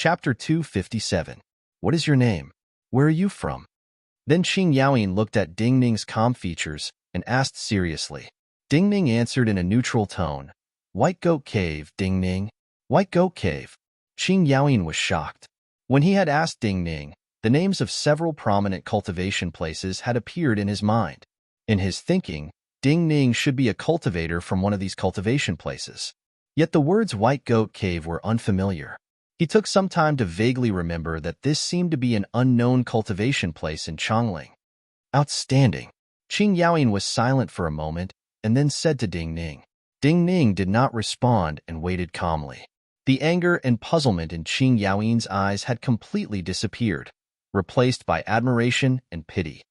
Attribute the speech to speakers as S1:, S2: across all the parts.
S1: Chapter 257. What is your name? Where are you from? Then Qing Yaoyin looked at Ding Ning's calm features and asked seriously. Ding Ning answered in a neutral tone. White Goat Cave, Ding Ning. White Goat Cave. Qing Yaoyin was shocked. When he had asked Ding Ning, the names of several prominent cultivation places had appeared in his mind. In his thinking, Ding Ning should be a cultivator from one of these cultivation places. Yet the words White Goat Cave were unfamiliar. He took some time to vaguely remember that this seemed to be an unknown cultivation place in Chongling. Outstanding. Qing Yaoyin was silent for a moment and then said to Ding Ning. Ding Ning did not respond and waited calmly. The anger and puzzlement in Qing Yaoyin's eyes had completely disappeared, replaced by admiration and pity.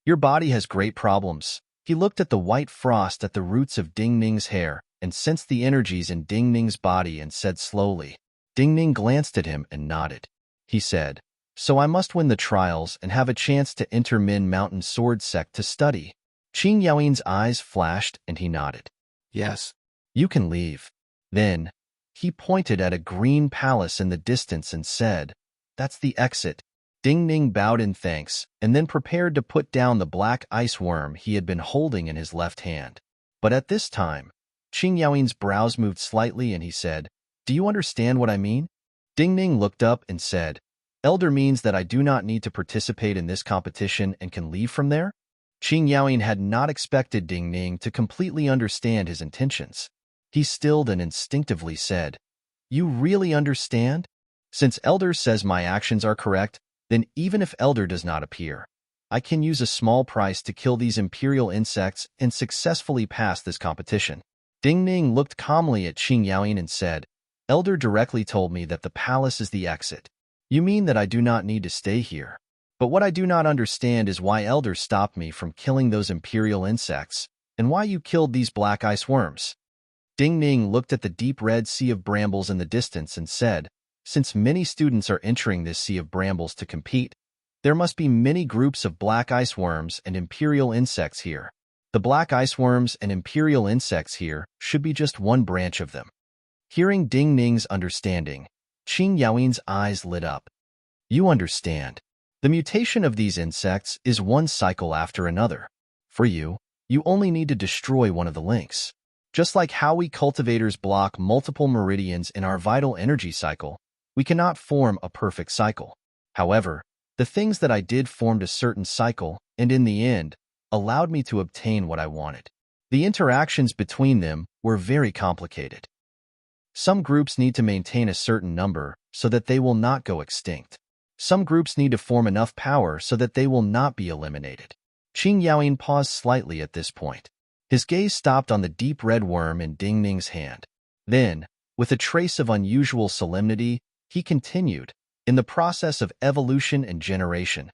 S1: Your body has great problems. He looked at the white frost at the roots of Ding Ning's hair and sensed the energies in Ding Ning's body and said slowly. Ding Ning glanced at him and nodded. He said, So I must win the trials and have a chance to enter Min Mountain Sword Sect to study. Qing Yaoyin's eyes flashed and he nodded.
S2: Yes.
S1: You can leave. Then, he pointed at a green palace in the distance and said, That's the exit. Ding Ning bowed in thanks and then prepared to put down the black ice worm he had been holding in his left hand. But at this time, Qing Yaoyin's brows moved slightly and he said, Do you understand what I mean? Ding Ning looked up and said, Elder means that I do not need to participate in this competition and can leave from there? Qing Yaoyin had not expected Ding Ning to completely understand his intentions. He stilled and instinctively said, You really understand? Since Elder says my actions are correct, then even if Elder does not appear, I can use a small price to kill these imperial insects and successfully pass this competition. Ding Ning looked calmly at Qing Yaoyin and said, Elder directly told me that the palace is the exit. You mean that I do not need to stay here? But what I do not understand is why Elder stopped me from killing those imperial insects, and why you killed these black ice worms. Ding Ning looked at the deep red sea of brambles in the distance and said, Since many students are entering this sea of brambles to compete, there must be many groups of black ice worms and imperial insects here. The black ice worms and imperial insects here should be just one branch of them. Hearing Ding Ning's understanding, Qing Yaoyin's eyes lit up. You understand. The mutation of these insects is one cycle after another. For you, you only need to destroy one of the links. Just like how we cultivators block multiple meridians in our vital energy cycle, we cannot form a perfect cycle. However, the things that I did formed a certain cycle and in the end, allowed me to obtain what I wanted. The interactions between them were very complicated. Some groups need to maintain a certain number so that they will not go extinct. Some groups need to form enough power so that they will not be eliminated. Qing Yaoyin paused slightly at this point. His gaze stopped on the deep red worm in Ding Ning's hand. Then, with a trace of unusual solemnity, he continued, In the process of evolution and generation,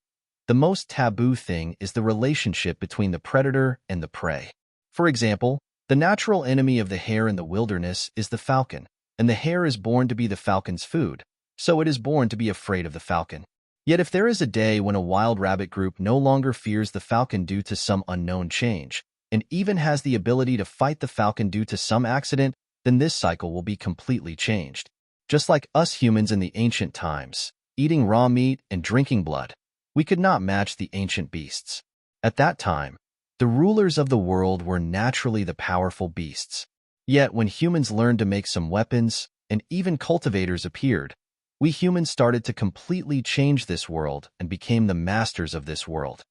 S1: the most taboo thing is the relationship between the predator and the prey. For example, the natural enemy of the hare in the wilderness is the falcon, and the hare is born to be the falcon's food, so it is born to be afraid of the falcon. Yet if there is a day when a wild rabbit group no longer fears the falcon due to some unknown change, and even has the ability to fight the falcon due to some accident, then this cycle will be completely changed. Just like us humans in the ancient times, eating raw meat and drinking blood, we could not match the ancient beasts. At that time, the rulers of the world were naturally the powerful beasts. Yet when humans learned to make some weapons, and even cultivators appeared, we humans started to completely change this world and became the masters of this world.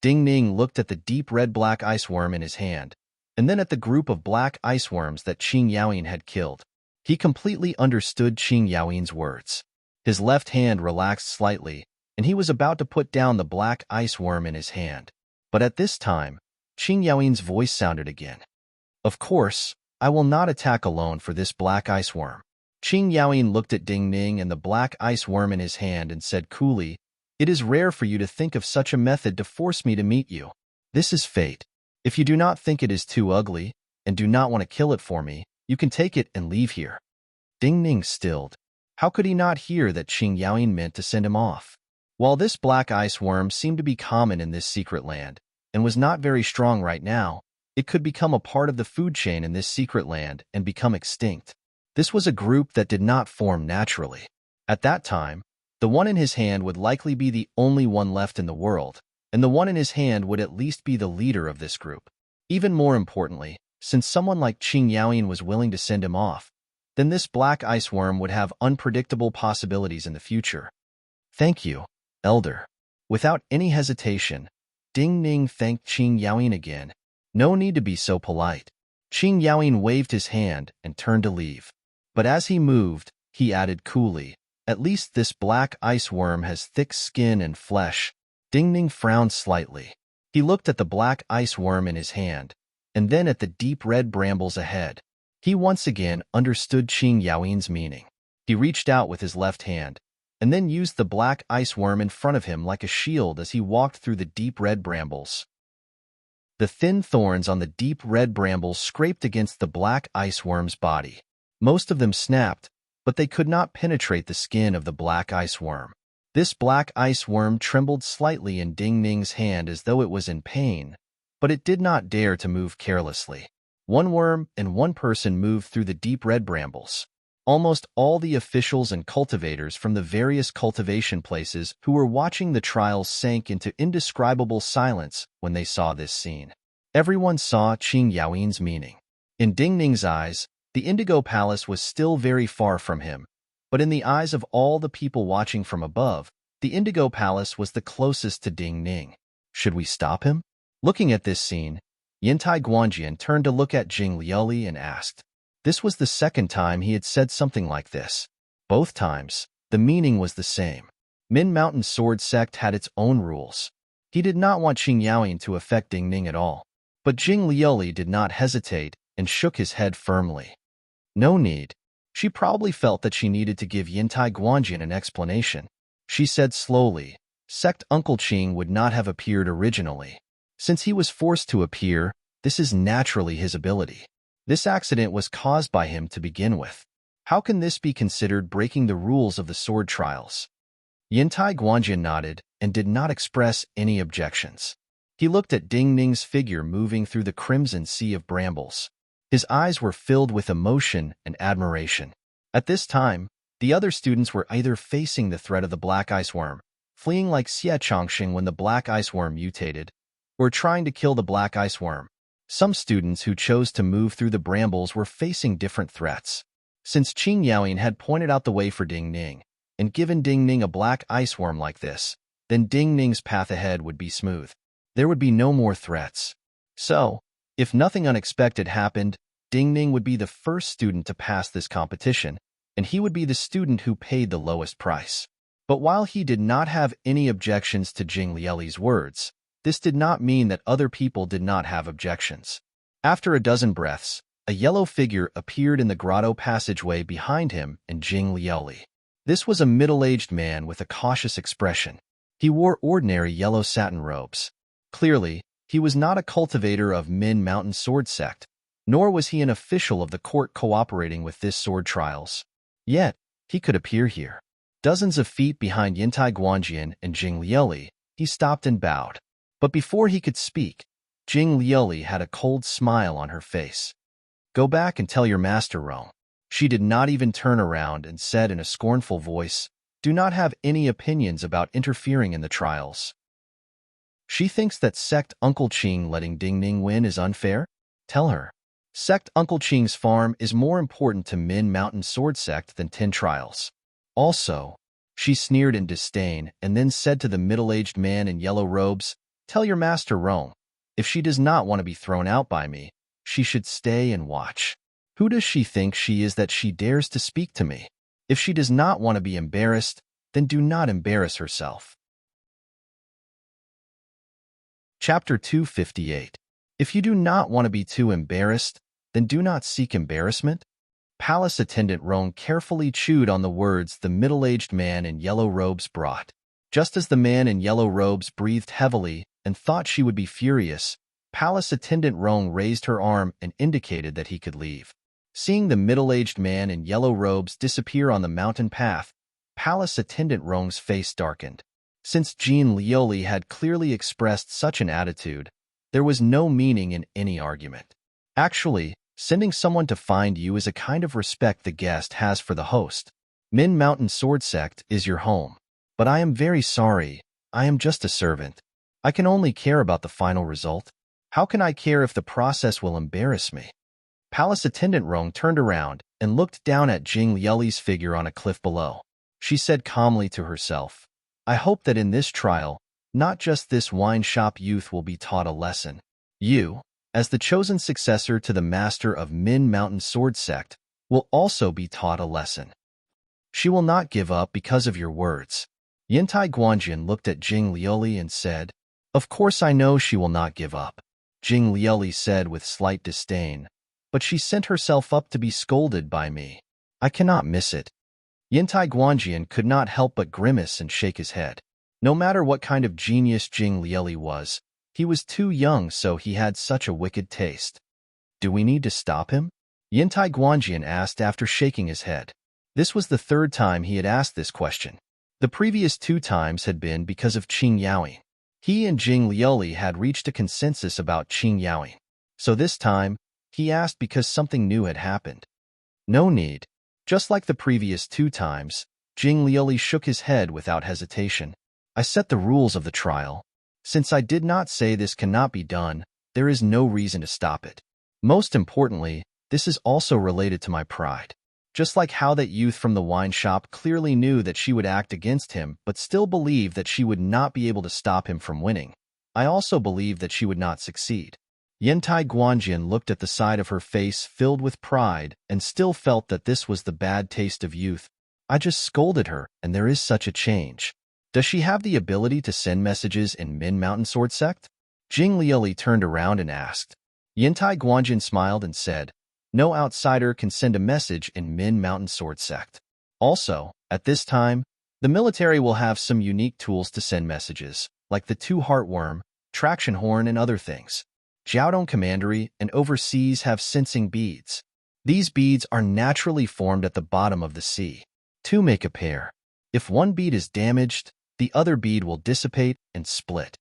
S1: Ding Ning looked at the deep red-black ice worm in his hand, and then at the group of black ice worms that Qing Yaoyin had killed. He completely understood Qing Yaoyin's words. His left hand relaxed slightly, and he was about to put down the black ice worm in his hand. But at this time, Qing Yaoyin's voice sounded again. Of course, I will not attack alone for this black ice worm. Qing Yaoyin looked at Ding Ning and the black ice worm in his hand and said coolly, It is rare for you to think of such a method to force me to meet you. This is fate. If you do not think it is too ugly, and do not want to kill it for me, you can take it and leave here. Ding Ning stilled. How could he not hear that Qing Yaoyin meant to send him off? While this black ice worm seemed to be common in this secret land, and was not very strong right now, it could become a part of the food chain in this secret land and become extinct. This was a group that did not form naturally. At that time, the one in his hand would likely be the only one left in the world, and the one in his hand would at least be the leader of this group. Even more importantly, since someone like Qing Yaoyin was willing to send him off, then this black ice worm would have unpredictable possibilities in the future. Thank you, Elder. Without any hesitation, Ding Ning thanked Qing Yaoyin again. No need to be so polite. Qing Yaoyin waved his hand and turned to leave. But as he moved, he added coolly, "At least this black ice worm has thick skin and flesh." Ding Ning frowned slightly. He looked at the black ice worm in his hand, and then at the deep red brambles ahead. He once again understood Qing Yaoyin's meaning. He reached out with his left hand, and then used the black ice worm in front of him like a shield as he walked through the deep red brambles. The thin thorns on the deep red brambles scraped against the black ice worm's body. Most of them snapped, but they could not penetrate the skin of the black ice worm. This black ice worm trembled slightly in Ding Ning's hand as though it was in pain, but it did not dare to move carelessly. One worm and one person moved through the deep red brambles. Almost all the officials and cultivators from the various cultivation places who were watching the trials sank into indescribable silence when they saw this scene. Everyone saw Qing Yaoyin's meaning. In Ding Ning's eyes, the Indigo Palace was still very far from him, but in the eyes of all the people watching from above, the Indigo Palace was the closest to Ding Ning. Should we stop him? Looking at this scene, Yintai Guanjian turned to look at Jing Liuli and asked. This was the second time he had said something like this. Both times, the meaning was the same. Min Mountain Sword Sect had its own rules. He did not want Qing Yaoyin to affect Ding Ning at all. But Jing Liuli did not hesitate and shook his head firmly. No need. She probably felt that she needed to give Yintai Guanjian an explanation. She said slowly, Sect Uncle Qing would not have appeared originally. Since he was forced to appear, this is naturally his ability. This accident was caused by him to begin with. How can this be considered breaking the rules of the sword trials? Yintai Guanjian nodded and did not express any objections. He looked at Ding Ning's figure moving through the crimson sea of brambles. His eyes were filled with emotion and admiration. At this time, the other students were either facing the threat of the black ice worm, fleeing like Xie Chongqing when the black ice worm mutated, or trying to kill the black ice worm. Some students who chose to move through the brambles were facing different threats. Since Qing Yaoyin had pointed out the way for Ding Ning, and given Ding Ning a black ice worm like this, then Ding Ning's path ahead would be smooth. There would be no more threats. So, if nothing unexpected happened, Ding Ning would be the first student to pass this competition, and he would be the student who paid the lowest price. But while he did not have any objections to Jing Liuli's words, this did not mean that other people did not have objections. After a dozen breaths, a yellow figure appeared in the grotto passageway behind him and Jing Liuli. This was a middle-aged man with a cautious expression. He wore ordinary yellow satin robes. Clearly, he was not a cultivator of Min Mountain Sword Sect, nor was he an official of the court cooperating with this sword trials. Yet, he could appear here. Dozens of feet behind Yintai Guanjian and Jing Liuli, he stopped and bowed. But before he could speak, Jing Liuli had a cold smile on her face. Go back and tell your master, Rong. She did not even turn around and said in a scornful voice, do not have any opinions about interfering in the trials. She thinks that Sect Uncle Qing letting Ding Ning win is unfair? Tell her. Sect Uncle Qing's farm is more important to Min Mountain Sword Sect than 10 trials. Also, she sneered in disdain and then said to the middle-aged man in yellow robes, tell your master Rome, if she does not want to be thrown out by me, she should stay and watch. Who does she think she is that she dares to speak to me? If she does not want to be embarrassed, then do not embarrass herself. Chapter 258. If you do not want to be too embarrassed, then do not seek embarrassment. Palace attendant Rong carefully chewed on the words the middle-aged man in yellow robes brought. Just as the man in yellow robes breathed heavily and thought she would be furious, Palace attendant Rong raised her arm and indicated that he could leave. Seeing the middle-aged man in yellow robes disappear on the mountain path, Palace attendant Rong's face darkened. Since Jing Liuli had clearly expressed such an attitude, there was no meaning in any argument. Actually, sending someone to find you is a kind of respect the guest has for the host. Min Mountain Sword Sect is your home. But I am very sorry, I am just a servant. I can only care about the final result. How can I care if the process will embarrass me? Palace attendant Rong turned around and looked down at Jing Liuli's figure on a cliff below. She said calmly to herself, I hope that in this trial, not just this wine shop youth will be taught a lesson. You, as the chosen successor to the master of Min Mountain Sword Sect, will also be taught a lesson. She will not give up because of your words. Yintai Guanjian looked at Jing Liuli and said, Of course I know she will not give up. Jing Liuli said with slight disdain, but she sent herself up to be scolded by me. I cannot miss it. Yintai Guanjian could not help but grimace and shake his head. No matter what kind of genius Jing Liuli was, he was too young, so he had such a wicked taste. Do we need to stop him? Yintai Guanjian asked after shaking his head. This was the third time he had asked this question. The previous 2 times had been because of Qing Yaoying. He and Jing Liuli had reached a consensus about Qing Yaoying. So this time, he asked because something new had happened. No need. Just like the previous 2 times, Jing Liuli shook his head without hesitation. I set the rules of the trial. Since I did not say this cannot be done, there is no reason to stop it. Most importantly, this is also related to my pride. Just like how that youth from the wine shop clearly knew that she would act against him but still believed that she would not be able to stop him from winning, I also believed that she would not succeed. Yintai Guanjian looked at the side of her face filled with pride and still felt that this was the bad taste of youth. I just scolded her, and there is such a change. Does she have the ability to send messages in Min Mountain Sword Sect? Jing Liuli turned around and asked. Yintai Guanjian smiled and said, No outsider can send a message in Min Mountain Sword Sect. Also, at this time, the military will have some unique tools to send messages, like the 2-heartworm, traction horn, and other things. Jiaodong Commandery and overseas have sensing beads. These beads are naturally formed at the bottom of the sea. 2 make a pair. If one bead is damaged, the other bead will dissipate and split.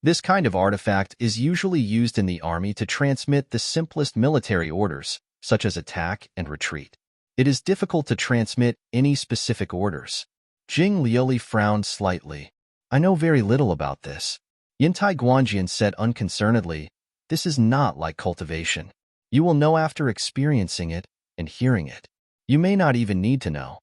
S1: This kind of artifact is usually used in the army to transmit the simplest military orders, such as attack and retreat. It is difficult to transmit any specific orders. Jing Liuli frowned slightly. I know very little about this. Yintai Guanjian said unconcernedly, This is not like cultivation. You will know after experiencing it and hearing it. You may not even need to know.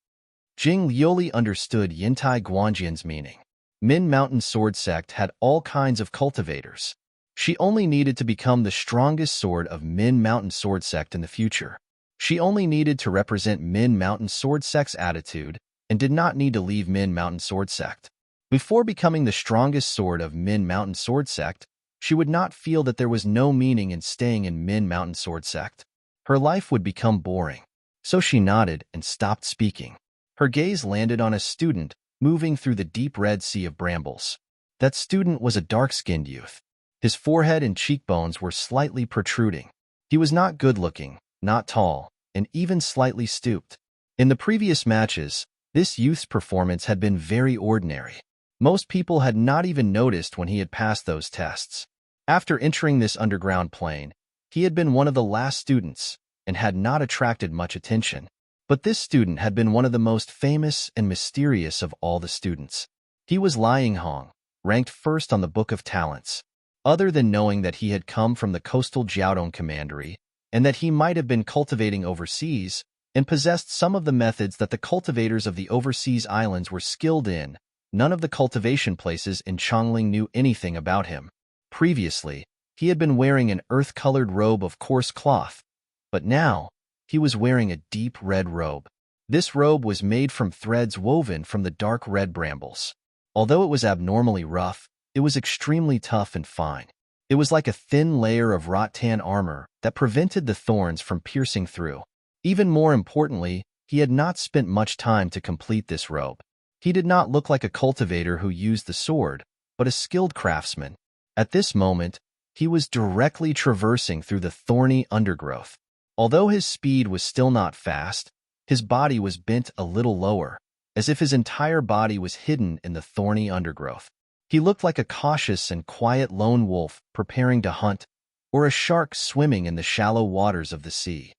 S1: Jing Liuli understood Yintai Guanjian's meaning. Min Mountain Sword Sect had all kinds of cultivators. She only needed to become the strongest sword of Min Mountain Sword Sect in the future. She only needed to represent Min Mountain Sword Sect's attitude and did not need to leave Min Mountain Sword Sect. Before becoming the strongest sword of Min Mountain Sword Sect, she would not feel that there was no meaning in staying in Min Mountain Sword Sect. Her life would become boring. So she nodded and stopped speaking. Her gaze landed on a student moving through the deep red sea of brambles. That student was a dark-skinned youth. His forehead and cheekbones were slightly protruding. He was not good-looking, not tall, and even slightly stooped. In the previous matches, this youth's performance had been very ordinary. Most people had not even noticed when he had passed those tests. After entering this underground plane, he had been one of the last students and had not attracted much attention. But this student had been one of the most famous and mysterious of all the students. He was Liang Hong, ranked first on the Book of Talents. Other than knowing that he had come from the coastal Jiaodong Commandery and that he might have been cultivating overseas and possessed some of the methods that the cultivators of the overseas islands were skilled in, none of the cultivation places in Chongling knew anything about him. Previously, he had been wearing an earth-colored robe of coarse cloth, but now, he was wearing a deep red robe. This robe was made from threads woven from the dark red brambles. Although it was abnormally rough, it was extremely tough and fine. It was like a thin layer of rattan armor that prevented the thorns from piercing through. Even more importantly, he had not spent much time to complete this robe. He did not look like a cultivator who used the sword, but a skilled craftsman. At this moment, he was directly traversing through the thorny undergrowth. Although his speed was still not fast, his body was bent a little lower, as if his entire body was hidden in the thorny undergrowth. He looked like a cautious and quiet lone wolf preparing to hunt, or a shark swimming in the shallow waters of the sea.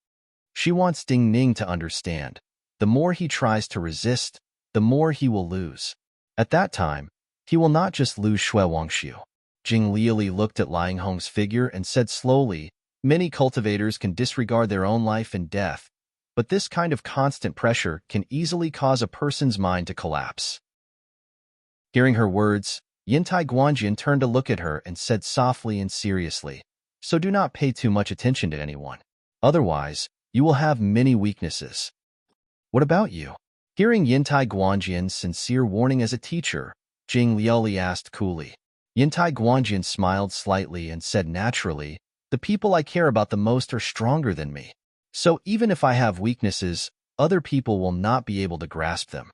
S1: She wants Ding Ning to understand. The more he tries to resist, the more he will lose. At that time, he will not just lose Shui Wangshu. Jing Liali looked at Liang Hong's figure and said slowly, "Many cultivators can disregard their own life and death, but this kind of constant pressure can easily cause a person's mind to collapse." Hearing her words, Yintai Guanjin turned to look at her and said softly and seriously, "So do not pay too much attention to anyone. Otherwise, you will have many weaknesses." "What about you?" Hearing Yintai Guanjin's sincere warning as a teacher, Jing Liali asked coolly. Yintai Guanjin smiled slightly and said naturally, "The people I care about the most are stronger than me. So even if I have weaknesses, other people will not be able to grasp them."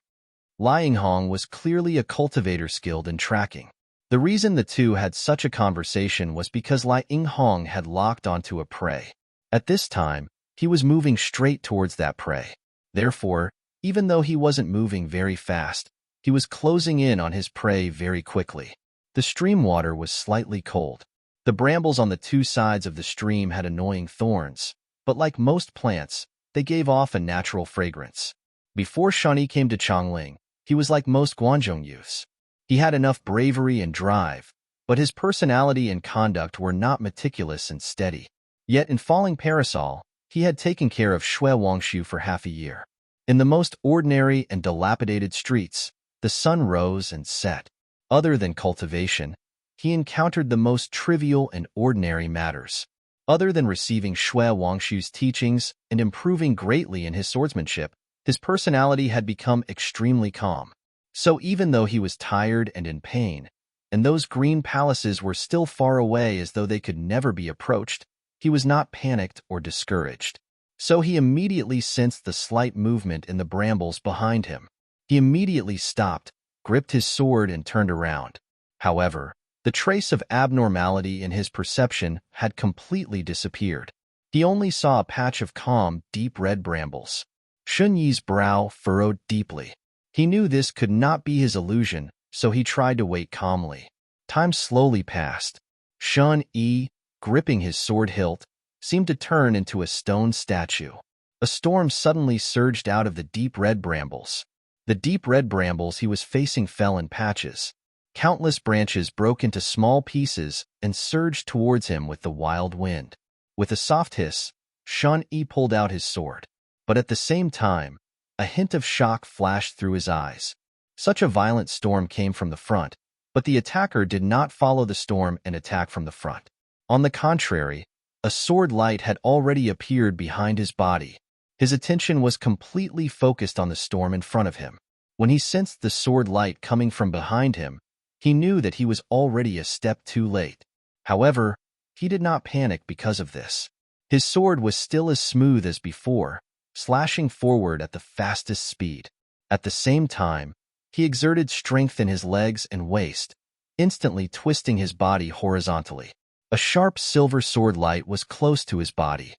S1: Liang Hong was clearly a cultivator skilled in tracking. The reason the two had such a conversation was because Liang Hong had locked onto a prey. At this time, he was moving straight towards that prey. Therefore, even though he wasn't moving very fast, he was closing in on his prey very quickly. The stream water was slightly cold. The brambles on the two sides of the stream had annoying thorns, but like most plants, they gave off a natural fragrance. Before Shani came to Chongling, he was like most Guangzhou youths. He had enough bravery and drive, but his personality and conduct were not meticulous and steady. Yet in Falling Parasol, he had taken care of Shui Wangshu for half a year. In the most ordinary and dilapidated streets, the sun rose and set. Other than cultivation, he encountered the most trivial and ordinary matters. Other than receiving Shui Wangshu's teachings and improving greatly in his swordsmanship, his personality had become extremely calm. So even though he was tired and in pain, and those green palaces were still far away as though they could never be approached, he was not panicked or discouraged. So he immediately sensed the slight movement in the brambles behind him. He immediately stopped, gripped his sword and turned around. However, the trace of abnormality in his perception had completely disappeared. He only saw a patch of calm, deep red brambles. Shun Yi's brow furrowed deeply. He knew this could not be his illusion, so he tried to wait calmly. Time slowly passed. Shun Yi, gripping his sword hilt, seemed to turn into a stone statue. A storm suddenly surged out of the deep red brambles. The deep red brambles he was facing fell in patches. Countless branches broke into small pieces and surged towards him with the wild wind. With a soft hiss, Shun Yi pulled out his sword. But at the same time, a hint of shock flashed through his eyes. Such a violent storm came from the front, but the attacker did not follow the storm and attack from the front. On the contrary, a sword light had already appeared behind his body. His attention was completely focused on the storm in front of him. When he sensed the sword light coming from behind him, he knew that he was already a step too late. However, he did not panic because of this. His sword was still as smooth as before, slashing forward at the fastest speed. At the same time, he exerted strength in his legs and waist, instantly twisting his body horizontally. A sharp silver sword light was close to his body.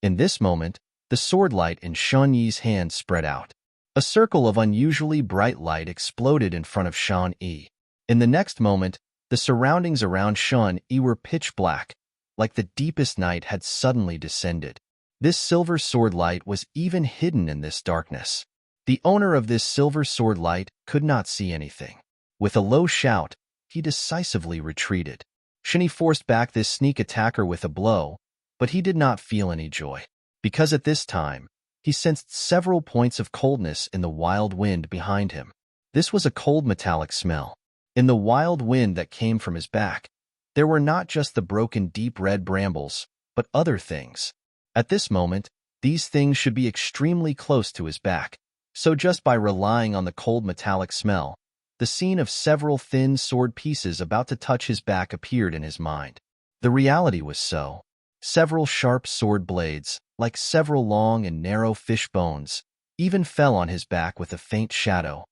S1: In this moment, the sword light in Shun Yi's hand spread out. A circle of unusually bright light exploded in front of Shun Yi. In the next moment, the surroundings around Shun Yi were pitch black, like the deepest night had suddenly descended. This silver sword light was even hidden in this darkness. The owner of this silver sword light could not see anything. With a low shout, he decisively retreated. Shini forced back this sneak attacker with a blow, but he did not feel any joy, because at this time, he sensed several points of coldness in the wild wind behind him. This was a cold metallic smell. In the wild wind that came from his back, there were not just the broken deep red brambles, but other things. At this moment, these things should be extremely close to his back, so just by relying on the cold metallic smell, the scene of several thin sword pieces about to touch his back appeared in his mind. The reality was so. Several sharp sword blades, like several long and narrow fish bones, even fell on his back with a faint shadow.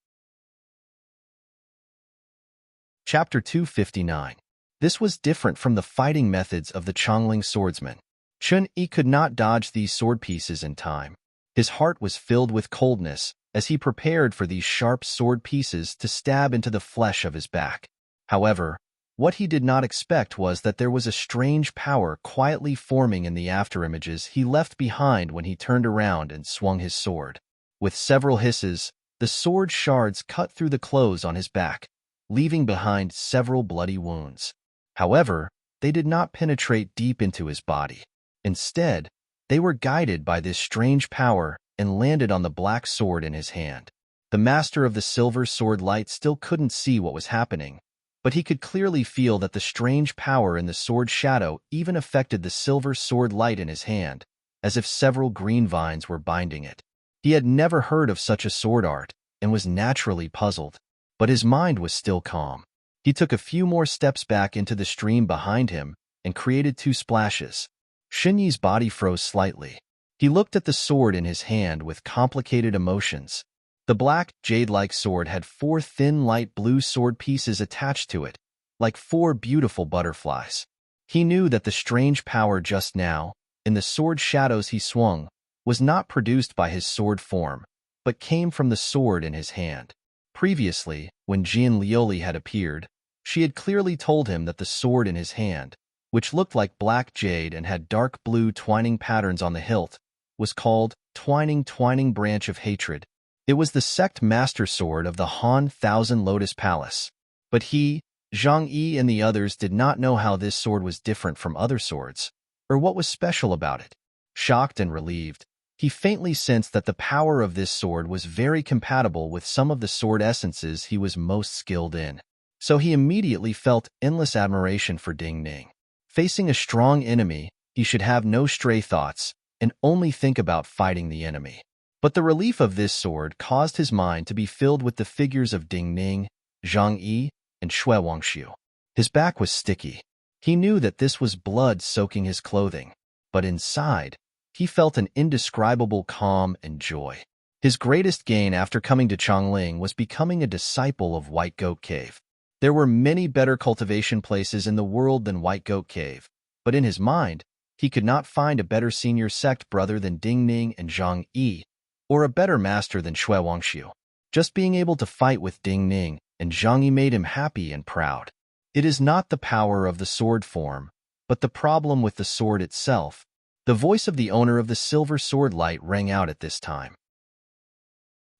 S1: Chapter 259. This was different from the fighting methods of the Chongling swordsman. Chun Yi could not dodge these sword pieces in time. His heart was filled with coldness as he prepared for these sharp sword pieces to stab into the flesh of his back. However, What he did not expect was that there was a strange power quietly forming in the afterimages he left behind when he turned around and swung his sword. With several hisses, the sword shards cut through the clothes on his back, leaving behind several bloody wounds. However, they did not penetrate deep into his body. Instead, they were guided by this strange power and landed on the black sword in his hand. The master of the silver sword light still couldn't see what was happening, but he could clearly feel that the strange power in the sword shadow even affected the silver sword light in his hand, as if several green vines were binding it. He had never heard of such a sword art and was naturally puzzled, but his mind was still calm. He took a few more steps back into the stream behind him and created 2 splashes. Xunyi's body froze slightly. He looked at the sword in his hand with complicated emotions. The black, jade-like sword had 4 thin light blue sword pieces attached to it, like 4 beautiful butterflies. He knew that the strange power just now, in the sword shadows he swung, was not produced by his sword form, but came from the sword in his hand. Previously, when Jian Lioli had appeared, she had clearly told him that the sword in his hand, which looked like black jade and had dark blue twining patterns on the hilt, was called Twining Branch of Hatred. It was the sect master sword of the Han Thousand Lotus Palace. But he, Zhang Yi, and the others did not know how this sword was different from other swords, or what was special about it. Shocked and relieved, he faintly sensed that the power of this sword was very compatible with some of the sword essences he was most skilled in. So he immediately felt endless admiration for Ding Ning. Facing a strong enemy, he should have no stray thoughts and only think about fighting the enemy. But the relief of this sword caused his mind to be filled with the figures of Ding Ning, Zhang Yi, and Xue Wangxiu. His back was sticky. He knew that this was blood soaking his clothing, but inside, he felt an indescribable calm and joy. His greatest gain after coming to Chongling was becoming a disciple of White Goat Cave. There were many better cultivation places in the world than White Goat Cave, but in his mind, he could not find a better senior sect brother than Ding Ning and Zhang Yi, or a better master than Xue Wangxiu. Just being able to fight with Ding Ning and Zhang Yi made him happy and proud. It is not the power of the sword form, but the problem with the sword itself. The voice of the owner of the silver sword light rang out at this time.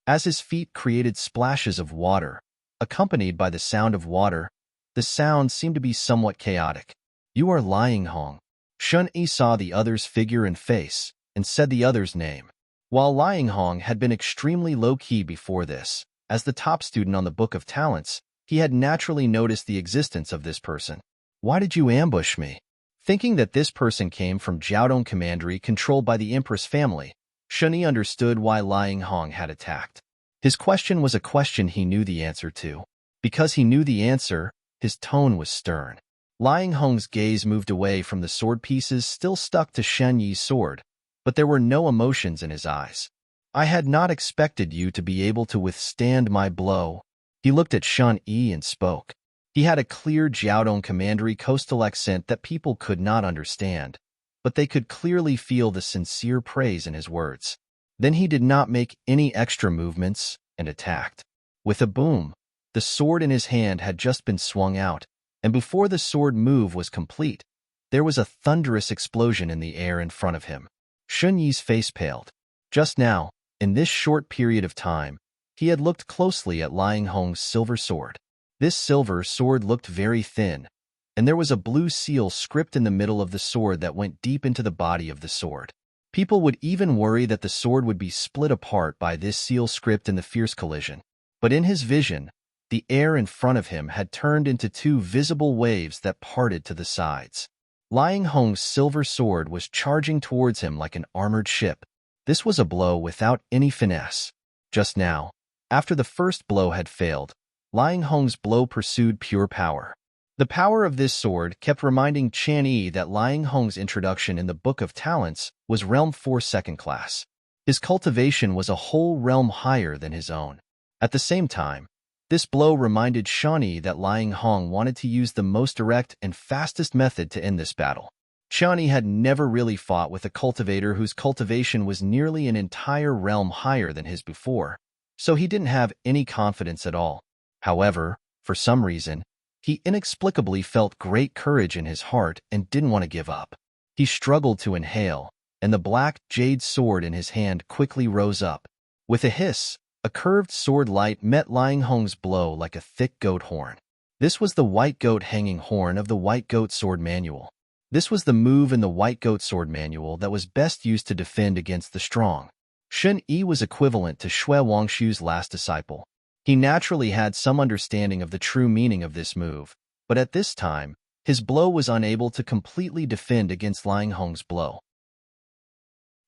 S1: As his feet created splashes of water, accompanied by the sound of water, the sound seemed to be somewhat chaotic. "You are lying, Hong." Shun Yi saw the other's figure and face, and said the other's name. While Lying Hong had been extremely low-key before this, as the top student on the Book of Talents, he had naturally noticed the existence of this person. "Why did you ambush me?" Thinking that this person came from Jiaodong Commandery controlled by the Empress family, Shun Yi understood why Lying Hong had attacked. His question was a question he knew the answer to. Because he knew the answer, his tone was stern. Lying Hong's gaze moved away from the sword pieces still stuck to Shen Yi's sword, but there were no emotions in his eyes. "I had not expected you to be able to withstand my blow." He looked at Shun Yi and spoke. He had a clear Jiaodong Commandery coastal accent that people could not understand, but they could clearly feel the sincere praise in his words. Then he did not make any extra movements and attacked. With a boom, the sword in his hand had just been swung out, and before the sword move was complete, there was a thunderous explosion in the air in front of him. Shun Yi's face paled. Just now, in this short period of time, he had looked closely at Lying Hong's silver sword. This silver sword looked very thin, and there was a blue seal script in the middle of the sword that went deep into the body of the sword. People would even worry that the sword would be split apart by this seal script in the fierce collision. But in his vision, the air in front of him had turned into 2 visible waves that parted to the sides. Lying Hong's silver sword was charging towards him like an armored ship. This was a blow without any finesse. Just now, after the first blow had failed, Lying Hong's blow pursued pure power. The power of this sword kept reminding Chan Yi that Lying Hong's introduction in the Book of Talents was Realm 4 second class. His cultivation was a whole realm higher than his own. At the same time, this blow reminded Shani that Lying Hong wanted to use the most direct and fastest method to end this battle. Shani had never really fought with a cultivator whose cultivation was nearly an entire realm higher than his before, so he didn't have any confidence at all. However, for some reason, He inexplicably felt great courage in his heart and didn't want to give up. He struggled to inhale, and the black jade sword in his hand quickly rose up. With a hiss, a curved sword light met Lying Hong's blow like a thick goat horn. This was the white goat hanging horn of the white goat sword manual. This was the move in the white goat sword manual that was best used to defend against the strong. Shun Yi was equivalent to Shui Wangshu's last disciple. He naturally had some understanding of the true meaning of this move, but at this time, his blow was unable to completely defend against Lying Hong's blow.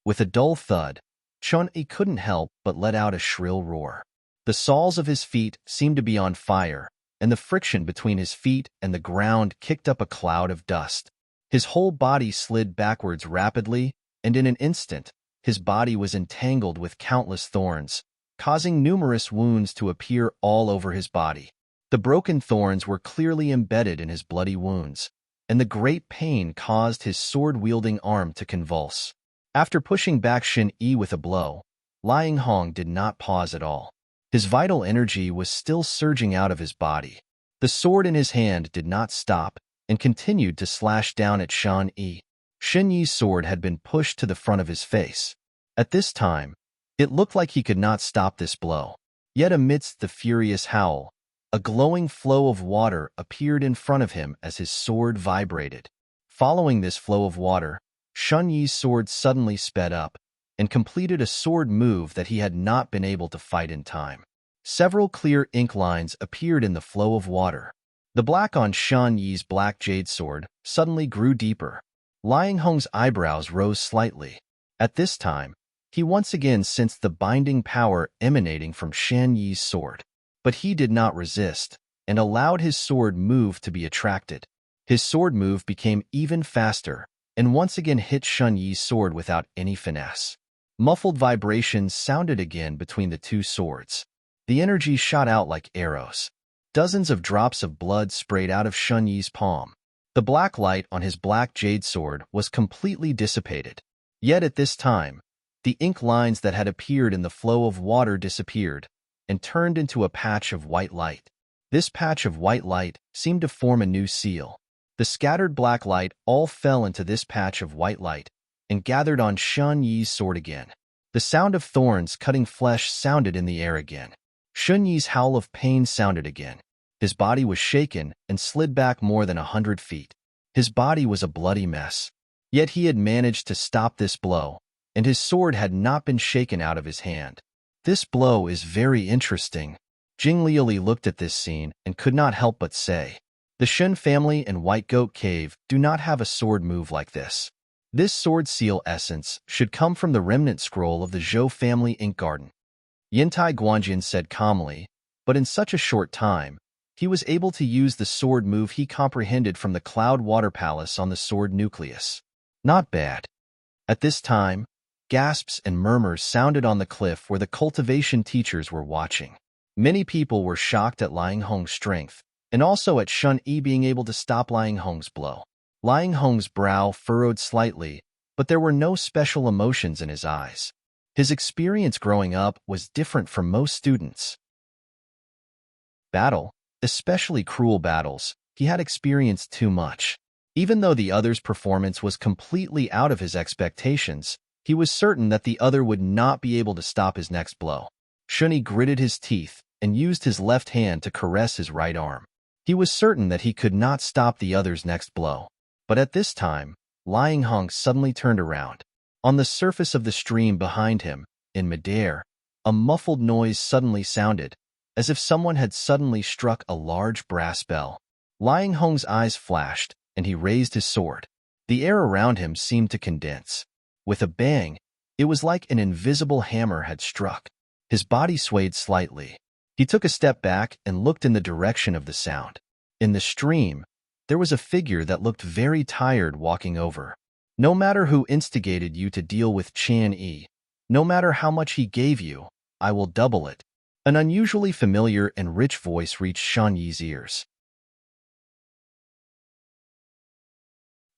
S1: With a dull thud, Chun Yi couldn't help but let out a shrill roar. The soles of his feet seemed to be on fire, and the friction between his feet and the ground kicked up a cloud of dust. His whole body slid backwards rapidly, and in an instant, his body was entangled with countless thorns, causing numerous wounds to appear all over his body. The broken thorns were clearly embedded in his bloody wounds, and the great pain caused his sword-wielding arm to convulse. After pushing back Shin Yi with a blow, Lying Hong did not pause at all. His vital energy was still surging out of his body. The sword in his hand did not stop and continued to slash down at Shan Yi. Shin Yi's sword had been pushed to the front of his face. At this time, it looked like he could not stop this blow. Yet amidst the furious howl, a glowing flow of water appeared in front of him as his sword vibrated. Following this flow of water, Shun Yi's sword suddenly sped up and completed a sword move that he had not been able to fight in time. Several clear ink lines appeared in the flow of water. The black on Shun Yi's black jade sword suddenly grew deeper. Lying Hong's eyebrows rose slightly. At this time, he once again sensed the binding power emanating from Shan Yi's sword. But he did not resist, and allowed his sword move to be attracted. His sword move became even faster, and once again hit Shun Yi's sword without any finesse. Muffled vibrations sounded again between the two swords. The energy shot out like arrows. Dozens of drops of blood sprayed out of Shun Yi's palm. The black light on his black jade sword was completely dissipated. Yet at this time, the ink lines that had appeared in the flow of water disappeared and turned into a patch of white light. This patch of white light seemed to form a new seal. The scattered black light all fell into this patch of white light and gathered on Shun Yi's sword again. The sound of thorns cutting flesh sounded in the air again. Shun Yi's howl of pain sounded again. His body was shaken and slid back more than 100 feet. His body was a bloody mess. Yet he had managed to stop this blow, and his sword had not been shaken out of his hand. This blow is very interesting. Jing Liuli looked at this scene and could not help but say, the Shen family and White Goat Cave do not have a sword move like this. This sword seal essence should come from the remnant scroll of the Zhou family ink garden. Yintai Guanjin said calmly, but in such a short time, he was able to use the sword move he comprehended from the Cloud Water Palace on the sword nucleus. Not bad. At this time, gasps and murmurs sounded on the cliff where the cultivation teachers were watching. Many people were shocked at Lying Hong's strength, and also at Shun Yi being able to stop Lying Hong's blow. Lying Hong's brow furrowed slightly, but there were no special emotions in his eyes. His experience growing up was different from most students. Battle, especially cruel battles, he had experienced too much. Even though the other's performance was completely out of his expectations, he was certain that the other would not be able to stop his next blow. Shunyi gritted his teeth and used his left hand to caress his right arm. He was certain that he could not stop the other's next blow. But at this time, Lying Hong suddenly turned around. On the surface of the stream behind him, in midair, a muffled noise suddenly sounded, as if someone had suddenly struck a large brass bell. Lying Hong's eyes flashed, and he raised his sword. The air around him seemed to condense. With a bang, it was like an invisible hammer had struck. His body swayed slightly. He took a step back and looked in the direction of the sound. In the stream, there was a figure that looked very tired walking over. No matter who instigated you to deal with Chan Yi, no matter how much he gave you, I will double it. An unusually familiar and rich voice reached Shan Yi's ears.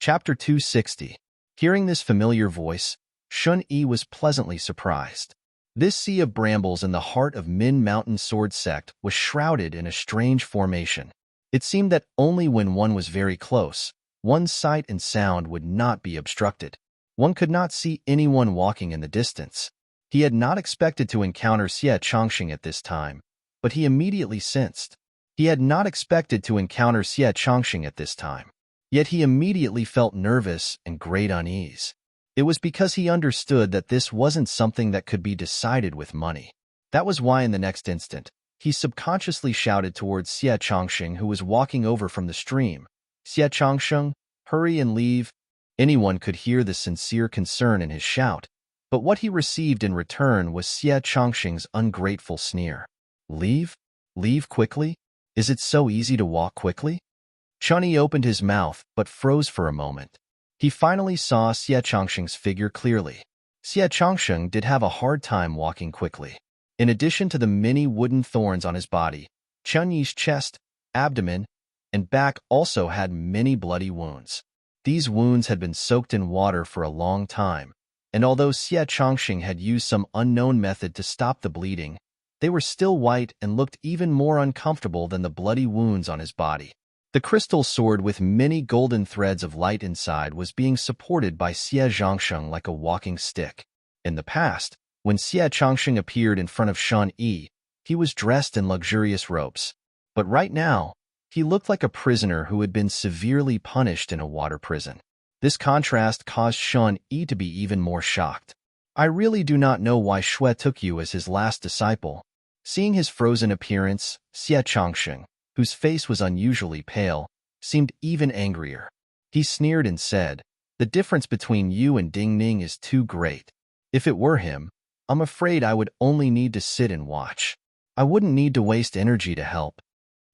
S1: Chapter 260. Hearing this familiar voice, Shun Yi was pleasantly surprised. This sea of brambles in the heart of Min Mountain Sword Sect was shrouded in a strange formation. It seemed that only when one was very close, one's sight and sound would not be obstructed. One could not see anyone walking in the distance. He had not expected to encounter Xie Changxing at this time, but he immediately sensed. He had not expected to encounter Xie Changxing at this time, yet he immediately felt nervous and great unease. It was because he understood that this wasn't something that could be decided with money. That was why in the next instant, he subconsciously shouted towards Xie Changxing, who was walking over from the stream. Xie Changxing, hurry and leave. Anyone could hear the sincere concern in his shout, but what he received in return was Xie Changxing's ungrateful sneer. Leave? Leave quickly? Is it so easy to walk quickly? Chunyi opened his mouth but froze for a moment. He finally saw Xie Changxing's figure clearly. Xie Changxing did have a hard time walking quickly. In addition to the many wooden thorns on his body, Chunyi's chest, abdomen, and back also had many bloody wounds. These wounds had been soaked in water for a long time, and although Xie Changxing had used some unknown method to stop the bleeding, they were still white and looked even more uncomfortable than the bloody wounds on his body. The crystal sword with many golden threads of light inside was being supported by Xie Zhangsheng like a walking stick. In the past, when Xie Changxing appeared in front of Shan Yi, he was dressed in luxurious robes. But right now, he looked like a prisoner who had been severely punished in a water prison. This contrast caused Shan Yi to be even more shocked. I really do not know why Shui took you as his last disciple. Seeing his frozen appearance, Xie Changxing, whose face was unusually pale, seemed even angrier. He sneered and said, "The difference between you and Ding Ning is too great. If it were him, I'm afraid I would only need to sit and watch. I wouldn't need to waste energy to help."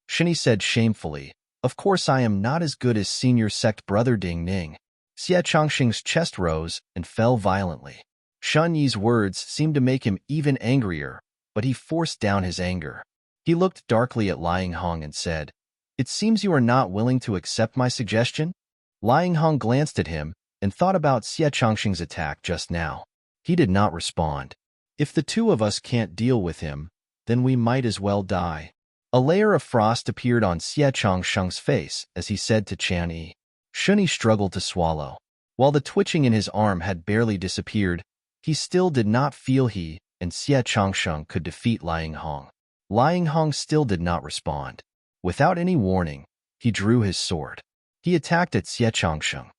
S1: Shini said shamefully, "Of course I am not as good as senior sect brother Ding Ning." Xie Changxing's chest rose and fell violently. Shan Yi's words seemed to make him even angrier, but he forced down his anger. He looked darkly at Liang Hong and said, "It seems you are not willing to accept my suggestion?" Liang Hong glanced at him and thought about Xie Changxing's attack just now. He did not respond. "If the two of us can't deal with him, then we might as well die." A layer of frost appeared on Xie Changxing's face as he said to Chan Yi. Shunyi struggled to swallow. While the twitching in his arm had barely disappeared, he still did not feel he and Xie Changxing could defeat Liang Hong. Liang Hong still did not respond. Without any warning, he drew his sword. He attacked at Xie Changxing.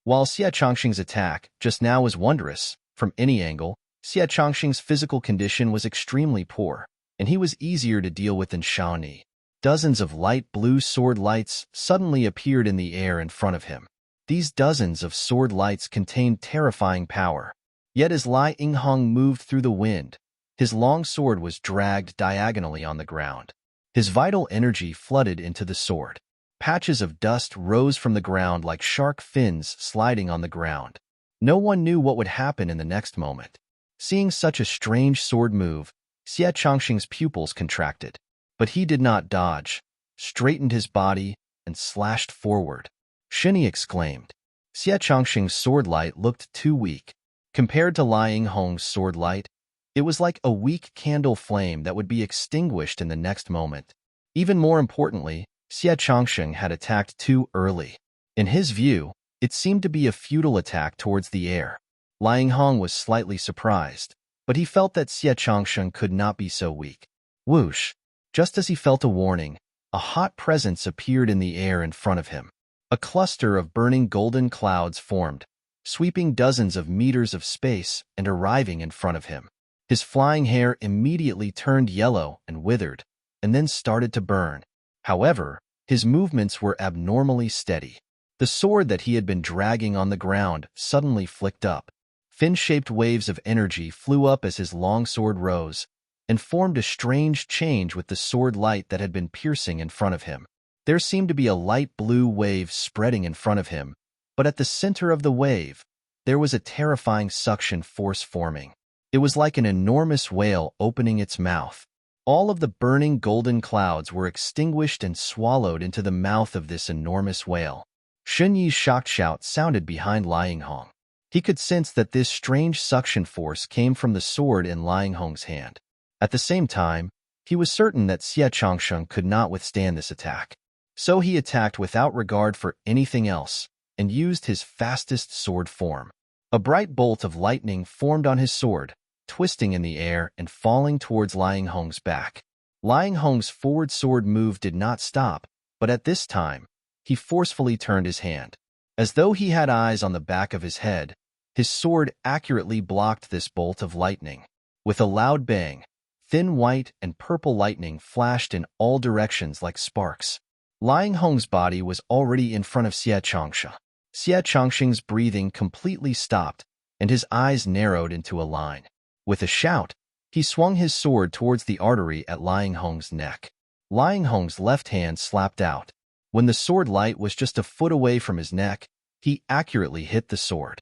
S1: While Xie Changxing's attack just now was wondrous, from any angle, Xie Changxing's physical condition was extremely poor, and he was easier to deal with than Shaoni. Dozens of light blue sword lights suddenly appeared in the air in front of him. These dozens of sword lights contained terrifying power. Yet as Liang Hong moved through the wind, his long sword was dragged diagonally on the ground. His vital energy flooded into the sword. Patches of dust rose from the ground like shark fins sliding on the ground. No one knew what would happen in the next moment. Seeing such a strange sword move, Xie Changxing's pupils contracted. But he did not dodge, straightened his body, and slashed forward. Shini exclaimed. Xie Changxing's sword light looked too weak. Compared to Liang Hong's sword light, it was like a weak candle flame that would be extinguished in the next moment. Even more importantly, Xie Changxing had attacked too early. In his view, it seemed to be a futile attack towards the air. Liang Hong was slightly surprised, but he felt that Xie Changxing could not be so weak. Whoosh! Just as he felt a warning, a hot presence appeared in the air in front of him. A cluster of burning golden clouds formed, sweeping dozens of meters of space and arriving in front of him. His flying hair immediately turned yellow and withered, and then started to burn. However, his movements were abnormally steady. The sword that he had been dragging on the ground suddenly flicked up. Fin-shaped waves of energy flew up as his long sword rose, and formed a strange change with the sword light that had been piercing in front of him. There seemed to be a light blue wave spreading in front of him, but at the center of the wave, there was a terrifying suction force forming. It was like an enormous whale opening its mouth. All of the burning golden clouds were extinguished and swallowed into the mouth of this enormous whale. Shun Yi's shocked shout sounded behind Liang Hong. He could sense that this strange suction force came from the sword in Liang Hong's hand. At the same time, He was certain that Xie Changsheng could not withstand this attack. So he attacked without regard for anything else and used his fastest sword form. A bright bolt of lightning formed on his sword, twisting in the air and falling towards Liang Hong's back. Liang Hong's forward sword move did not stop, but at this time, he forcefully turned his hand. As though he had eyes on the back of his head, his sword accurately blocked this bolt of lightning. With a loud bang, thin white and purple lightning flashed in all directions like sparks. Liang Hong's body was already in front of Xie Changsheng. Xie Changsheng's breathing completely stopped, and his eyes narrowed into a line. With a shout, he swung his sword towards the artery at Liang Hong's neck. Liang Hong's left hand slapped out. When the sword light was just a foot away from his neck, he accurately hit the sword.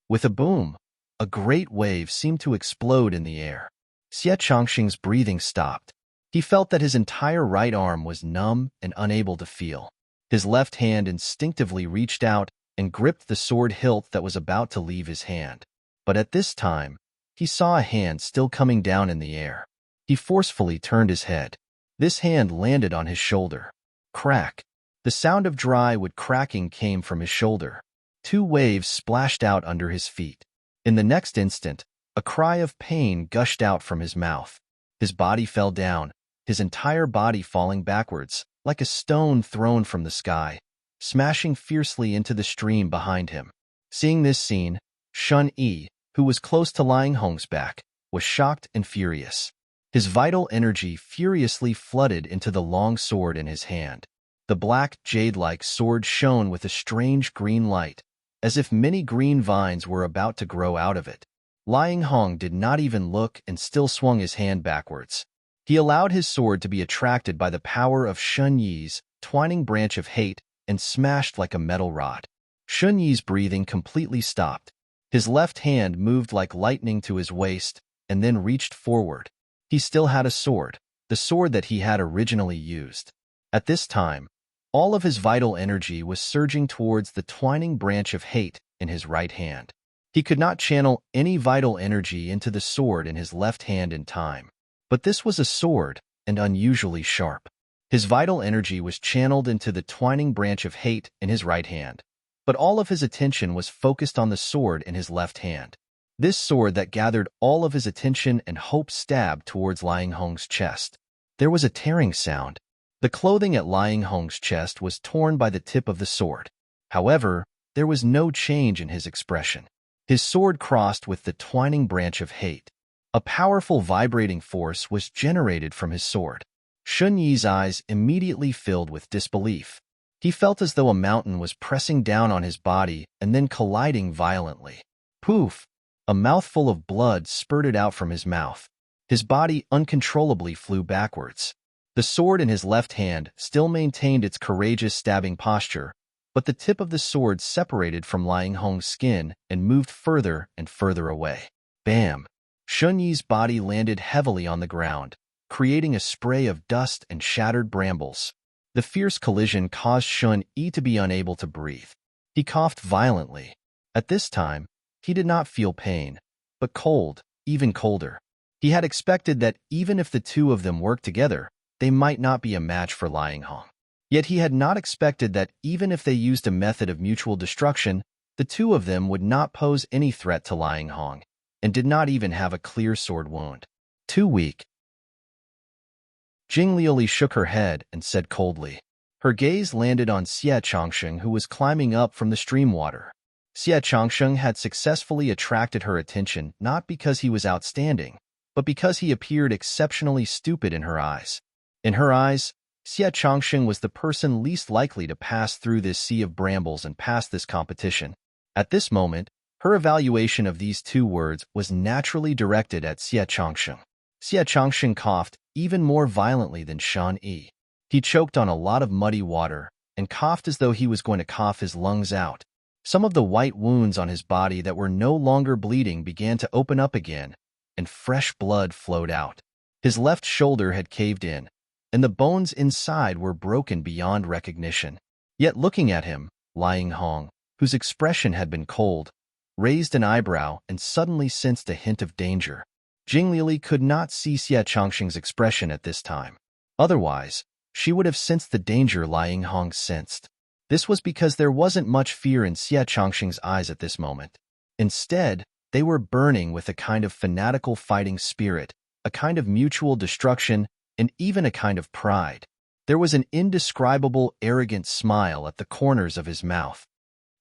S1: With a boom, a great wave seemed to explode in the air. Xie Changsheng's breathing stopped. He felt that his entire right arm was numb and unable to feel. His left hand instinctively reached out and gripped the sword hilt that was about to leave his hand. But at this time, he saw a hand still coming down in the air. He forcefully turned his head. This hand landed on his shoulder. Crack! The sound of dry wood cracking came from his shoulder. 2 waves splashed out under his feet. In the next instant, a cry of pain gushed out from his mouth. His body fell down, his entire body falling backwards, like a stone thrown from the sky, smashing fiercely into the stream behind him. Seeing this scene, Shun Yi, who was close to Liang Hong's back, was shocked and furious. His vital energy furiously flooded into the long sword in his hand. The black, jade-like sword shone with a strange green light, as if many green vines were about to grow out of it. Liang Hong did not even look and still swung his hand backwards. He allowed his sword to be attracted by the power of Shun Yi's twining branch of hate and smashed like a metal rod. Shun Yi's breathing completely stopped. His left hand moved like lightning to his waist and then reached forward. He still had a sword, the sword that he had originally used. At this time, all of his vital energy was surging towards the twining branch of hate in his right hand. He could not channel any vital energy into the sword in his left hand in time. But this was a sword, and unusually sharp. His vital energy was channeled into the twining branch of hate in his right hand, but all of his attention was focused on the sword in his left hand. This sword that gathered all of his attention and hope stabbed towards Liang Hong's chest. There was a tearing sound. The clothing at Liang Hong's chest was torn by the tip of the sword. However, there was no change in his expression. His sword crossed with the twining branch of hate. A powerful vibrating force was generated from his sword. Shun Yi's eyes immediately filled with disbelief. He felt as though a mountain was pressing down on his body and then colliding violently. Poof! A mouthful of blood spurted out from his mouth. His body uncontrollably flew backwards. The sword in his left hand still maintained its courageous stabbing posture, but the tip of the sword separated from Liang Hong's skin and moved further and further away. Bam! Shun Yi's body landed heavily on the ground, creating a spray of dust and shattered brambles. The fierce collision caused Shun Yi to be unable to breathe. He coughed violently. At this time, he did not feel pain, but cold, even colder. He had expected that even if the two of them worked together, they might not be a match for Liang Hong. Yet he had not expected that even if they used a method of mutual destruction, the two of them would not pose any threat to Liang Hong, and did not even have a clear sword wound. Too weak. Jing Liuli shook her head and said coldly. Her gaze landed on Xie Changsheng, who was climbing up from the stream water. Xie Changsheng had successfully attracted her attention not because he was outstanding, but because he appeared exceptionally stupid in her eyes. In her eyes, Xie Changsheng was the person least likely to pass through this sea of brambles and pass this competition. At this moment, her evaluation of these two words was naturally directed at Xie Changsheng. Xie Changsheng coughed even more violently than Shun Yi. He choked on a lot of muddy water and coughed as though he was going to cough his lungs out. Some of the white wounds on his body that were no longer bleeding began to open up again, and fresh blood flowed out. His left shoulder had caved in, and the bones inside were broken beyond recognition. Yet looking at him, Liang Hong, whose expression had been cold, raised an eyebrow and suddenly sensed a hint of danger. Jing Lili could not see Xie Changxing's expression at this time. Otherwise, she would have sensed the danger Lying Hong sensed. This was because there wasn't much fear in Xie Changxing's eyes at this moment. Instead, they were burning with a kind of fanatical fighting spirit, a kind of mutual destruction, and even a kind of pride. There was an indescribable, arrogant smile at the corners of his mouth.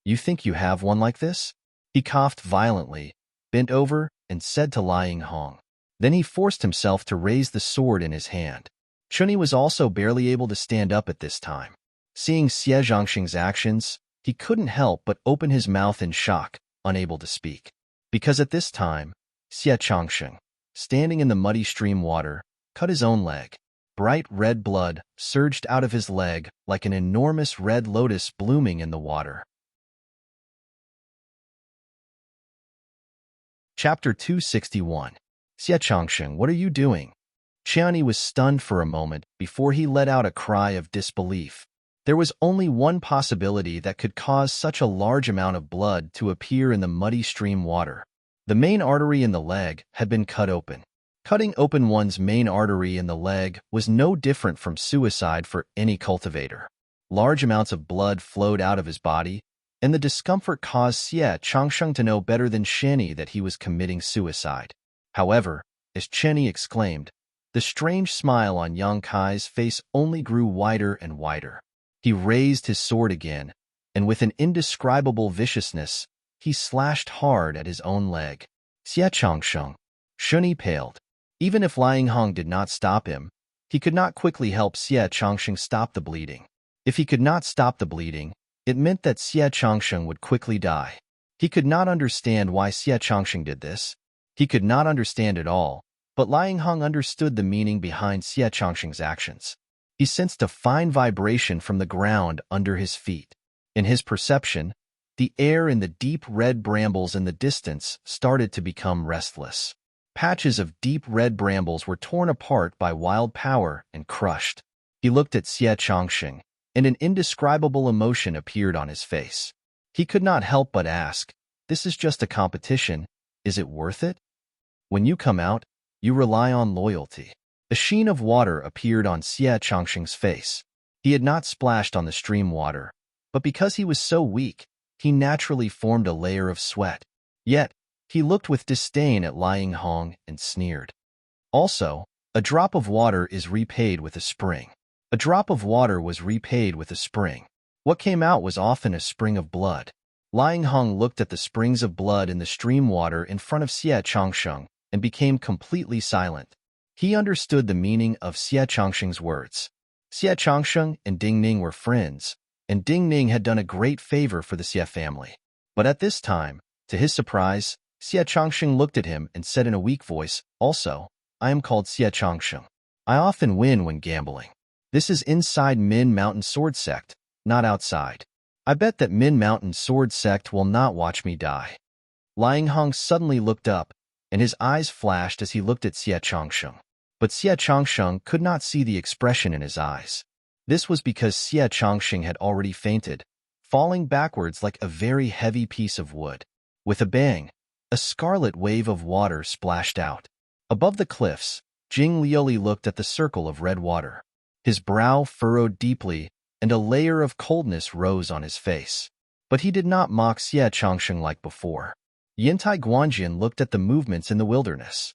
S1: "You think you have one like this?" He coughed violently, bent over, and said to Lying Hong. Then he forced himself to raise the sword in his hand. Chunyi was also barely able to stand up at this time. Seeing Xie Zhangxing's actions, he couldn't help but open his mouth in shock, unable to speak. Because at this time, Xie Changxing, standing in the muddy stream water, cut his own leg. Bright red blood surged out of his leg like an enormous red lotus blooming in the water. Chapter 261. Xie Changxing, what are you doing? Qianyi was stunned for a moment before he let out a cry of disbelief. There was only one possibility that could cause such a large amount of blood to appear in the muddy stream water. The main artery in the leg had been cut open. Cutting open one's main artery in the leg was no different from suicide for any cultivator. Large amounts of blood flowed out of his body, and the discomfort caused Xie Changxing to know better than Qianyi that he was committing suicide. However, as Qianyi exclaimed, the strange smile on Yang Kai's face only grew wider and wider. He raised his sword again, and with an indescribable viciousness, he slashed hard at his own leg. Xie Changxing. Shunyi paled. Even if Lying Hong did not stop him, he could not quickly help Xie Changxing stop the bleeding. If he could not stop the bleeding, it meant that Xie Changxing would quickly die. He could not understand why Xie Changxing did this. He could not understand at all, but Lying Hong understood the meaning behind Xie Changxing's actions. He sensed a fine vibration from the ground under his feet. In his perception, the air in the deep red brambles in the distance started to become restless. Patches of deep red brambles were torn apart by wild power and crushed. He looked at Xie Changxing, and an indescribable emotion appeared on his face. He could not help but ask, "This is just a competition. Is it worth it? When you come out, you rely on loyalty." A sheen of water appeared on Xie Changxing's face. He had not splashed on the stream water, but because he was so weak, he naturally formed a layer of sweat. Yet, he looked with disdain at Lying Hong and sneered. Also, a drop of water is repaid with a spring. A drop of water was repaid with a spring. What came out was often a spring of blood. Lying Hong looked at the springs of blood in the stream water in front of Xie Changxing and became completely silent. He understood the meaning of Xie Changxing's words. Xie Changxing and Ding Ning were friends, and Ding Ning had done a great favor for the Xie family. But at this time, to his surprise, Xie Changxing looked at him and said in a weak voice, "Also, I am called Xie Changxing. I often win when gambling. This is inside Min Mountain Sword Sect, not outside. I bet that Min Mountain Sword Sect will not watch me die." Lying Hong suddenly looked up, and his eyes flashed as he looked at Xie Changxing. But Xie Changxing could not see the expression in his eyes. This was because Xie Changxing had already fainted, falling backwards like a very heavy piece of wood. With a bang, a scarlet wave of water splashed out. Above the cliffs, Jing Lioli looked at the circle of red water. His brow furrowed deeply, and a layer of coldness rose on his face. But he did not mock Xie Changxing like before. Yintai Guanjian looked at the movements in the wilderness.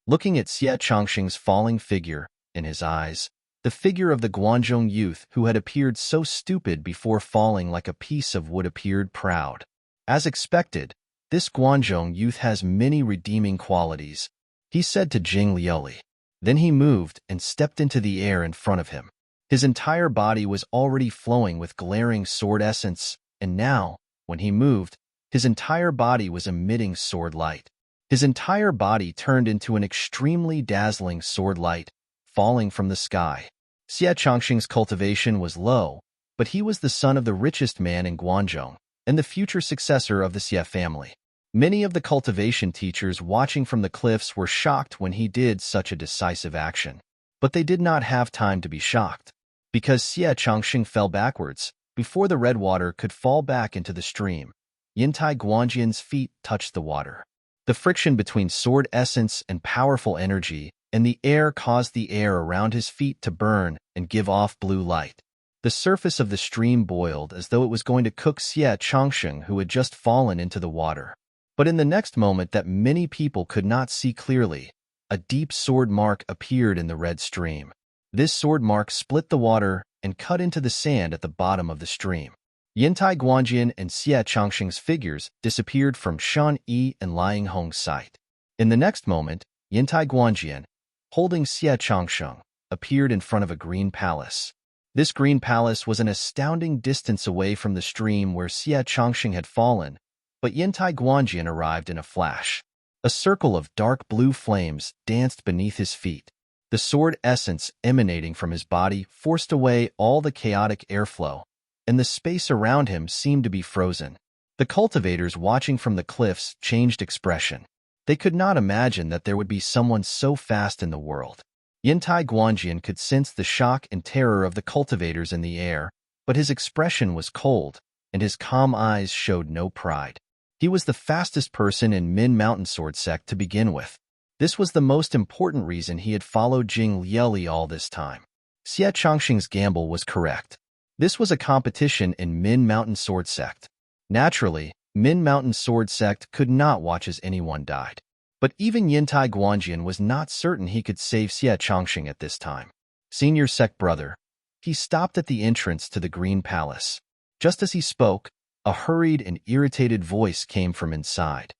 S1: Looking at Xie Changxing's falling figure, in his eyes, the figure of the Guanzhong youth who had appeared so stupid before falling like a piece of wood appeared proud. As expected, this Guanzhong youth has many redeeming qualities, he said to Jing Lioli. Then he moved and stepped into the air in front of him. His entire body was already flowing with glaring sword essence, and now, when he moved, his entire body was emitting sword light. His entire body turned into an extremely dazzling sword light, falling from the sky. Xie Changxing's cultivation was low, but he was the son of the richest man in Guangzhou, and the future successor of the Xie family. Many of the cultivation teachers watching from the cliffs were shocked when he did such a decisive action. But they did not have time to be shocked, because Xie Changxing fell backwards. Before the red water could fall back into the stream, Yintai Guanjian's feet touched the water. The friction between sword essence and powerful energy and the air caused the air around his feet to burn and give off blue light. The surface of the stream boiled as though it was going to cook Xie Changsheng, who had just fallen into the water. But in the next moment that many people could not see clearly, a deep sword mark appeared in the red stream. This sword mark split the water and cut into the sand at the bottom of the stream. Yintai Guanjian and Xie Changsheng's figures disappeared from Shan Yi and Liang Hong's sight. In the next moment, Yintai Guanjian, holding Xie Changsheng, appeared in front of a green palace. This green palace was an astounding distance away from the stream where Xie Changsheng had fallen, but Yintai Guanjian arrived in a flash. A circle of dark blue flames danced beneath his feet. The sword essence emanating from his body forced away all the chaotic airflow, and the space around him seemed to be frozen. The cultivators watching from the cliffs changed expression. They could not imagine that there would be someone so fast in the world. Yintai Guanjian could sense the shock and terror of the cultivators in the air, but his expression was cold, and his calm eyes showed no pride. He was the fastest person in Min Mountain Sword Sect to begin with. This was the most important reason he had followed Jing Lieli all this time. Xie Changsheng's gamble was correct. This was a competition in Min Mountain Sword Sect. Naturally, Min Mountain Sword Sect could not watch as anyone died. But even Yintai Guanjian was not certain he could save Xie Changsheng at this time. Senior sect brother. He stopped at the entrance to the Green Palace. Just as he spoke, a hurried and irritated voice came from inside.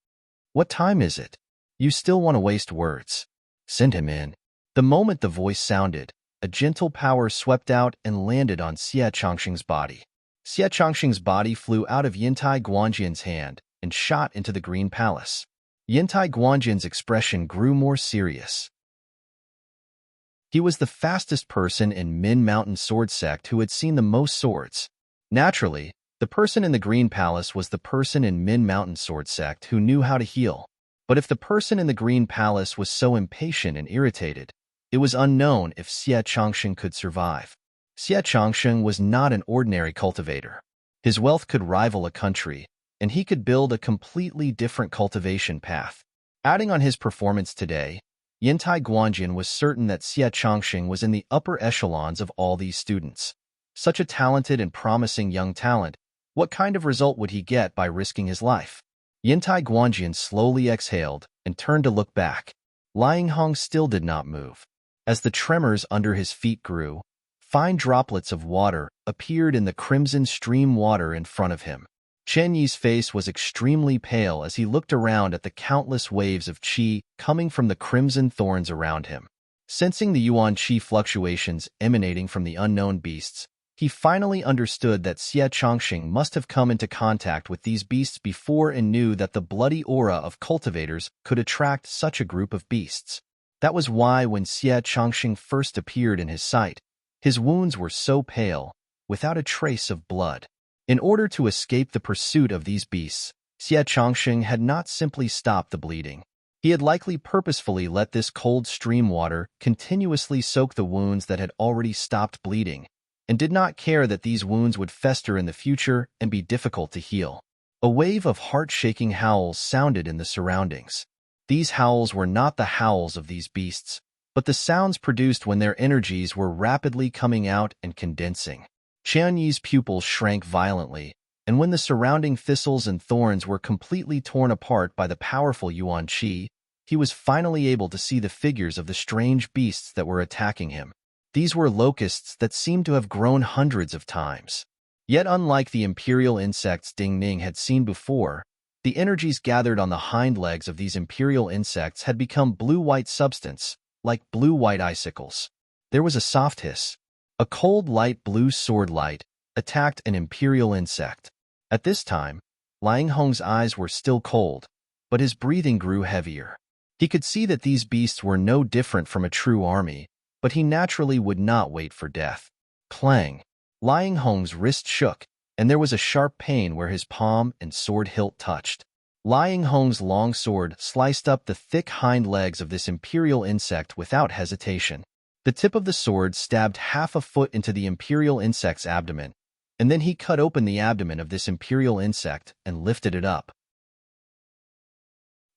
S1: What time is it? You still want to waste words? Send him in. The moment the voice sounded, a gentle power swept out and landed on Xie Changsheng's body. Xie Changsheng's body flew out of Yintai Guanjian's hand and shot into the Green Palace. Yintai Guanjian's expression grew more serious. He was the fastest person in Min Mountain Sword Sect who had seen the most swords. Naturally, the person in the Green Palace was the person in Min Mountain Sword Sect who knew how to heal. But if the person in the Green Palace was so impatient and irritated, it was unknown if Xie Changsheng could survive. Xie Changsheng was not an ordinary cultivator. His wealth could rival a country, and he could build a completely different cultivation path. Adding on his performance today, Yintai Guanjian was certain that Xie Changsheng was in the upper echelons of all these students. Such a talented and promising young talent, what kind of result would he get by risking his life? Yintai Guanjian slowly exhaled and turned to look back. Liang Hong still did not move. As the tremors under his feet grew, fine droplets of water appeared in the crimson stream water in front of him. Chen Yi's face was extremely pale as he looked around at the countless waves of qi coming from the crimson thorns around him. Sensing the yuan qi fluctuations emanating from the unknown beasts, he finally understood that Xie Changsheng must have come into contact with these beasts before and knew that the bloody aura of cultivators could attract such a group of beasts. That was why when Xie Changsheng first appeared in his sight, his wounds were so pale, without a trace of blood. In order to escape the pursuit of these beasts, Xie Changsheng had not simply stopped the bleeding. He had likely purposefully let this cold stream water continuously soak the wounds that had already stopped bleeding, and did not care that these wounds would fester in the future and be difficult to heal. A wave of heart-shaking howls sounded in the surroundings. These howls were not the howls of these beasts, but the sounds produced when their energies were rapidly coming out and condensing. Chen Yi's pupils shrank violently, and when the surrounding thistles and thorns were completely torn apart by the powerful yuan qi, he was finally able to see the figures of the strange beasts that were attacking him. These were locusts that seemed to have grown hundreds of times. Yet unlike the imperial insects Ding Ning had seen before, the energies gathered on the hind legs of these imperial insects had become blue-white substance, like blue-white icicles. There was a soft hiss. A cold light blue sword light attacked an imperial insect. At this time, Liang Hong's eyes were still cold, but his breathing grew heavier. He could see that these beasts were no different from a true army, but he naturally would not wait for death. Clang! Liang Hong's wrist shook, and there was a sharp pain where his palm and sword hilt touched. Liang Hong's long sword sliced up the thick hind legs of this imperial insect without hesitation. The tip of the sword stabbed half a foot into the imperial insect's abdomen, and then he cut open the abdomen of this imperial insect and lifted it up.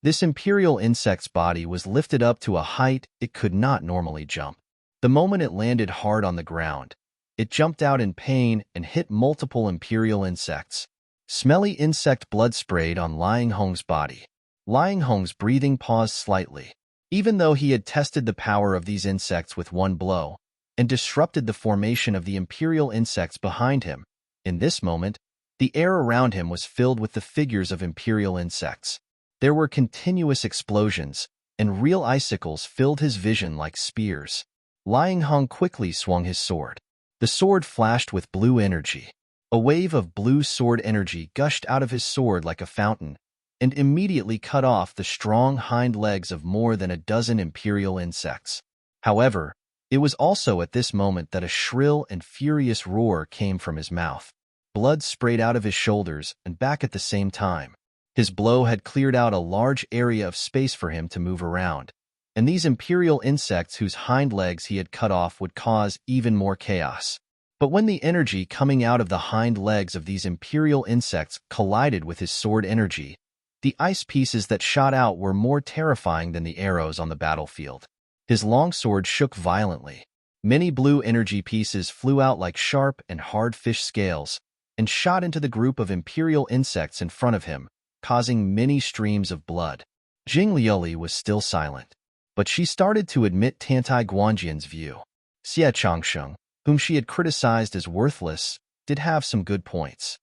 S1: This imperial insect's body was lifted up to a height it could not normally jump. The moment it landed hard on the ground, it jumped out in pain and hit multiple imperial insects. Smelly insect blood sprayed on Liang Hong's body. Liang Hong's breathing paused slightly. Even though he had tested the power of these insects with one blow and disrupted the formation of the imperial insects behind him, in this moment, the air around him was filled with the figures of imperial insects. There were continuous explosions, and real icicles filled his vision like spears. Liang Hong quickly swung his sword. The sword flashed with blue energy. A wave of blue sword energy gushed out of his sword like a fountain, and immediately cut off the strong hind legs of more than a dozen imperial insects. However, it was also at this moment that a shrill and furious roar came from his mouth. Blood sprayed out of his shoulders and back at the same time. His blow had cleared out a large area of space for him to move around, and these imperial insects whose hind legs he had cut off would cause even more chaos. But when the energy coming out of the hind legs of these imperial insects collided with his sword energy, the ice pieces that shot out were more terrifying than the arrows on the battlefield. His long sword shook violently. Many blue energy pieces flew out like sharp and hard fish scales and shot into the group of imperial insects in front of him, causing many streams of blood. Jing Liuli was still silent, but she started to admit Tantai Guanjian's view. Xie Changsheng, whom she had criticized as worthless, did have some good points.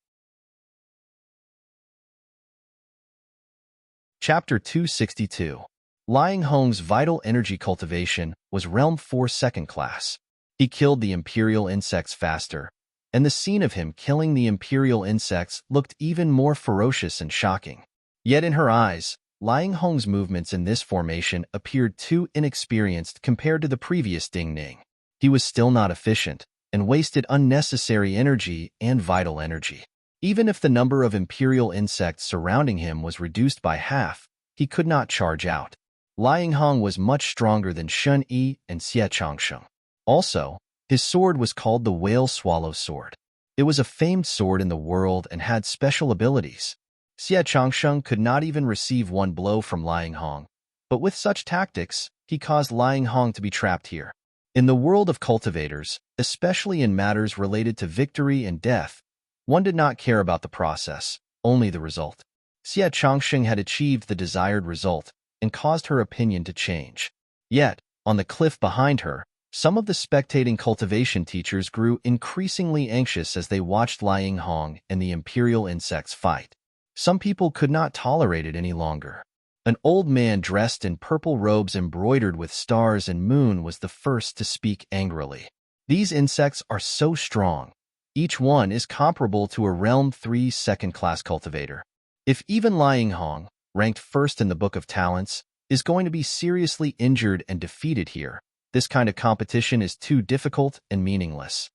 S1: Chapter 262. Liang Hong's vital energy cultivation was Realm 4 second class. He killed the imperial insects faster, and the scene of him killing the imperial insects looked even more ferocious and shocking. Yet in her eyes, Liang Hong's movements in this formation appeared too inexperienced compared to the previous Ding Ning. He was still not efficient, and wasted unnecessary energy and vital energy. Even if the number of imperial insects surrounding him was reduced by half, he could not charge out. Liang Hong was much stronger than Shun Yi and Xie Changsheng. Also, his sword was called the Whale Swallow Sword. It was a famed sword in the world and had special abilities. Xie Changsheng could not even receive one blow from Liang Hong, but with such tactics, he caused Liang Hong to be trapped here. In the world of cultivators, especially in matters related to victory and death, one did not care about the process, only the result. Xie Changsheng had achieved the desired result and caused her opinion to change. Yet, on the cliff behind her, some of the spectating cultivation teachers grew increasingly anxious as they watched Liang Hong and the imperial insects fight. Some people could not tolerate it any longer. An old man dressed in purple robes embroidered with stars and moon was the first to speak angrily. These insects are so strong. Each one is comparable to a Realm 3 second-class cultivator. If even Liang Hong, ranked first in the Book of Talents, is going to be seriously injured and defeated here, this kind of competition is too difficult and meaningless.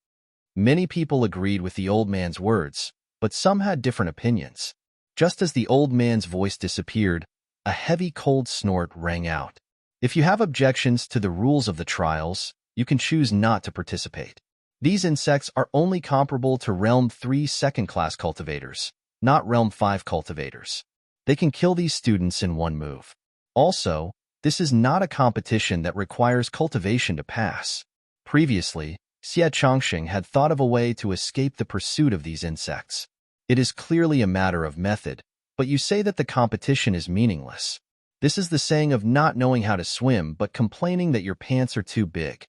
S1: Many people agreed with the old man's words, but some had different opinions. Just as the old man's voice disappeared, a heavy cold snort rang out. If you have objections to the rules of the trials, you can choose not to participate. These insects are only comparable to Realm 3 second-class cultivators, not Realm 5 cultivators. They can kill these students in one move. Also, this is not a competition that requires cultivation to pass. Previously, Xie Changsheng had thought of a way to escape the pursuit of these insects. It is clearly a matter of method, but you say that the competition is meaningless. This is the saying of not knowing how to swim but complaining that your pants are too big.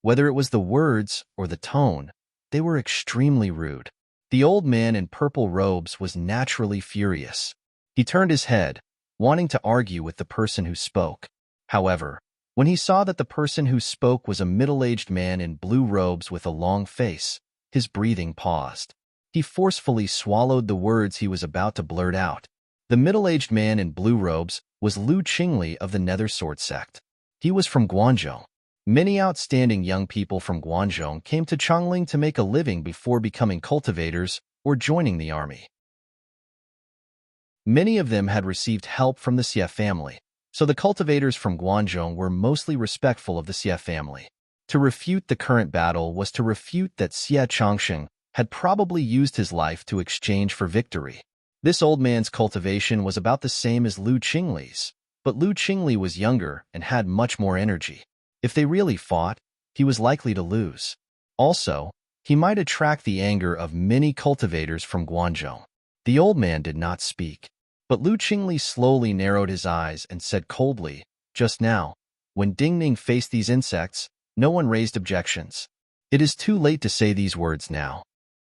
S1: Whether it was the words or the tone, they were extremely rude. The old man in purple robes was naturally furious. He turned his head, wanting to argue with the person who spoke. However, when he saw that the person who spoke was a middle-aged man in blue robes with a long face, his breathing paused. He forcefully swallowed the words he was about to blurt out. The middle-aged man in blue robes was Lu Qingli of the Nether Sword sect. He was from Guangzhou. Many outstanding young people from Guangzhou came to Chongling to make a living before becoming cultivators or joining the army. Many of them had received help from the Xie family, so the cultivators from Guangzhou were mostly respectful of the Xie family. To refute the current battle was to refute that Xie Changsheng had probably used his life to exchange for victory. This old man's cultivation was about the same as Lu Qingli's, but Lu Qingli was younger and had much more energy. If they really fought, he was likely to lose. Also, he might attract the anger of many cultivators from Guangzhou. The old man did not speak, but Lu Qingli slowly narrowed his eyes and said coldly, "Just now, when Dingning faced these insects, no one raised objections. It is too late to say these words now."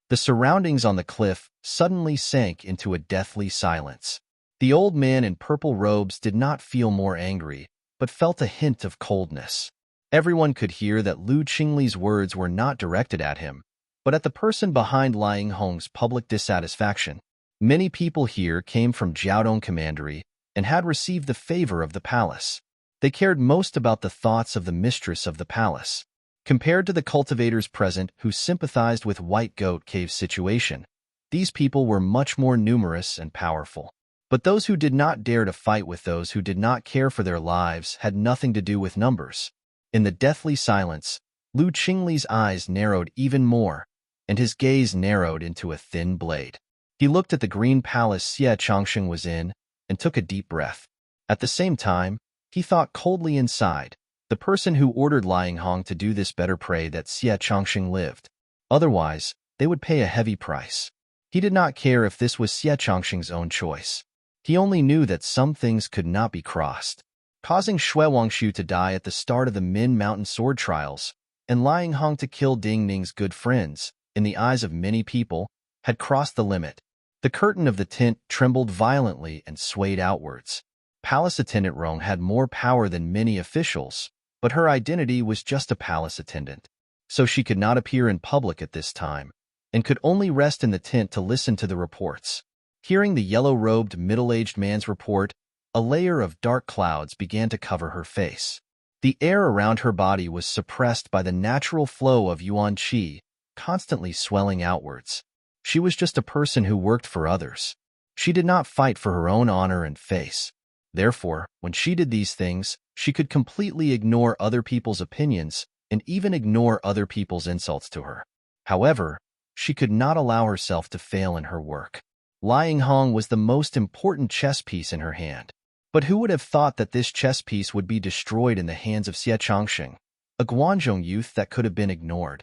S1: The surroundings on the cliff suddenly sank into a deathly silence. The old man in purple robes did not feel more angry, but felt a hint of coldness. Everyone could hear that Lu Qingli's words were not directed at him, but at the person behind Liang Hong's public dissatisfaction. Many people here came from Jiaodong Commandery and had received the favor of the palace. They cared most about the thoughts of the mistress of the palace. Compared to the cultivators present who sympathized with White Goat Cave's situation, these people were much more numerous and powerful. But those who did not dare to fight with those who did not care for their lives had nothing to do with numbers. In the deathly silence, Lu Qingli's eyes narrowed even more, and his gaze narrowed into a thin blade. He looked at the green palace Xie Changsheng was in and took a deep breath. At the same time, he thought coldly inside, the person who ordered Liang Hong to do this better pray that Xie Changsheng lived. Otherwise, they would pay a heavy price. He did not care if this was Xie Changsheng's own choice. He only knew that some things could not be crossed. Causing Xue Wangshu to die at the start of the Min Mountain sword trials, and Liang Hong to kill Ding Ning's good friends, in the eyes of many people, had crossed the limit. The curtain of the tent trembled violently and swayed outwards. Palace attendant Rong had more power than many officials, but her identity was just a palace attendant, so she could not appear in public at this time, and could only rest in the tent to listen to the reports. Hearing the yellow-robed middle-aged man's report, a layer of dark clouds began to cover her face. The air around her body was suppressed by the natural flow of yuan qi, constantly swelling outwards. She was just a person who worked for others. She did not fight for her own honor and face. Therefore, when she did these things, she could completely ignore other people's opinions and even ignore other people's insults to her. However, she could not allow herself to fail in her work. Liang Hong was the most important chess piece in her hand. But who would have thought that this chess piece would be destroyed in the hands of Xie Changsheng, a Guangzhou youth that could have been ignored?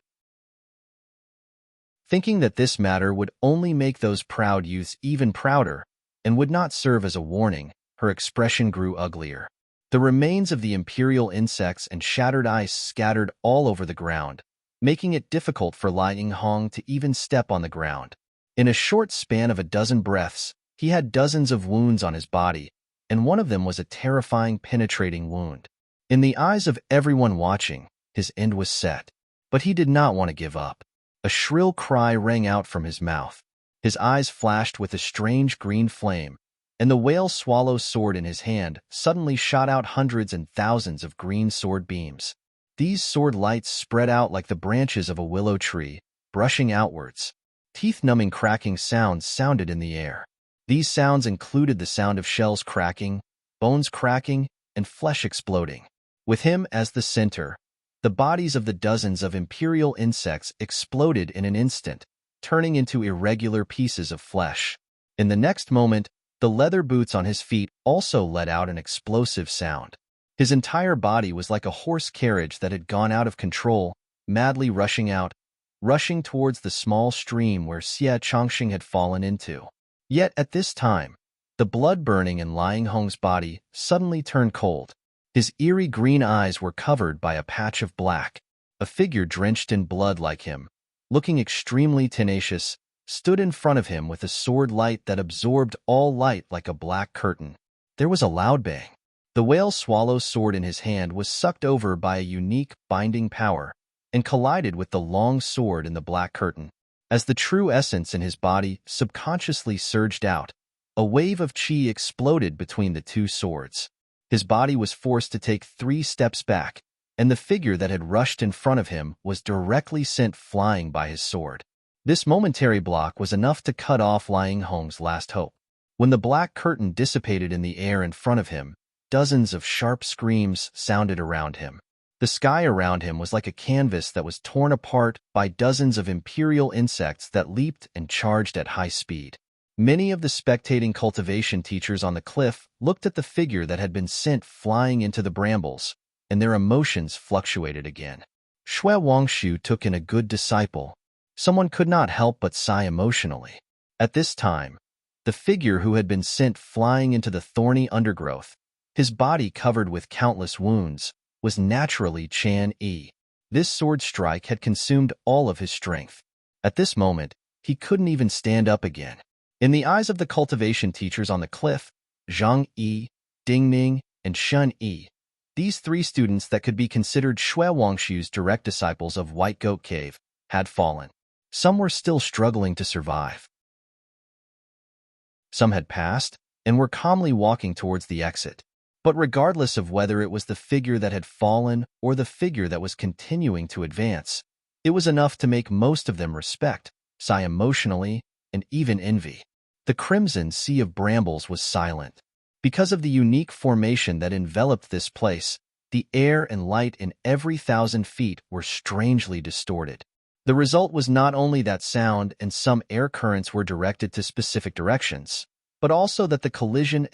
S1: Thinking that this matter would only make those proud youths even prouder and would not serve as a warning, her expression grew uglier. The remains of the imperial insects and shattered ice scattered all over the ground, making it difficult for Liang Hong to even step on the ground. In a short span of a dozen breaths, he had dozens of wounds on his body, and one of them was a terrifying, penetrating wound. In the eyes of everyone watching, his end was set. But he did not want to give up. A shrill cry rang out from his mouth. His eyes flashed with a strange green flame, and the whale swallow's sword in his hand suddenly shot out hundreds and thousands of green sword beams. These sword lights spread out like the branches of a willow tree, brushing outwards. Teeth-numbing cracking sounds sounded in the air. These sounds included the sound of shells cracking, bones cracking, and flesh exploding. With him as the center, the bodies of the dozens of imperial insects exploded in an instant, turning into irregular pieces of flesh. In the next moment, the leather boots on his feet also let out an explosive sound. His entire body was like a horse carriage that had gone out of control, madly rushing towards the small stream where Xie Changsheng had fallen into. Yet at this time, the blood burning in Liang Hong's body suddenly turned cold. His eerie green eyes were covered by a patch of black. A figure drenched in blood like him, looking extremely tenacious, stood in front of him with a sword light that absorbed all light like a black curtain. There was a loud bang. The whale swallow's sword in his hand was sucked over by a unique binding power and collided with the long sword in the black curtain. As the true essence in his body subconsciously surged out, a wave of qi exploded between the two swords. His body was forced to take 3 steps back, and the figure that had rushed in front of him was directly sent flying by his sword. This momentary block was enough to cut off Liang Hong's last hope. When the black curtain dissipated in the air in front of him, dozens of sharp screams sounded around him. The sky around him was like a canvas that was torn apart by dozens of imperial insects that leaped and charged at high speed. Many of the spectating cultivation teachers on the cliff looked at the figure that had been sent flying into the brambles, and their emotions fluctuated again. Shui Wangshu took in a good disciple. Someone could not help but sigh emotionally. At this time, the figure who had been sent flying into the thorny undergrowth, his body covered with countless wounds, was naturally Chan Yi. This sword strike had consumed all of his strength. At this moment, he couldn't even stand up again. In the eyes of the cultivation teachers on the cliff, Zhang Yi, Ding Ning, and Shun Yi, these three students that could be considered Shui Wangshu's direct disciples of White Goat Cave, had fallen. Some were still struggling to survive. Some had passed and were calmly walking towards the exit. But regardless of whether it was the figure that had fallen or the figure that was continuing to advance, it was enough to make most of them respect, sigh emotionally, and even envy. The crimson sea of brambles was silent. Because of the unique formation that enveloped this place, the air and light in every 1,000 feet were strangely distorted. The result was not only that sound and some air currents were directed to specific directions, but also that the collision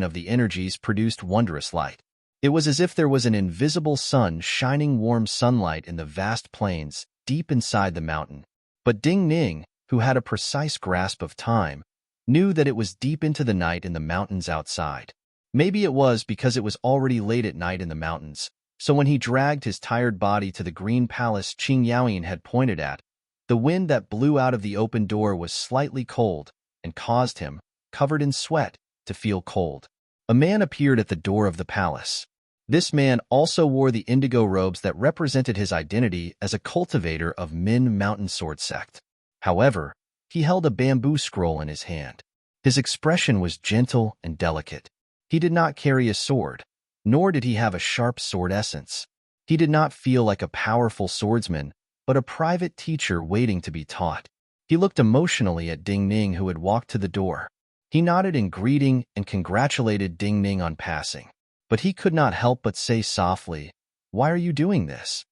S1: of the energies produced wondrous light. It was as if there was an invisible sun shining warm sunlight in the vast plains deep inside the mountain. But Ding Ning, who had a precise grasp of time, knew that it was deep into the night in the mountains outside. Maybe it was because it was already late at night in the mountains, so when he dragged his tired body to the green palace Qing Yaoyin had pointed at, the wind that blew out of the open door was slightly cold and caused him, covered in sweat, to feel cold. A man appeared at the door of the palace. This man also wore the indigo robes that represented his identity as a cultivator of Min Mountain Sword Sect. However, he held a bamboo scroll in his hand. His expression was gentle and delicate. He did not carry a sword, nor did he have a sharp sword essence. He did not feel like a powerful swordsman, but a private teacher waiting to be taught. He looked emotionally at Ding Ning, who had walked to the door. He nodded in greeting and congratulated Ding Ning on passing. But he could not help but say softly, "Why are you doing this?"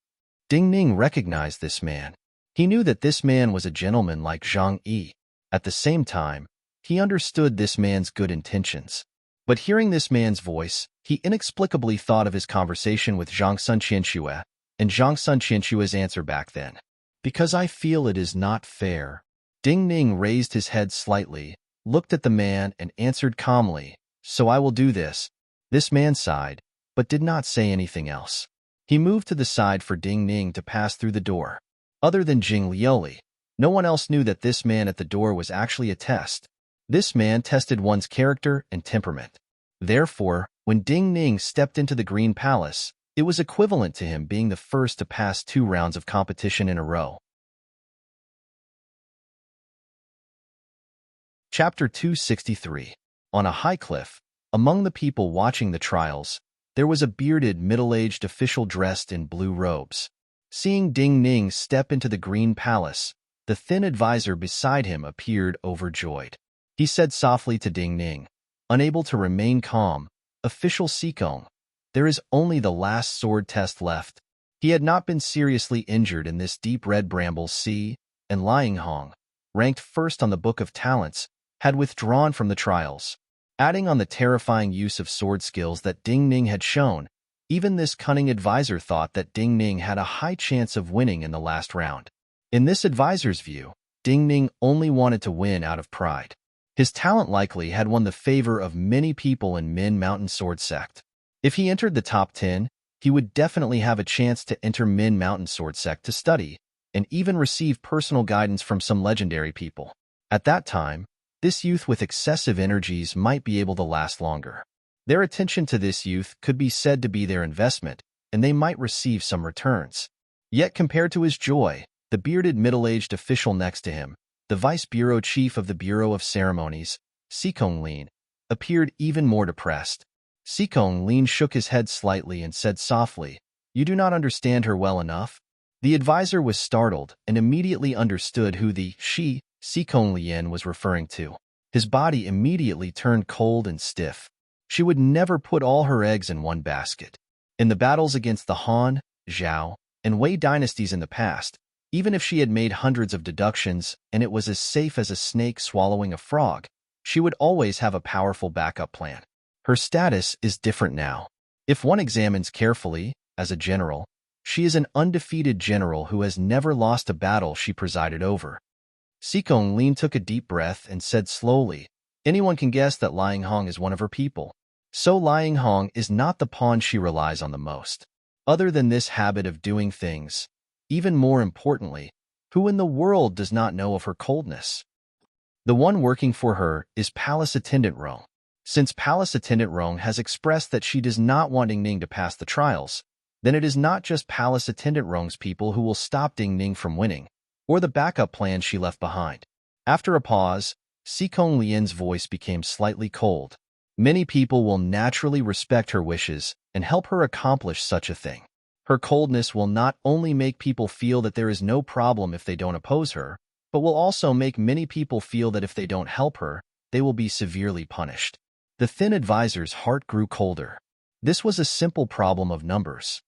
S1: Ding Ning recognized this man. He knew that this man was a gentleman like Zhang Yi. At the same time, he understood this man's good intentions. But hearing this man's voice, he inexplicably thought of his conversation with Zhang Sun Qianxue, and Zhang Sun Qianxue's answer back then. "Because I feel it is not fair." Ding Ning raised his head slightly, looked at the man, and answered calmly, "So I will do this." This man sighed, but did not say anything else. He moved to the side for Ding Ning to pass through the door. Other than Jing Lioli, no one else knew that this man at the door was actually a test. This man tested one's character and temperament. Therefore, when Ding Ning stepped into the Green Palace, it was equivalent to him being the first to pass 2 rounds of competition in a row. Chapter 263. On a high cliff, among the people watching the trials, there was a bearded, middle-aged official dressed in blue robes. Seeing Ding Ning step into the Green Palace, the thin advisor beside him appeared overjoyed. He said softly to Ding Ning, unable to remain calm, "Official Sikong, there is only the last sword test left." He had not been seriously injured in this deep red bramble sea, and Lying Hong, ranked first on the Book of Talents, had withdrawn from the trials. Adding on the terrifying use of sword skills that Ding Ning had shown, even this cunning advisor thought that Ding Ning had a high chance of winning in the last round. In this advisor's view, Ding Ning only wanted to win out of pride. His talent likely had won the favor of many people in Min Mountain Sword Sect. If he entered the top 10, he would definitely have a chance to enter Min Mountain Sword Sect to study, and even receive personal guidance from some legendary people. At that time, this youth with excessive energies might be able to last longer. Their attention to this youth could be said to be their investment, and they might receive some returns. Yet compared to his joy, the bearded middle-aged official next to him, the vice bureau chief of the Bureau of Ceremonies, Sikong Lin, appeared even more depressed. Sikong Lin shook his head slightly and said softly, "You do not understand her well enough." The advisor was startled and immediately understood who the she, Sikong Lin, was referring to. His body immediately turned cold and stiff. She would never put all her eggs in one basket. In the battles against the Han, Zhao, and Wei dynasties in the past, Even if she had made hundreds of deductions and it was as safe as a snake swallowing a frog, she would always have a powerful backup plan. Her status is different now. If one examines carefully, as a general, she is an undefeated general who has never lost a battle she presided over. Sikong Lin took a deep breath and said slowly, anyone can guess that Liang Hong is one of her people. So Liang Hong is not the pawn she relies on the most. Other than this habit of doing things, even more importantly, who in the world does not know of her coldness? The one working for her is Palace Attendant Rong. Since Palace Attendant Rong has expressed that she does not want Ding Ning to pass the trials, then it is not just Palace Attendant Rong's people who will stop Ding Ning from winning, or the backup plan she left behind. After a pause, Sikong Lian's voice became slightly cold. Many people will naturally respect her wishes and help her accomplish such a thing. Her coldness will not only make people feel that there is no problem if they don't oppose her, but will also make many people feel that if they don't help her, they will be severely punished. The thin advisor's heart grew colder. This was a simple problem of numbers.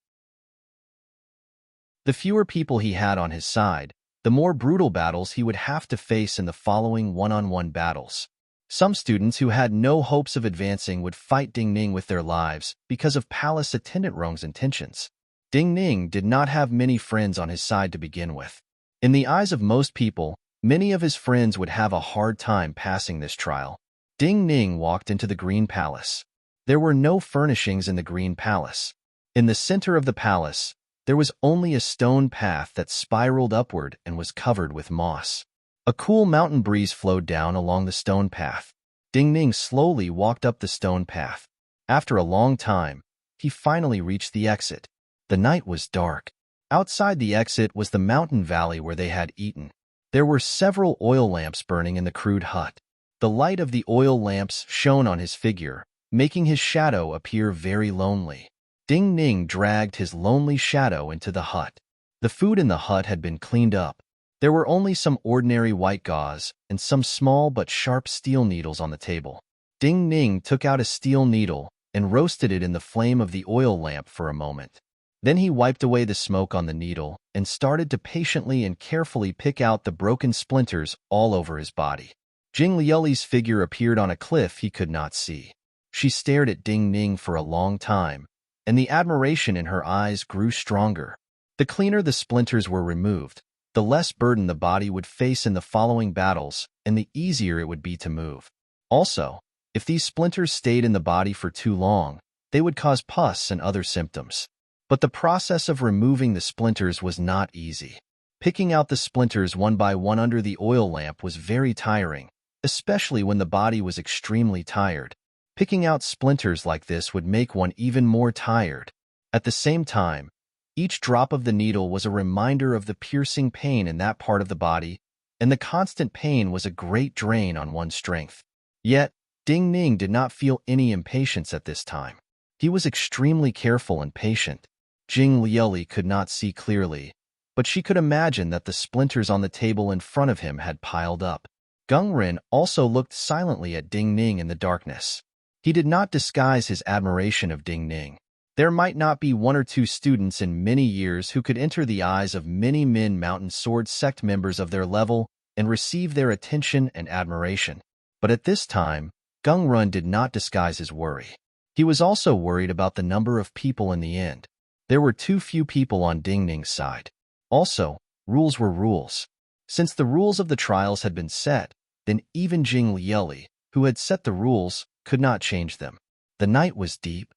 S1: The fewer people he had on his side, the more brutal battles he would have to face in the following one-on-one battles. Some students who had no hopes of advancing would fight Ding Ning with their lives because of Palace Attendant Rong's intentions. Ding Ning did not have many friends on his side to begin with. In the eyes of most people, many of his friends would have a hard time passing this trial. Ding Ning walked into the Green Palace. There were no furnishings in the Green Palace. In the center of the palace, there was only a stone path that spiraled upward and was covered with moss. A cool mountain breeze flowed down along the stone path. Ding Ning slowly walked up the stone path. After a long time, he finally reached the exit. The night was dark. Outside the exit was the mountain valley where they had eaten. There were several oil lamps burning in the crude hut. The light of the oil lamps shone on his figure, making his shadow appear very lonely. Ding Ning dragged his lonely shadow into the hut. The food in the hut had been cleaned up. There were only some ordinary white gauze and some small but sharp steel needles on the table. Ding Ning took out a steel needle and roasted it in the flame of the oil lamp for a moment. Then he wiped away the smoke on the needle and started to patiently and carefully pick out the broken splinters all over his body. Jing Liuli's figure appeared on a cliff he could not see. She stared at Ding Ning for a long time, and the admiration in her eyes grew stronger. The cleaner the splinters were removed, the less burden the body would face in the following battles, and the easier it would be to move. Also, if these splinters stayed in the body for too long, they would cause pus and other symptoms. But the process of removing the splinters was not easy. Picking out the splinters one by one under the oil lamp was very tiring, especially when the body was extremely tired. Picking out splinters like this would make one even more tired. At the same time, each drop of the needle was a reminder of the piercing pain in that part of the body, and the constant pain was a great drain on one's strength. Yet, Ding Ning did not feel any impatience at this time. He was extremely careful and patient. Jing Liuli could not see clearly, but she could imagine that the splinters on the table in front of him had piled up. Gung Ren also looked silently at Ding Ning in the darkness. He did not disguise his admiration of Ding Ning. There might not be one or two students in many years who could enter the eyes of many Min Mountain Sword sect members of their level and receive their attention and admiration. But at this time, Gung Ren did not disguise his worry. He was also worried about the number of people in the end. There were too few people on Ding Ning's side. Also, rules were rules. Since the rules of the trials had been set, then even Jing Liuli, who had set the rules, could not change them. The night was deep.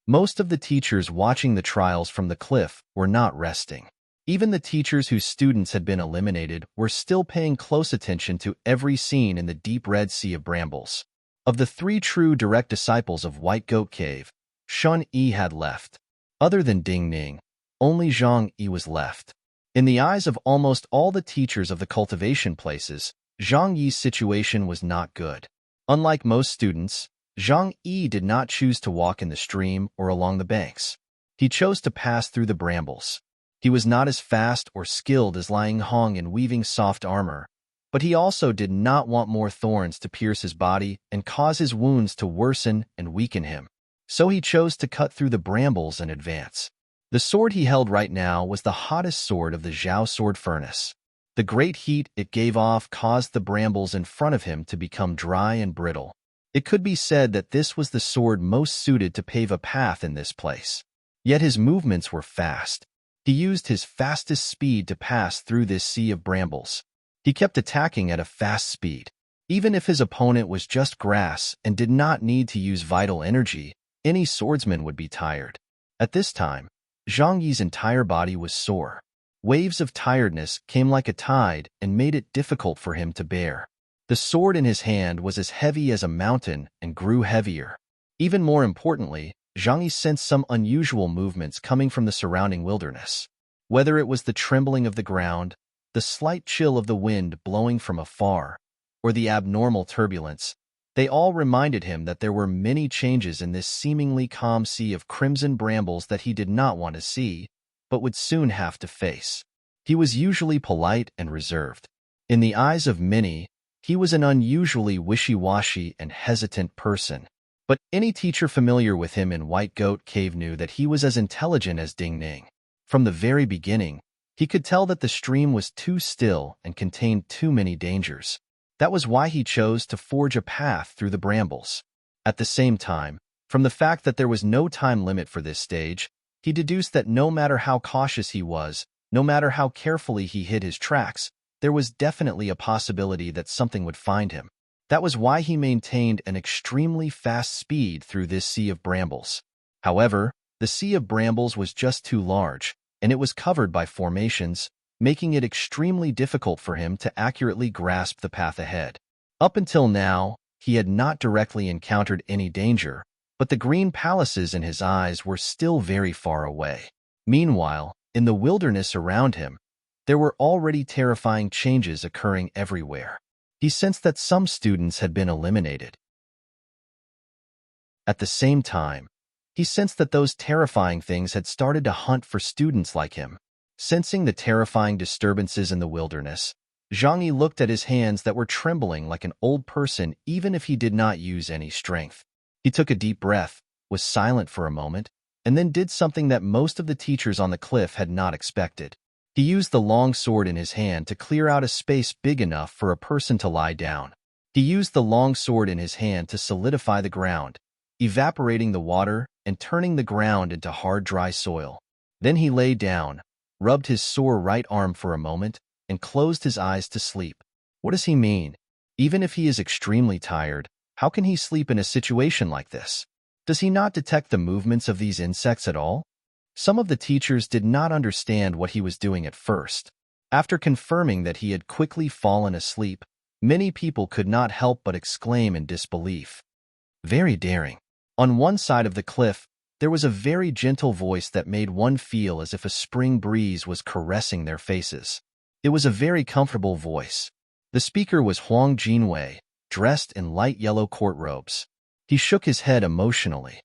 S1: Most of the teachers watching the trials from the cliff were not resting. Even the teachers whose students had been eliminated were still paying close attention to every scene in the deep red sea of brambles. Of the 3 true direct disciples of White Goat Cave, Shun Yi had left. Other than Ding Ning, only Zhang Yi was left. In the eyes of almost all the teachers of the cultivation places, Zhang Yi's situation was not good. Unlike most students, Zhang Yi did not choose to walk in the stream or along the banks. He chose to pass through the brambles. He was not as fast or skilled as Liang Hong in weaving soft armor, but he also did not want more thorns to pierce his body and cause his wounds to worsen and weaken him. So he chose to cut through the brambles and advance. The sword he held right now was the hottest sword of the Zhao sword furnace. The great heat it gave off caused the brambles in front of him to become dry and brittle. It could be said that this was the sword most suited to pave a path in this place. Yet his movements were fast. He used his fastest speed to pass through this sea of brambles. He kept attacking at a fast speed. Even if his opponent was just grass and did not need to use vital energy, any swordsman would be tired. At this time, Zhang Yi's entire body was sore. Waves of tiredness came like a tide and made it difficult for him to bear. The sword in his hand was as heavy as a mountain and grew heavier. Even more importantly, Zhang Yi sensed some unusual movements coming from the surrounding wilderness. Whether it was the trembling of the ground, the slight chill of the wind blowing from afar, or the abnormal turbulence, they all reminded him that there were many changes in this seemingly calm sea of crimson brambles that he did not want to see, but would soon have to face. He was usually polite and reserved. In the eyes of many, he was an unusually wishy-washy and hesitant person. But any teacher familiar with him in White Goat Cave knew that he was as intelligent as Ding Ning. From the very beginning, he could tell that the stream was too still and contained too many dangers. That was why he chose to forge a path through the brambles. At the same time, from the fact that there was no time limit for this stage, he deduced that no matter how cautious he was, no matter how carefully he hid his tracks, there was definitely a possibility that something would find him. That was why he maintained an extremely fast speed through this sea of brambles. However, the sea of brambles was just too large, and it was covered by formations, making it extremely difficult for him to accurately grasp the path ahead. Up until now, he had not directly encountered any danger, but the green palaces in his eyes were still very far away. Meanwhile, in the wilderness around him, there were already terrifying changes occurring everywhere. He sensed that some students had been eliminated. At the same time, he sensed that those terrifying things had started to hunt for students like him. Sensing the terrifying disturbances in the wilderness, Zhang Yi looked at his hands that were trembling like an old person even if he did not use any strength. He took a deep breath, was silent for a moment, and then did something that most of the teachers on the cliff had not expected. He used the long sword in his hand to clear out a space big enough for a person to lie down. He used the long sword in his hand to solidify the ground, evaporating the water and turning the ground into hard, dry soil. Then he lay down, rubbed his sore right arm for a moment, and closed his eyes to sleep. What does he mean? Even if he is extremely tired, how can he sleep in a situation like this? Does he not detect the movements of these insects at all? Some of the teachers did not understand what he was doing at first. After confirming that he had quickly fallen asleep, many people could not help but exclaim in disbelief. Very daring. On one side of the cliff, there was a very gentle voice that made one feel as if a spring breeze was caressing their faces. It was a very comfortable voice. The speaker was Huang Jinwei, dressed in light yellow court robes. He shook his head emotionally.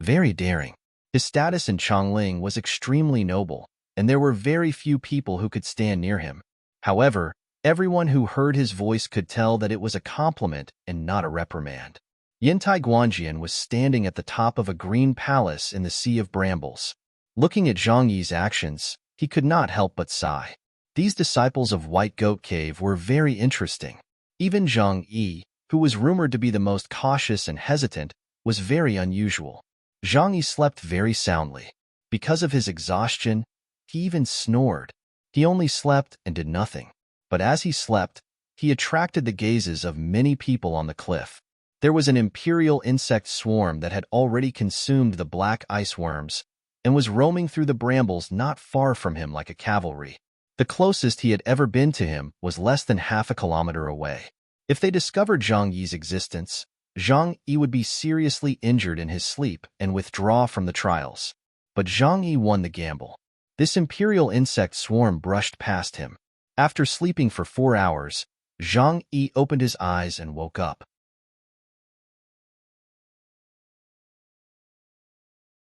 S1: Very daring. His status in Chongling was extremely noble, and there were very few people who could stand near him. However, everyone who heard his voice could tell that it was a compliment and not a reprimand. Yantai Guanjian was standing at the top of a green palace in the sea of brambles. Looking at Zhang Yi's actions, he could not help but sigh. These disciples of White Goat Cave were very interesting. Even Zhang Yi, who was rumored to be the most cautious and hesitant, was very unusual. Zhang Yi slept very soundly. Because of his exhaustion, he even snored. He only slept and did nothing. But as he slept, he attracted the gazes of many people on the cliff. There was an imperial insect swarm that had already consumed the black ice worms and was roaming through the brambles not far from him like a cavalry. The closest he had ever been to him was less than half a kilometer away. If they discovered Zhang Yi's existence, Zhang Yi would be seriously injured in his sleep and withdraw from the trials. But Zhang Yi won the gamble. This imperial insect swarm brushed past him. After sleeping for 4 hours, Zhang Yi opened his eyes and woke up.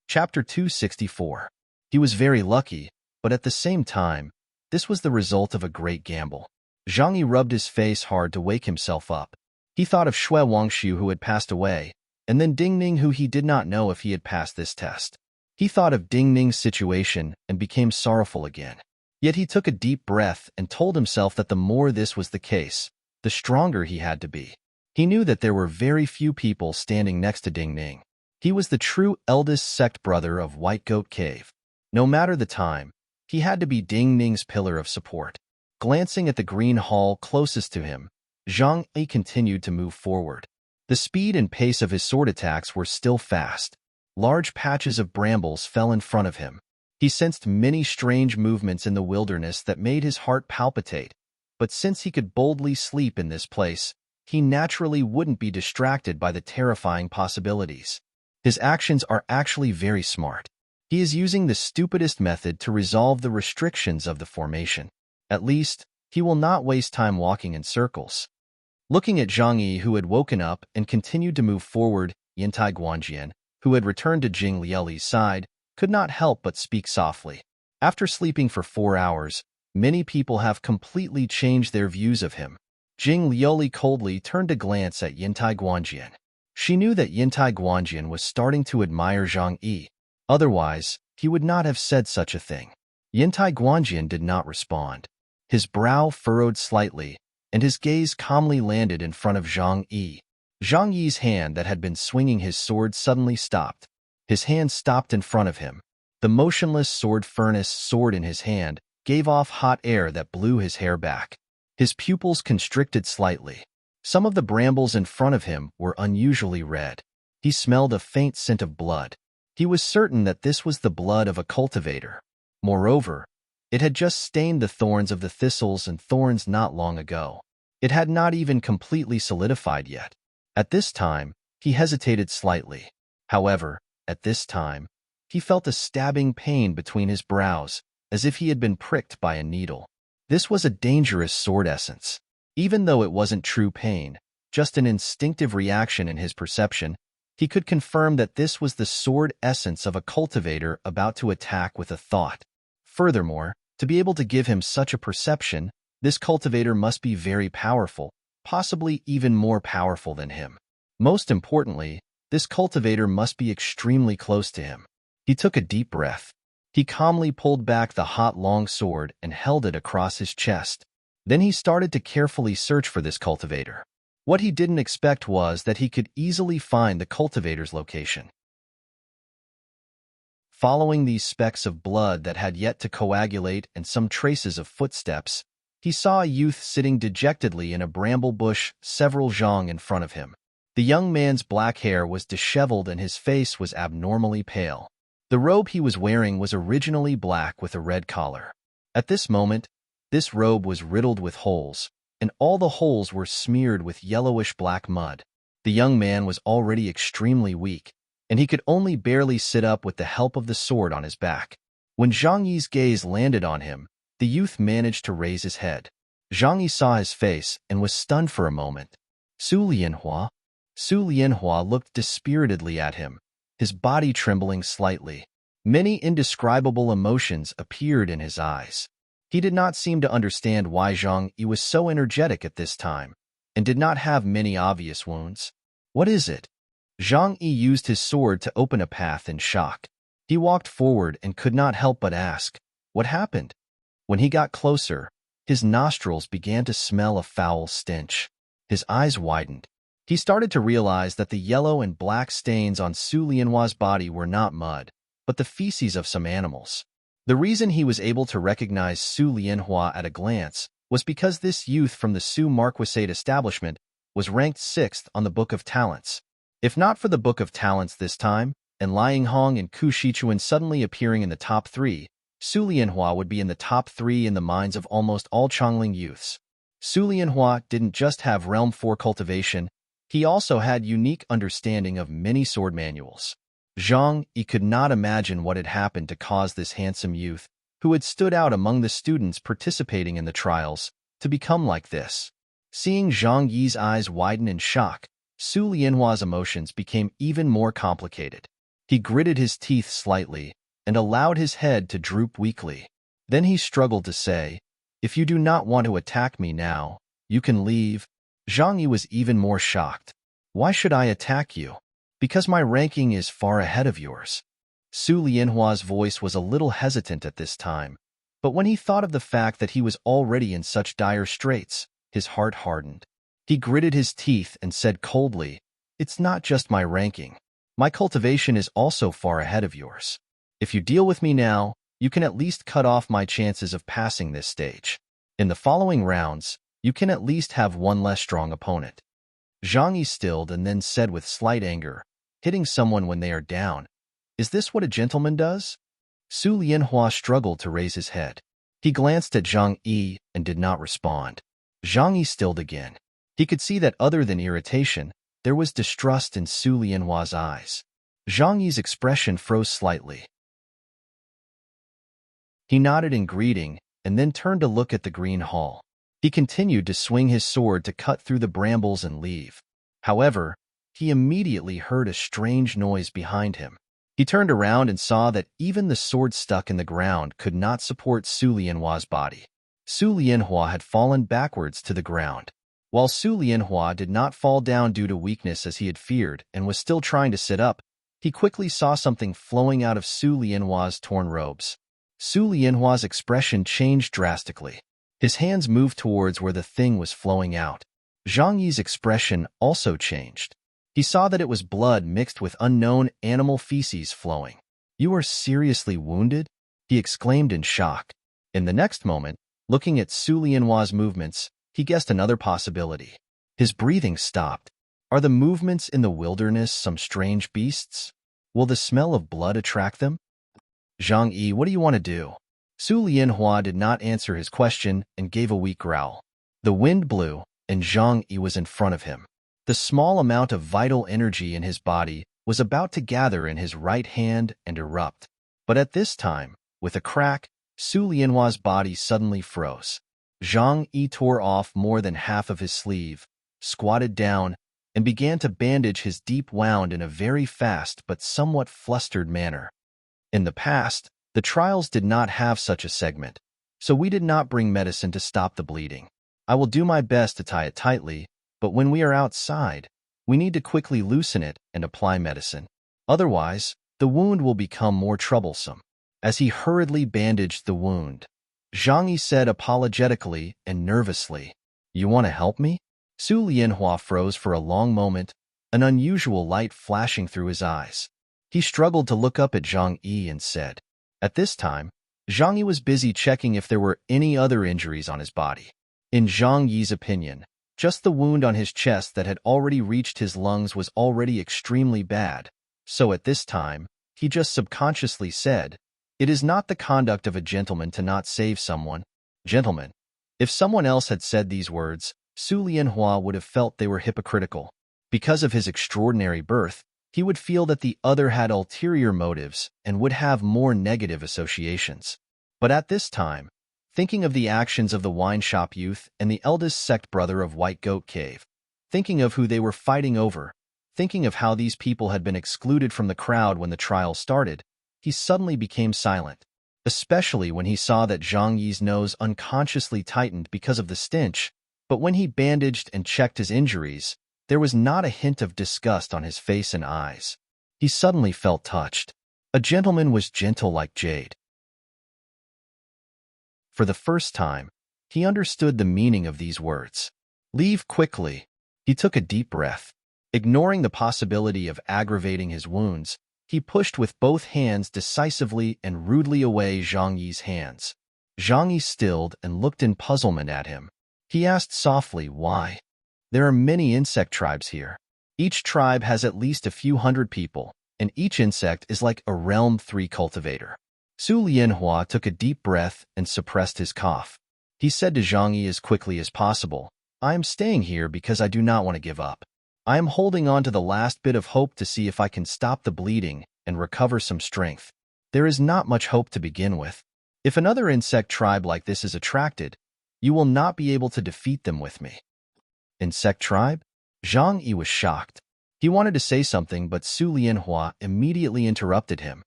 S1: Chapter 264. He was very lucky, but at the same time, this was the result of a great gamble. Zhang Yi rubbed his face hard to wake himself up. He thought of Shui Wangshu who had passed away, and then Ding Ning who he did not know if he had passed this test. He thought of Ding Ning's situation and became sorrowful again. Yet he took a deep breath and told himself that the more this was the case, the stronger he had to be. He knew that there were very few people standing next to Ding Ning. He was the true eldest sect brother of White Goat Cave. No matter the time, he had to be Ding Ning's pillar of support. Glancing at the green hall closest to him, Zhang Yi continued to move forward. The speed and pace of his sword attacks were still fast. Large patches of brambles fell in front of him. He sensed many strange movements in the wilderness that made his heart palpitate, but since he could boldly sleep in this place, he naturally wouldn't be distracted by the terrifying possibilities. His actions are actually very smart. He is using the stupidest method to resolve the restrictions of the formation. At least, he will not waste time walking in circles. Looking at Zhang Yi, who had woken up and continued to move forward, Yantai Guanjian, who had returned to Jing Liuli's side, could not help but speak softly. After sleeping for 4 hours, many people have completely changed their views of him. Jing Liuli coldly turned to glance at Yantai Guanjian. She knew that Yantai Guanjian was starting to admire Zhang Yi. Otherwise, he would not have said such a thing. Yantai Guanjian did not respond. His brow furrowed slightly, and his gaze calmly landed in front of Zhang Yi. Zhang Yi's hand that had been swinging his sword suddenly stopped. His hand stopped in front of him. The motionless sword furnace sword in his hand gave off hot air that blew his hair back. His pupils constricted slightly. Some of the brambles in front of him were unusually red. He smelled a faint scent of blood. He was certain that this was the blood of a cultivator. Moreover, it had just stained the thorns of the thistles and thorns not long ago. It had not even completely solidified yet. At this time, he hesitated slightly. However, at this time, he felt a stabbing pain between his brows, as if he had been pricked by a needle. This was a dangerous sword essence. Even though it wasn't true pain, just an instinctive reaction in his perception, he could confirm that this was the sword essence of a cultivator about to attack with a thought. Furthermore, to be able to give him such a perception, this cultivator must be very powerful, possibly even more powerful than him. Most importantly, this cultivator must be extremely close to him. He took a deep breath. He calmly pulled back the hot long sword and held it across his chest. Then he started to carefully search for this cultivator. What he didn't expect was that he could easily find the cultivator's location. Following these specks of blood that had yet to coagulate and some traces of footsteps, he saw a youth sitting dejectedly in a bramble bush several zhang in front of him. The young man's black hair was disheveled and his face was abnormally pale. The robe he was wearing was originally black with a red collar. At this moment, this robe was riddled with holes, and all the holes were smeared with yellowish black mud. The young man was already extremely weak, and he could only barely sit up with the help of the sword on his back. When Zhang Yi's gaze landed on him, the youth managed to raise his head. Zhang Yi saw his face and was stunned for a moment. Su Lianhua? Su Lianhua looked dispiritedly at him, his body trembling slightly. Many indescribable emotions appeared in his eyes. He did not seem to understand why Zhang Yi was so energetic at this time, and did not have many obvious wounds. What is it? Zhang Yi used his sword to open a path in shock. He walked forward and could not help but ask, what happened? When he got closer, his nostrils began to smell a foul stench. His eyes widened. He started to realize that the yellow and black stains on Su Lianhua's body were not mud, but the feces of some animals. The reason he was able to recognize Su Lianhua at a glance was because this youth from the Su Marquisate establishment was ranked 6th on the Book of Talents. If not for the Book of Talents this time, and Liang Hong and Ku Shichuan suddenly appearing in the top 3, Su Lianhua would be in the top 3 in the minds of almost all Chongling youths. Su Lianhua didn't just have Realm 4 cultivation, he also had unique understanding of many sword manuals. Zhang Yi could not imagine what had happened to cause this handsome youth, who had stood out among the students participating in the trials, to become like this. Seeing Zhang Yi's eyes widen in shock, Su Lianhua's emotions became even more complicated. He gritted his teeth slightly and allowed his head to droop weakly. Then he struggled to say, "If you do not want to attack me now, you can leave." Zhang Yi was even more shocked. "Why should I attack you?" "Because my ranking is far ahead of yours." Su Lianhua's voice was a little hesitant at this time, but when he thought of the fact that he was already in such dire straits, his heart hardened. He gritted his teeth and said coldly, "It's not just my ranking. My cultivation is also far ahead of yours. If you deal with me now, you can at least cut off my chances of passing this stage. In the following rounds, you can at least have one less strong opponent." Zhang Yi stilled and then said with slight anger, "Hitting someone when they are down, is this what a gentleman does?" Su Lianhua struggled to raise his head. He glanced at Zhang Yi and did not respond. Zhang Yi stilled again. He could see that other than irritation, there was distrust in Su Lianhua's eyes. Zhang Yi's expression froze slightly. He nodded in greeting and then turned to look at the green hall. He continued to swing his sword to cut through the brambles and leave. However, he immediately heard a strange noise behind him. He turned around and saw that even the sword stuck in the ground could not support Su Lianhua's body. Su Lianhua had fallen backwards to the ground. While Su Lianhua did not fall down due to weakness as he had feared and was still trying to sit up, he quickly saw something flowing out of Su Lianhua's torn robes. Su Lianhua's expression changed drastically. His hands moved towards where the thing was flowing out. Zhang Yi's expression also changed. He saw that it was blood mixed with unknown animal feces flowing. "You are seriously wounded?" he exclaimed in shock. In the next moment, looking at Su Lianhua's movements, he guessed another possibility. His breathing stopped. Are the movements in the wilderness some strange beasts? Will the smell of blood attract them? "Zhang Yi, what do you want to do?" Su Lianhua did not answer his question and gave a weak growl. The wind blew, and Zhang Yi was in front of him. The small amount of vital energy in his body was about to gather in his right hand and erupt. But at this time, with a crack, Su Lianhua's body suddenly froze. Zhang Yi tore off more than half of his sleeve, squatted down, and began to bandage his deep wound in a very fast but somewhat flustered manner. In the past, the trials did not have such a segment, so we did not bring medicine to stop the bleeding. I will do my best to tie it tightly, but when we are outside, we need to quickly loosen it and apply medicine. Otherwise, the wound will become more troublesome. As he hurriedly bandaged the wound, Zhang Yi said apologetically and nervously, "You want to help me?" Su Lianhua froze for a long moment, an unusual light flashing through his eyes. He struggled to look up at Zhang Yi and said. At this time, Zhang Yi was busy checking if there were any other injuries on his body. In Zhang Yi's opinion, just the wound on his chest that had already reached his lungs was already extremely bad, so at this time, he just subconsciously said, "It is not the conduct of a gentleman to not save someone." Gentlemen. If someone else had said these words, Su Lianhua would have felt they were hypocritical. Because of his extraordinary birth, he would feel that the other had ulterior motives and would have more negative associations. But at this time, thinking of the actions of the wine shop youth and the eldest sect brother of White Goat Cave, thinking of who they were fighting over, thinking of how these people had been excluded from the crowd when the trial started, he suddenly became silent, especially when he saw that Zhang Yi's nose unconsciously tightened because of the stench, but when he bandaged and checked his injuries, there was not a hint of disgust on his face and eyes. He suddenly felt touched. A gentleman was gentle like jade. For the first time, he understood the meaning of these words. "Leave quickly." He took a deep breath. Ignoring the possibility of aggravating his wounds, he pushed with both hands decisively and rudely away Zhang Yi's hands. Zhang Yi stilled and looked in puzzlement at him. He asked softly, "Why?" "There are many insect tribes here. Each tribe has at least a few hundred people, and each insect is like a Realm 3 cultivator." Su Lianhua took a deep breath and suppressed his cough. He said to Zhang Yi as quickly as possible, "I am staying here because I do not want to give up. I am holding on to the last bit of hope to see if I can stop the bleeding and recover some strength. There is not much hope to begin with. If another insect tribe like this is attracted, you will not be able to defeat them with me." Insect tribe? Zhang Yi was shocked. He wanted to say something, but Su Lianhua immediately interrupted him.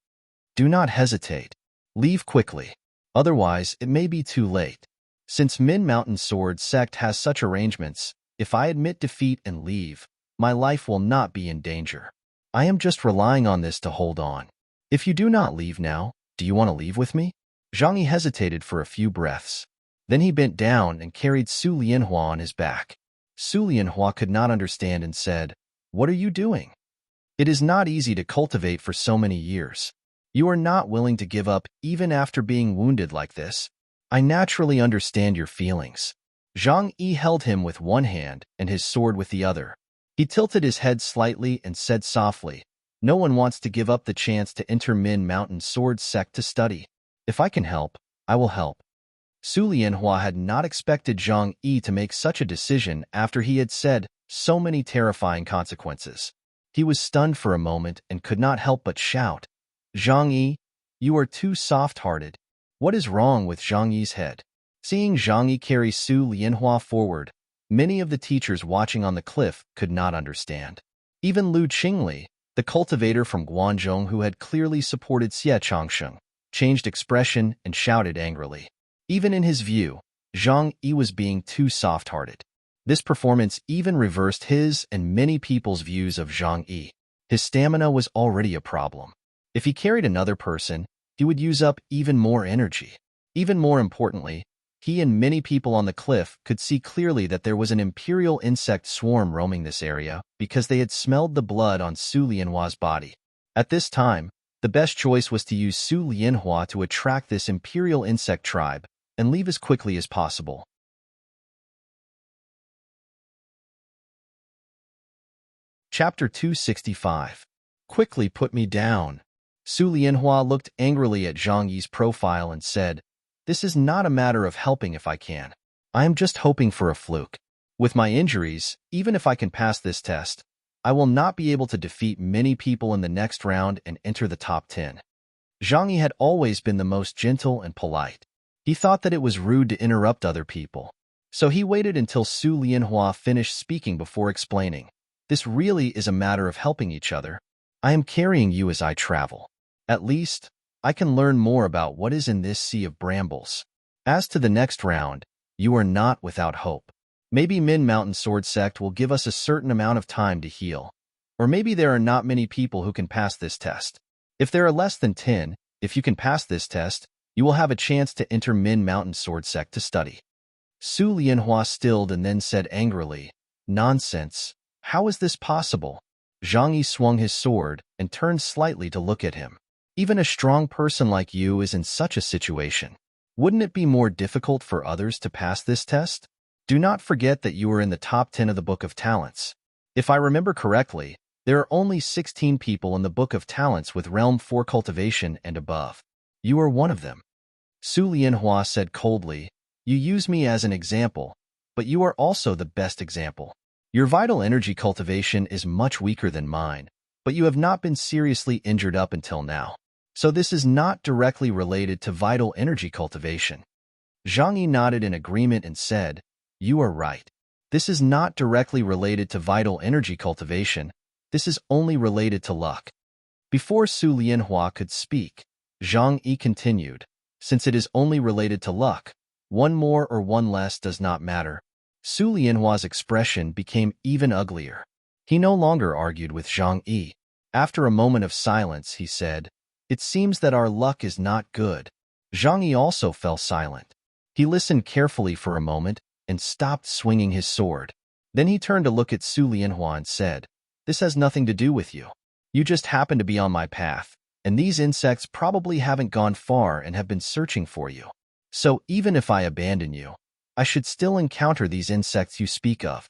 S1: "Do not hesitate. Leave quickly. Otherwise, it may be too late. Since Min Mountain Sword Sect has such arrangements, if I admit defeat and leave, my life will not be in danger. I am just relying on this to hold on." If you do not leave now, do you want to leave with me? Zhang Yi hesitated for a few breaths. Then he bent down and carried Su Lianhua on his back. Su Lianhua could not understand and said, "What are you doing? It is not easy to cultivate for so many years. You are not willing to give up even after being wounded like this. I naturally understand your feelings." Zhang Yi held him with one hand and his sword with the other. He tilted his head slightly and said softly, "No one wants to give up the chance to enter Min Mountain Sword Sect to study. If I can help, I will help." Su Lianhua had not expected Zhang Yi to make such a decision after he had said so many terrifying consequences. He was stunned for a moment and could not help but shout, "Zhang Yi, you are too soft-hearted. What is wrong with Zhang Yi's head?" Seeing Zhang Yi carry Su Lianhua forward, many of the teachers watching on the cliff could not understand. Even Lu Qingli, the cultivator from Guangzhong who had clearly supported Xie Changsheng, changed expression and shouted angrily. Even in his view, Zhang Yi was being too soft-hearted. This performance even reversed his and many people's views of Zhang Yi. His stamina was already a problem. If he carried another person, he would use up even more energy. Even more importantly, he and many people on the cliff could see clearly that there was an imperial insect swarm roaming this area because they had smelled the blood on Su Lianhua's body. At this time, the best choice was to use Su Lianhua to attract this imperial insect tribe and leave as quickly as possible. Chapter 265. Quickly put me down. Su Lianhua looked angrily at Zhang Yi's profile and said, "This is not a matter of helping if I can. I am just hoping for a fluke. With my injuries, even if I can pass this test, I will not be able to defeat many people in the next round and enter the top 10. Zhang Yi had always been the most gentle and polite. He thought that it was rude to interrupt other people. So he waited until Su Lianhua finished speaking before explaining, "This really is a matter of helping each other. I am carrying you as I travel. At least, I can learn more about what is in this sea of brambles. As to the next round, you are not without hope. Maybe Min Mountain Sword Sect will give us a certain amount of time to heal. Or maybe there are not many people who can pass this test. If there are less than 10, if you can pass this test, you will have a chance to enter Min Mountain Sword Sect to study." Su Lianhua stilled and then said angrily, "Nonsense. How is this possible?" Zhang Yi swung his sword and turned slightly to look at him. "Even a strong person like you is in such a situation. Wouldn't it be more difficult for others to pass this test? Do not forget that you are in the top 10 of the Book of Talents. If I remember correctly, there are only 16 people in the Book of Talents with Realm 4 cultivation and above. You are one of them." Su Lianhua said coldly, "You use me as an example, but you are also the best example. Your vital energy cultivation is much weaker than mine, but you have not been seriously injured up until now. So this is not directly related to vital energy cultivation." Zhang Yi nodded in agreement and said, "You are right. This is not directly related to vital energy cultivation. This is only related to luck." Before Su Lianhua could speak, Zhang Yi continued, "Since it is only related to luck, one more or one less does not matter." Su Lianhua's expression became even uglier. He no longer argued with Zhang Yi. After a moment of silence, he said, "It seems that our luck is not good." Zhang Yi also fell silent. He listened carefully for a moment and stopped swinging his sword. Then he turned to look at Su Lianhua and said, "This has nothing to do with you. You just happen to be on my path, and these insects probably haven't gone far and have been searching for you. So even if I abandon you, I should still encounter these insects you speak of."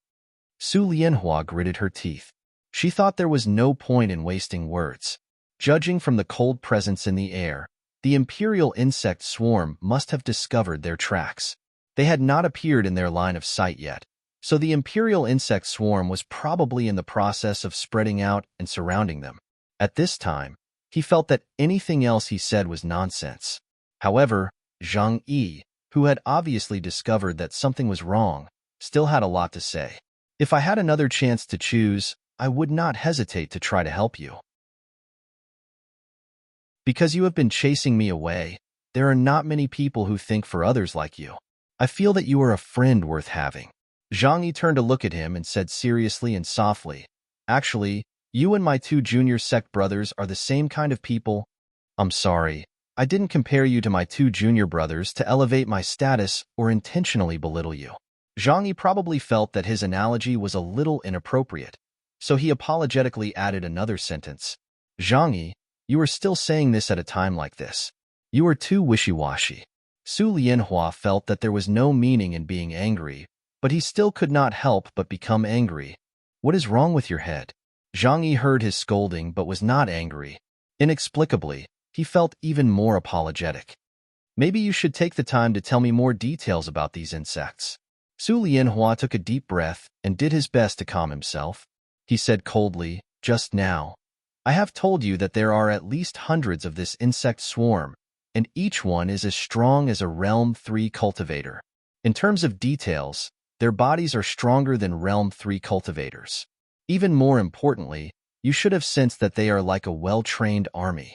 S1: Su Lianhua gritted her teeth. She thought there was no point in wasting words. Judging from the cold presence in the air, the imperial insect swarm must have discovered their tracks. They had not appeared in their line of sight yet, so the imperial insect swarm was probably in the process of spreading out and surrounding them. At this time, he felt that anything else he said was nonsense. However, Zhang Yi, who had obviously discovered that something was wrong, still had a lot to say. "If I had another chance to choose, I would not hesitate to try to help you. Because you have been chasing me away, there are not many people who think for others like you. I feel that you are a friend worth having." Zhang Yi turned to look at him and said seriously and softly, "Actually, you and my two junior sect brothers are the same kind of people. I'm sorry. I didn't compare you to my two junior brothers to elevate my status or intentionally belittle you. Zhang Yi probably felt that his analogy was a little inappropriate, so he apologetically added another sentence. Zhang Yi, you are still saying this at a time like this. You are too wishy-washy. Su Lianhua felt that there was no meaning in being angry, but he still could not help but become angry. What is wrong with your head? Zhang Yi heard his scolding but was not angry. Inexplicably, he felt even more apologetic. Maybe you should take the time to tell me more details about these insects. Su Lianhua took a deep breath and did his best to calm himself. He said coldly, just now, I have told you that there are at least hundreds of this insect swarm, and each one is as strong as a Realm 3 cultivator. In terms of details, their bodies are stronger than Realm 3 cultivators. Even more importantly, you should have sensed that they are like a well-trained army.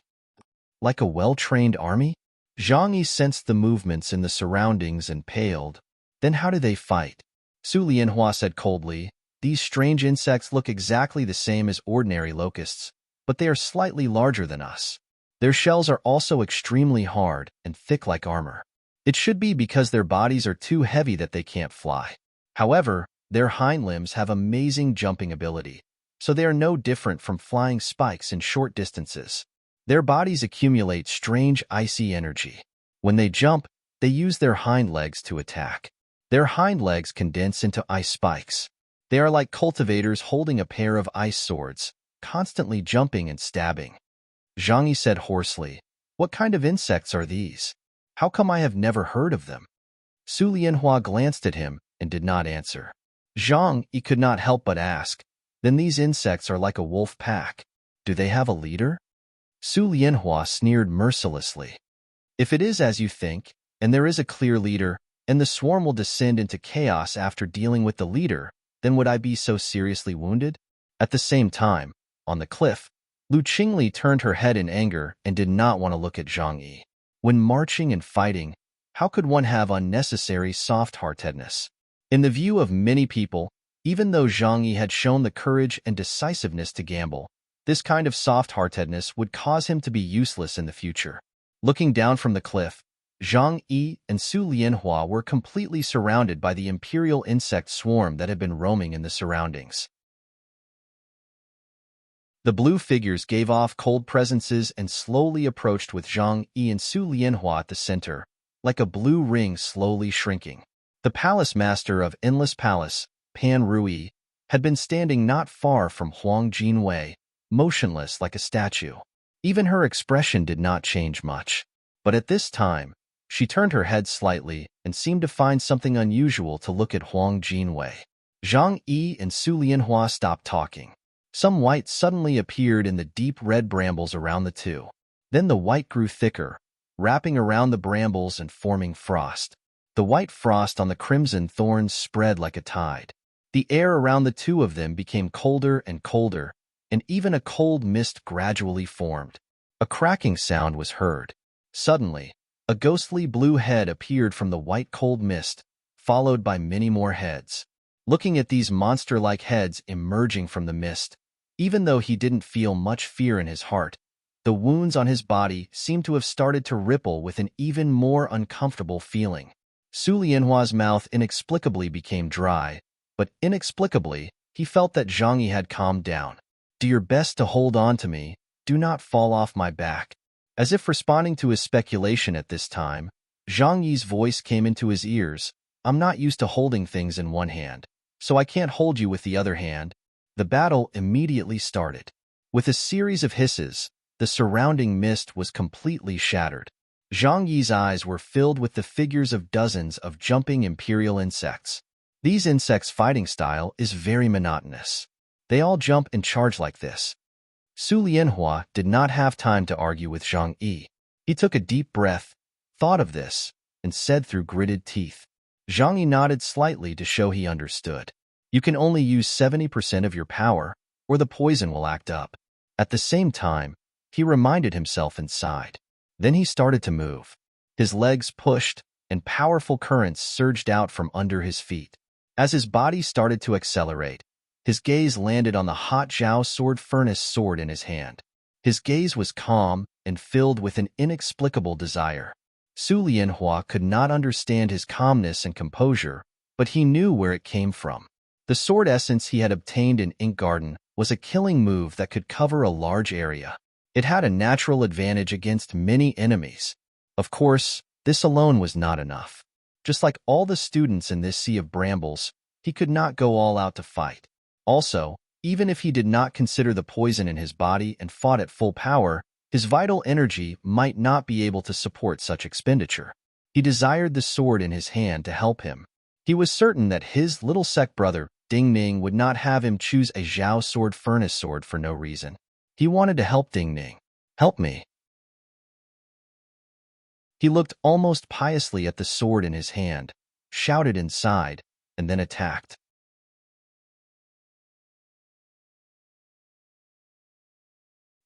S1: Like a well-trained army? Zhang Yi sensed the movements in the surroundings and paled. Then how do they fight? Su Lianhua said coldly, these strange insects look exactly the same as ordinary locusts, but they are slightly larger than us. Their shells are also extremely hard and thick like armor. It should be because their bodies are too heavy that they can't fly. However, their hind limbs have amazing jumping ability, so they are no different from flying spikes in short distances. Their bodies accumulate strange icy energy. When they jump, they use their hind legs to attack. Their hind legs condense into ice spikes. They are like cultivators holding a pair of ice swords, constantly jumping and stabbing. Zhang Yi said hoarsely, what kind of insects are these? How come I have never heard of them? Su Lianhua glanced at him and did not answer. Zhang Yi could not help but ask, then these insects are like a wolf pack. Do they have a leader? Su Lianhua sneered mercilessly. If it is as you think, and there is a clear leader, and the swarm will descend into chaos after dealing with the leader, then would I be so seriously wounded? At the same time, on the cliff, Lu Qingli turned her head in anger and did not want to look at Zhang Yi. When marching and fighting, how could one have unnecessary soft-heartedness? In the view of many people, even though Zhang Yi had shown the courage and decisiveness to gamble, this kind of soft-heartedness would cause him to be useless in the future. Looking down from the cliff, Zhang Yi and Su Lianhua were completely surrounded by the imperial insect swarm that had been roaming in the surroundings. The blue figures gave off cold presences and slowly approached with Zhang Yi and Su Lianhua at the center, like a blue ring slowly shrinking. The palace master of Endless Palace, Pan Rui, had been standing not far from Huang Jinwei, motionless like a statue. Even her expression did not change much. But at this time, she turned her head slightly and seemed to find something unusual to look at Huang Jinwei. Zhang Yi and Su Lianhua stopped talking. Some white suddenly appeared in the deep red brambles around the two. Then the white grew thicker, wrapping around the brambles and forming frost. The white frost on the crimson thorns spread like a tide. The air around the two of them became colder and colder, and even a cold mist gradually formed. A cracking sound was heard. Suddenly, a ghostly blue head appeared from the white cold mist, followed by many more heads. Looking at these monster-like heads emerging from the mist, even though he didn't feel much fear in his heart, the wounds on his body seemed to have started to ripple with an even more uncomfortable feeling. Su Lianhua's mouth inexplicably became dry, but inexplicably, he felt that Zhang Yi had calmed down. Do your best to hold on to me, do not fall off my back. As if responding to his speculation at this time, Zhang Yi's voice came into his ears. I'm not used to holding things in one hand, so I can't hold you with the other hand. The battle immediately started. With a series of hisses, the surrounding mist was completely shattered. Zhang Yi's eyes were filled with the figures of dozens of jumping imperial insects. These insects' fighting style is very monotonous. They all jump and charge like this. Su Lianhua did not have time to argue with Zhang Yi. He took a deep breath, thought of this, and said through gritted teeth. Zhang Yi nodded slightly to show he understood. You can only use 70% of your power, or the poison will act up. At the same time, he reminded himself and sighed. Then he started to move. His legs pushed, and powerful currents surged out from under his feet. As his body started to accelerate, his gaze landed on the hot Zhao sword furnace sword in his hand. His gaze was calm and filled with an inexplicable desire. Su Lianhua could not understand his calmness and composure, but he knew where it came from. The sword essence he had obtained in Ink Garden was a killing move that could cover a large area. It had a natural advantage against many enemies. Of course, this alone was not enough. Just like all the students in this sea of brambles, he could not go all out to fight. Also, even if he did not consider the poison in his body and fought at full power, his vital energy might not be able to support such expenditure. He desired the sword in his hand to help him. He was certain that his little sect brother, Ding Ning, would not have him choose a Zhao sword furnace sword for no reason. He wanted to help Ding Ning. Help me. He looked almost piously at the sword in his hand, shouted inside, and then attacked.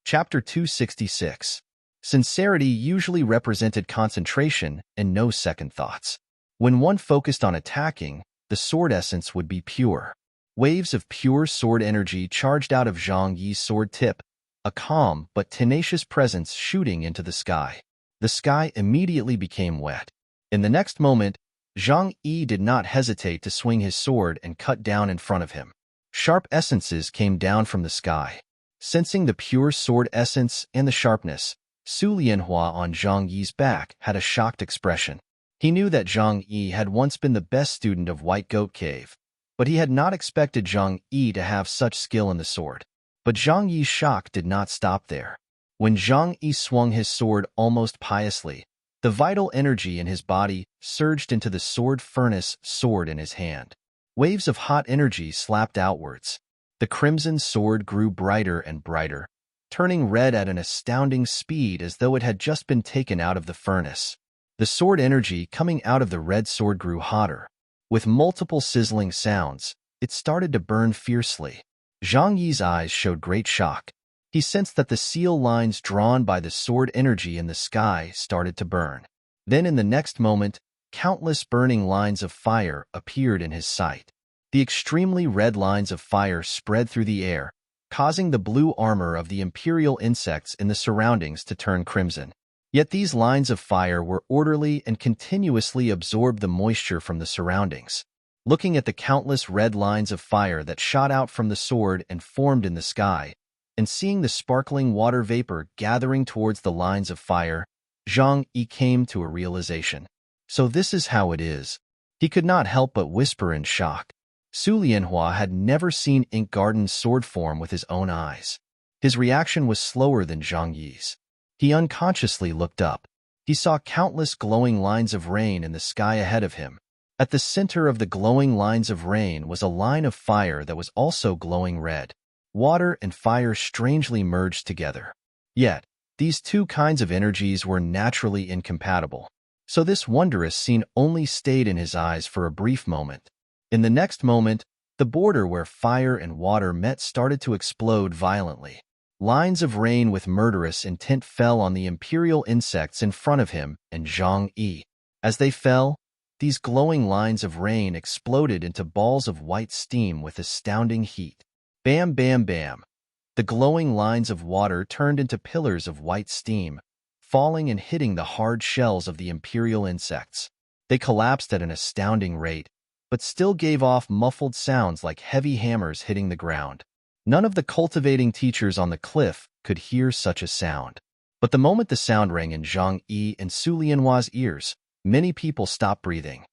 S1: Chapter 266. Sincerity usually represented concentration and no second thoughts. When one focused on attacking, the sword essence would be pure. Waves of pure sword energy charged out of Zhang Yi's sword tip, a calm but tenacious presence shooting into the sky. The sky immediately became wet. In the next moment, Zhang Yi did not hesitate to swing his sword and cut down in front of him. Sharp essences came down from the sky. Sensing the pure sword essence and the sharpness, Su Lianhua on Zhang Yi's back had a shocked expression. He knew that Zhang Yi had once been the best student of White Goat Cave, but he had not expected Zhang Yi to have such skill in the sword. But Zhang Yi's shock did not stop there. When Zhang Yi swung his sword almost piously, the vital energy in his body surged into the sword furnace sword in his hand. Waves of hot energy slapped outwards. The crimson sword grew brighter and brighter, turning red at an astounding speed as though it had just been taken out of the furnace. The sword energy coming out of the red sword grew hotter. With multiple sizzling sounds, it started to burn fiercely. Zhang Yi's eyes showed great shock. He sensed that the seal lines drawn by the sword energy in the sky started to burn. Then in the next moment, countless burning lines of fire appeared in his sight. The extremely red lines of fire spread through the air, causing the blue armor of the imperial insects in the surroundings to turn crimson. Yet these lines of fire were orderly and continuously absorbed the moisture from the surroundings. Looking at the countless red lines of fire that shot out from the sword and formed in the sky, and seeing the sparkling water vapor gathering towards the lines of fire, Zhang Yi came to a realization. So this is how it is. He could not help but whisper in shock. Su Lianhua had never seen Ink Garden's sword form with his own eyes. His reaction was slower than Zhang Yi's. He unconsciously looked up. He saw countless glowing lines of rain in the sky ahead of him. At the center of the glowing lines of rain was a line of fire that was also glowing red. Water and fire strangely merged together. Yet, these two kinds of energies were naturally incompatible. So this wondrous scene only stayed in his eyes for a brief moment. In the next moment, the border where fire and water met started to explode violently. Lines of rain with murderous intent fell on the imperial insects in front of him and Zhang Yi. As they fell, these glowing lines of rain exploded into balls of white steam with astounding heat. Bam, bam, bam. The glowing lines of water turned into pillars of white steam, falling and hitting the hard shells of the imperial insects. They collapsed at an astounding rate, but still gave off muffled sounds like heavy hammers hitting the ground. None of the cultivating teachers on the cliff could hear such a sound. But the moment the sound rang in Zhang Yi and Su Lianhua's ears, many people stopped breathing.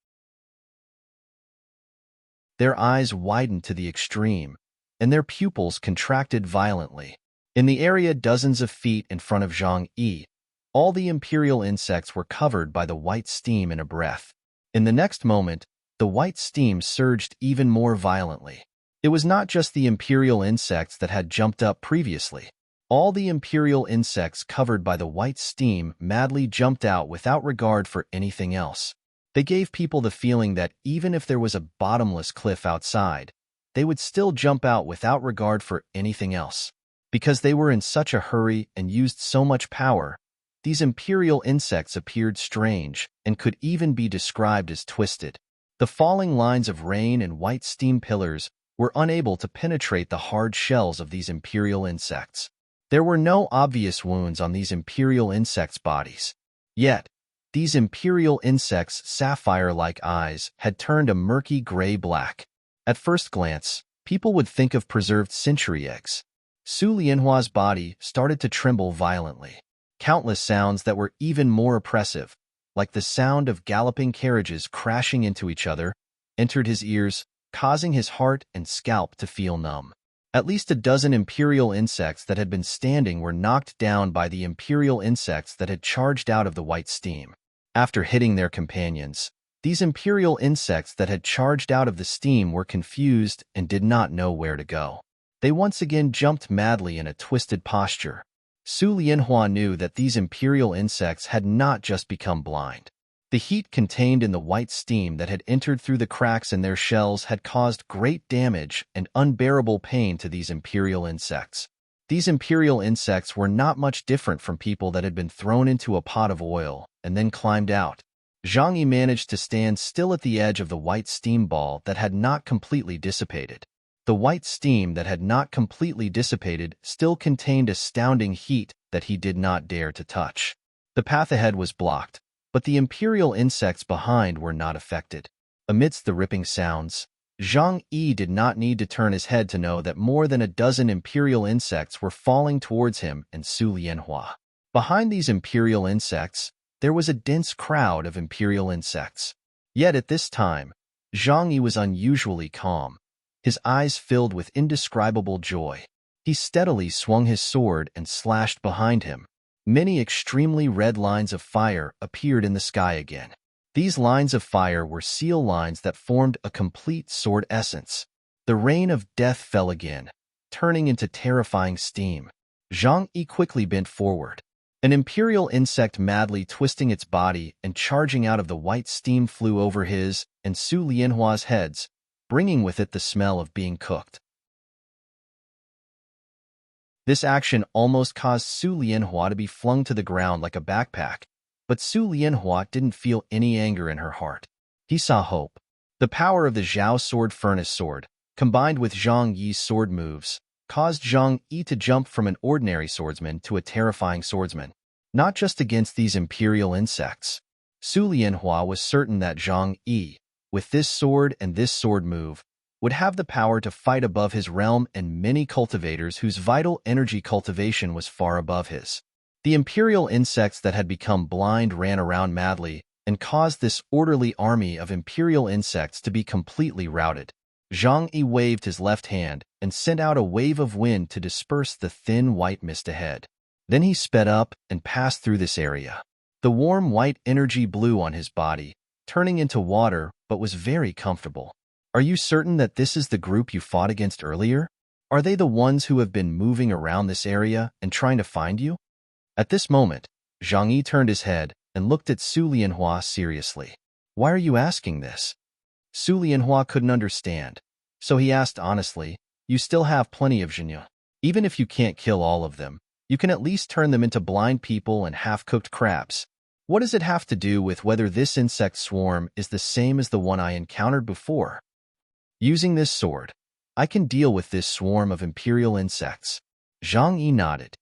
S1: Their eyes widened to the extreme, and their pupils contracted violently. In the area dozens of feet in front of Zhang Yi, all the imperial insects were covered by the white steam in a breath. In the next moment, the white steam surged even more violently. It was not just the imperial insects that had jumped up previously. All the imperial insects covered by the white steam madly jumped out without regard for anything else. They gave people the feeling that even if there was a bottomless cliff outside, they would still jump out without regard for anything else. Because they were in such a hurry and used so much power, these imperial insects appeared strange and could even be described as twisted. The falling lines of rain and white steam pillars were unable to penetrate the hard shells of these imperial insects. There were no obvious wounds on these imperial insects' bodies. Yet, these imperial insects' sapphire-like eyes had turned a murky gray-black. At first glance, people would think of preserved century eggs. Su Lianhua's body started to tremble violently. Countless sounds that were even more oppressive, like the sound of galloping carriages crashing into each other, entered his ears, causing his heart and scalp to feel numb. At least a dozen imperial insects that had been standing were knocked down by the imperial insects that had charged out of the white steam. After hitting their companions, these imperial insects that had charged out of the steam were confused and did not know where to go. They once again jumped madly in a twisted posture. Su Lianhua knew that these imperial insects had not just become blind. The heat contained in the white steam that had entered through the cracks in their shells had caused great damage and unbearable pain to these imperial insects. These imperial insects were not much different from people that had been thrown into a pot of oil and then climbed out. Zhang Yi managed to stand still at the edge of the white steam ball that had not completely dissipated. The white steam that had not completely dissipated still contained astounding heat that he did not dare to touch. The path ahead was blocked, but the imperial insects behind were not affected. Amidst the ripping sounds, Zhang Yi did not need to turn his head to know that more than a dozen imperial insects were falling towards him and Su Lianhua. Behind these imperial insects, there was a dense crowd of imperial insects. Yet at this time, Zhang Yi was unusually calm. His eyes filled with indescribable joy. He steadily swung his sword and slashed behind him. Many extremely red lines of fire appeared in the sky again. These lines of fire were seal lines that formed a complete sword essence. The rain of death fell again, turning into terrifying steam. Zhang Yi quickly bent forward. An imperial insect madly twisting its body and charging out of the white steam flew over his and Su Lianhua's heads, bringing with it the smell of being cooked. This action almost caused Su Lianhua to be flung to the ground like a backpack, but Su Lianhua didn't feel any anger in her heart. He saw hope. The power of the Zhao Sword Furnace Sword, combined with Zhang Yi's sword moves, caused Zhang Yi to jump from an ordinary swordsman to a terrifying swordsman. Not just against these imperial insects. Su Lianhua was certain that Zhang Yi, with this sword and this sword move, would have the power to fight above his realm and many cultivators whose vital energy cultivation was far above his. The imperial insects that had become blind ran around madly and caused this orderly army of imperial insects to be completely routed. Zhang Yi waved his left hand and sent out a wave of wind to disperse the thin white mist ahead. Then he sped up and passed through this area. The warm white energy blew on his body, turning into water, but was very comfortable. Are you certain that this is the group you fought against earlier? Are they the ones who have been moving around this area and trying to find you? At this moment, Zhang Yi turned his head and looked at Su Lianhua seriously. Why are you asking this? Su Lianhua couldn't understand, so he asked honestly, you still have plenty of Zhenyu. Even if you can't kill all of them, you can at least turn them into blind people and half-cooked crabs. What does it have to do with whether this insect swarm is the same as the one I encountered before? Using this sword, I can deal with this swarm of imperial insects. Zhang Yi nodded.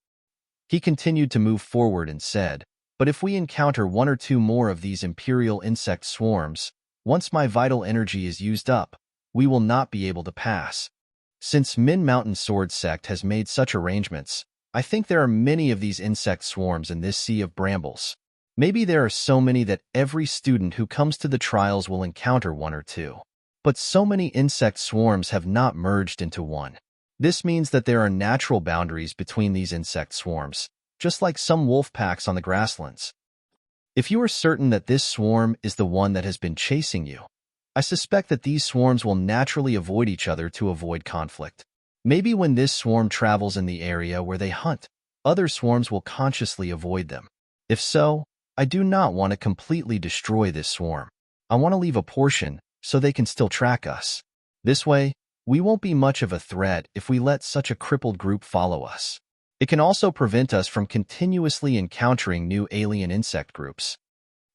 S1: He continued to move forward and said, but if we encounter one or two more of these imperial insect swarms, once my vital energy is used up, we will not be able to pass. Since Min Mountain Sword Sect has made such arrangements, I think there are many of these insect swarms in this sea of brambles. Maybe there are so many that every student who comes to the trials will encounter one or two. But so many insect swarms have not merged into one. This means that there are natural boundaries between these insect swarms, just like some wolf packs on the grasslands. If you are certain that this swarm is the one that has been chasing you, I suspect that these swarms will naturally avoid each other to avoid conflict. Maybe when this swarm travels in the area where they hunt, other swarms will consciously avoid them. If so, I do not want to completely destroy this swarm. I want to leave a portion so they can still track us. This way, we won't be much of a threat if we let such a crippled group follow us. It can also prevent us from continuously encountering new alien insect groups.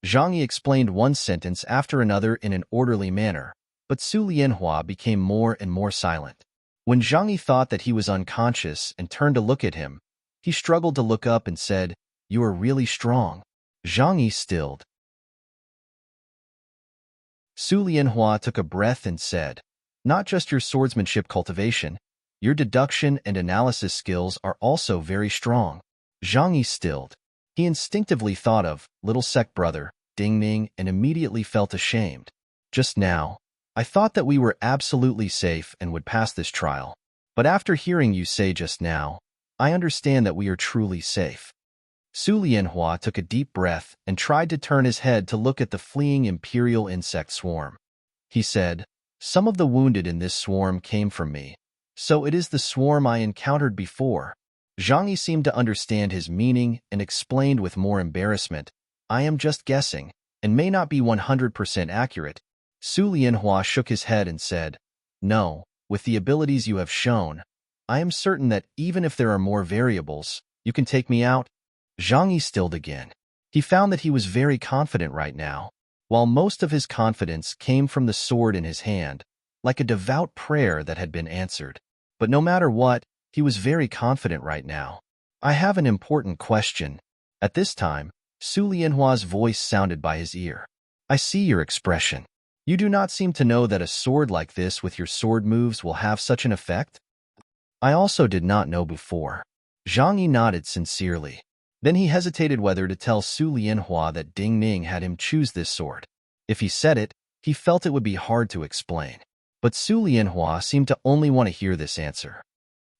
S1: Zhang Yi explained one sentence after another in an orderly manner, but Su Lianhua became more and more silent. When Zhang Yi thought that he was unconscious and turned to look at him, He struggled to look up and said, "You are really strong." Zhang Yi stilled. Su Lianhua took a breath and said, "Not just your swordsmanship cultivation, your deduction and analysis skills are also very strong." Zhang Yi stilled. He instinctively thought of little sect brother, Ding Ning, and immediately felt ashamed. Just now, I thought that we were absolutely safe and would pass this trial. But after hearing you say just now, I understand that we are truly safe. Su Lianhua took a deep breath and tried to turn his head to look at the fleeing imperial insect swarm. He said, "Some of the wounded in this swarm came from me, so it is the swarm I encountered before." Zhang Yi seemed to understand his meaning and explained with more embarrassment, "I am just guessing, and may not be 100% accurate." Su Lianhua shook his head and said, "No, with the abilities you have shown, I am certain that even if there are more variables, you can take me out." Zhang Yi stilled again. He found that he was very confident right now, while most of his confidence came from the sword in his hand, like a devout prayer that had been answered. But no matter what, he was very confident right now. "I have an important question." At this time, Su Lianhua's voice sounded by his ear. "I see your expression. You do not seem to know that a sword like this with your sword moves will have such an effect?" "I also did not know before." Zhang Yi nodded sincerely. Then he hesitated whether to tell Su Lianhua that Ding Ning had him choose this sword. If he said it, he felt it would be hard to explain. But Su Lianhua seemed to only want to hear this answer.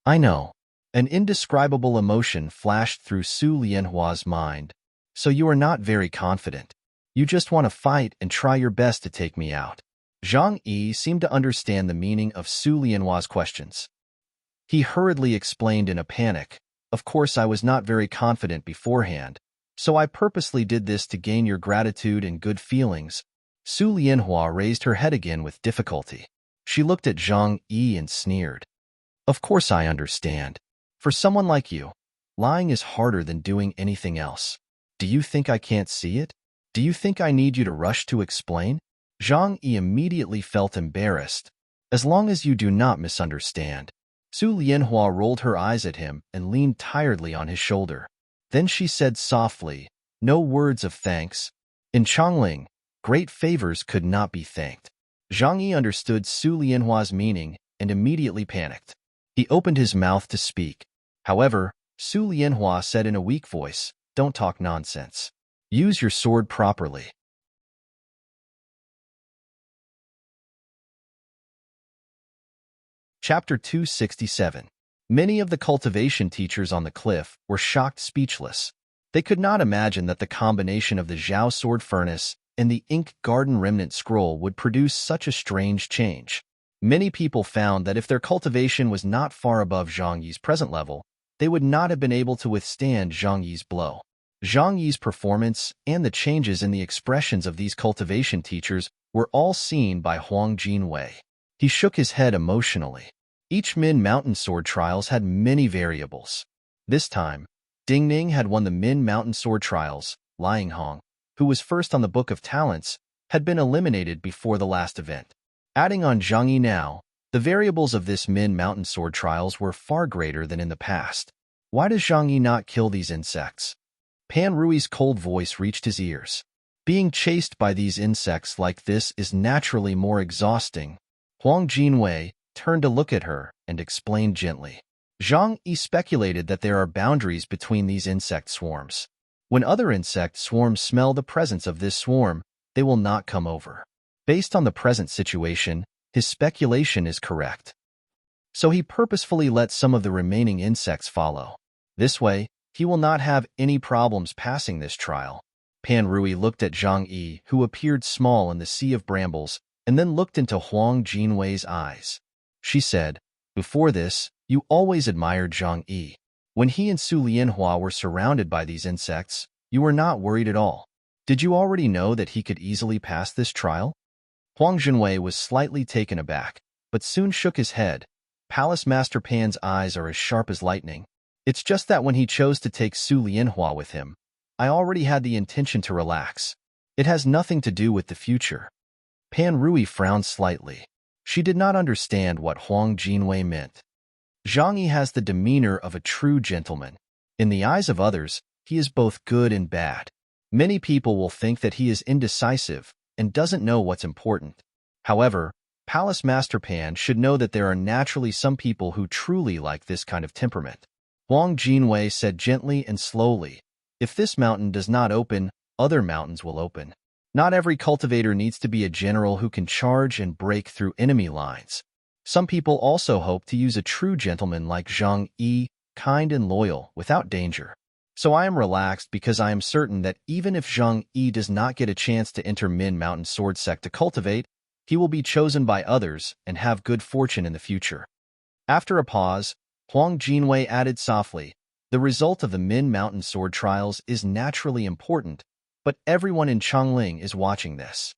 S1: "I know." An indescribable emotion flashed through Su Lianhua's mind. "So you are not very confident. You just want to fight and try your best to take me out." Zhang Yi seemed to understand the meaning of Su Lianhua's questions. He hurriedly explained in a panic, "Of course I was not very confident beforehand, so I purposely did this to gain your gratitude and good feelings." Su Lianhua raised her head again with difficulty. She looked at Zhang Yi and sneered. "Of course I understand. For someone like you, lying is harder than doing anything else. Do you think I can't see it? Do you think I need you to rush to explain?" Zhang Yi immediately felt embarrassed. "As long as you do not misunderstand." Su Lianhua rolled her eyes at him and leaned tiredly on his shoulder. Then she said softly, "No words of thanks. In Chongling, great favors could not be thanked." Zhang Yi understood Su Lianhua's meaning and immediately panicked. He opened his mouth to speak. However, Su Lianhua said in a weak voice, "Don't talk nonsense. Use your sword properly." Chapter 267. Many of the cultivation teachers on the cliff were shocked speechless. They could not imagine that the combination of the Zhao sword furnace and the ink garden remnant scroll would produce such a strange change. Many people found that if their cultivation was not far above Zhang Yi's present level, they would not have been able to withstand Zhang Yi's blow. Zhang Yi's performance and the changes in the expressions of these cultivation teachers were all seen by Huang Jinwei. He shook his head emotionally. Each Min Mountain Sword Trials had many variables. This time, Ding Ning had won the Min Mountain Sword Trials. Lying Hong, who was first on the Book of Talents, had been eliminated before the last event. Adding on Zhang Yi now, the variables of this Min Mountain Sword Trials were far greater than in the past. Why does Zhang Yi not kill these insects? Pan Rui's cold voice reached his ears. Being chased by these insects like this is naturally more exhausting. Huang Jinwei turned to look at her and explained gently. Zhang Yi speculated that there are boundaries between these insect swarms. When other insect swarms smell the presence of this swarm, they will not come over. Based on the present situation, his speculation is correct. So he purposefully let some of the remaining insects follow. This way, he will not have any problems passing this trial. Pan Rui looked at Zhang Yi, who appeared small in the sea of brambles, and then looked into Huang Jinwei's eyes. She said, "Before this, you always admired Zhang Yi. When he and Su Lianhua were surrounded by these insects, you were not worried at all. Did you already know that he could easily pass this trial?" Huang Jinwei was slightly taken aback, but soon shook his head. Palace Master Pan's eyes are as sharp as lightning. It's just that when he chose to take Su Lianhua with him, I already had the intention to relax. It has nothing to do with the future. Pan Rui frowned slightly. She did not understand what Huang Jinwei meant. Zhang Yi has the demeanor of a true gentleman. In the eyes of others, he is both good and bad. Many people will think that he is indecisive and doesn't know what's important. However, Palace Master Pan should know that there are naturally some people who truly like this kind of temperament. Huang Jinwei said gently and slowly, "If this mountain does not open, other mountains will open. Not every cultivator needs to be a general who can charge and break through enemy lines. Some people also hope to use a true gentleman like Zhang Yi, kind and loyal, without danger. So I am relaxed because I am certain that even if Zhang Yi does not get a chance to enter Min Mountain Sword Sect to cultivate, he will be chosen by others and have good fortune in the future." After a pause, Huang Jinwei added softly, "The result of the Min Mountain Sword Trials is naturally important, but everyone in Chongling is watching this.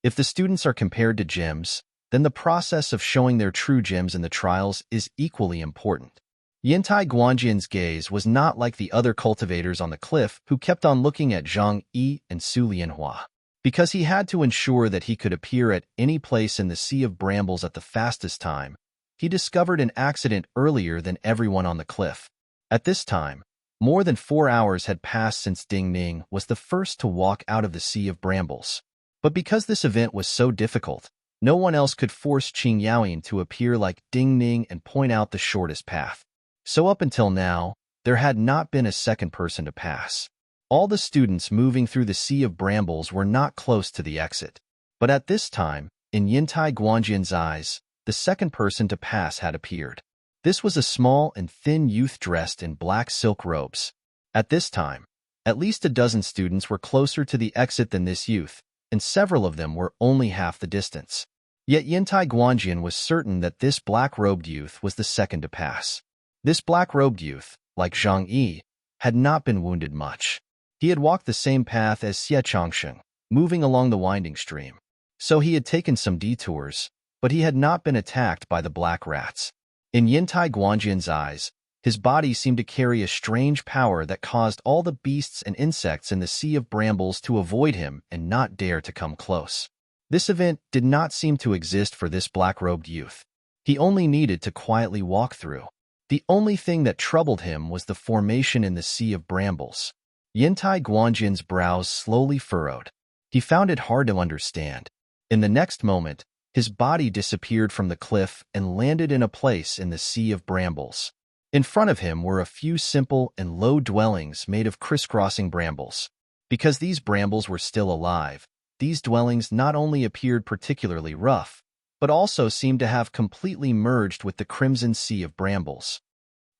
S1: If the students are compared to gems, then the process of showing their true gems in the trials is equally important." Yintai Guanjian's gaze was not like the other cultivators on the cliff who kept on looking at Zhang Yi and Su Lianhua. Because he had to ensure that he could appear at any place in the Sea of Brambles at the fastest time, he discovered an accident earlier than everyone on the cliff. At this time, more than 4 hours had passed since Ding Ning was the first to walk out of the Sea of Brambles. But because this event was so difficult, no one else could force Qing Yaoyin to appear like Ding Ning and point out the shortest path. So up until now, there had not been a second person to pass. All the students moving through the Sea of Brambles were not close to the exit. But at this time, in Yintai Guanjian's eyes, the second person to pass had appeared. This was a small and thin youth dressed in black silk robes. At this time, at least a dozen students were closer to the exit than this youth, and several of them were only half the distance. Yet Yintai Guanjian was certain that this black-robed youth was the second to pass. This black-robed youth, like Zhang Yi, had not been wounded much. He had walked the same path as Xie Changsheng, moving along the winding stream. So he had taken some detours, but he had not been attacked by the black rats. In Yintai Guanjian's eyes, his body seemed to carry a strange power that caused all the beasts and insects in the Sea of Brambles to avoid him and not dare to come close. This event did not seem to exist for this black-robed youth. He only needed to quietly walk through. The only thing that troubled him was the formation in the Sea of Brambles. Yintai Guanjian's brows slowly furrowed. He found it hard to understand. In the next moment, his body disappeared from the cliff and landed in a place in the Sea of Brambles. In front of him were a few simple and low dwellings made of crisscrossing brambles. Because these brambles were still alive, these dwellings not only appeared particularly rough, but also seemed to have completely merged with the crimson Sea of Brambles.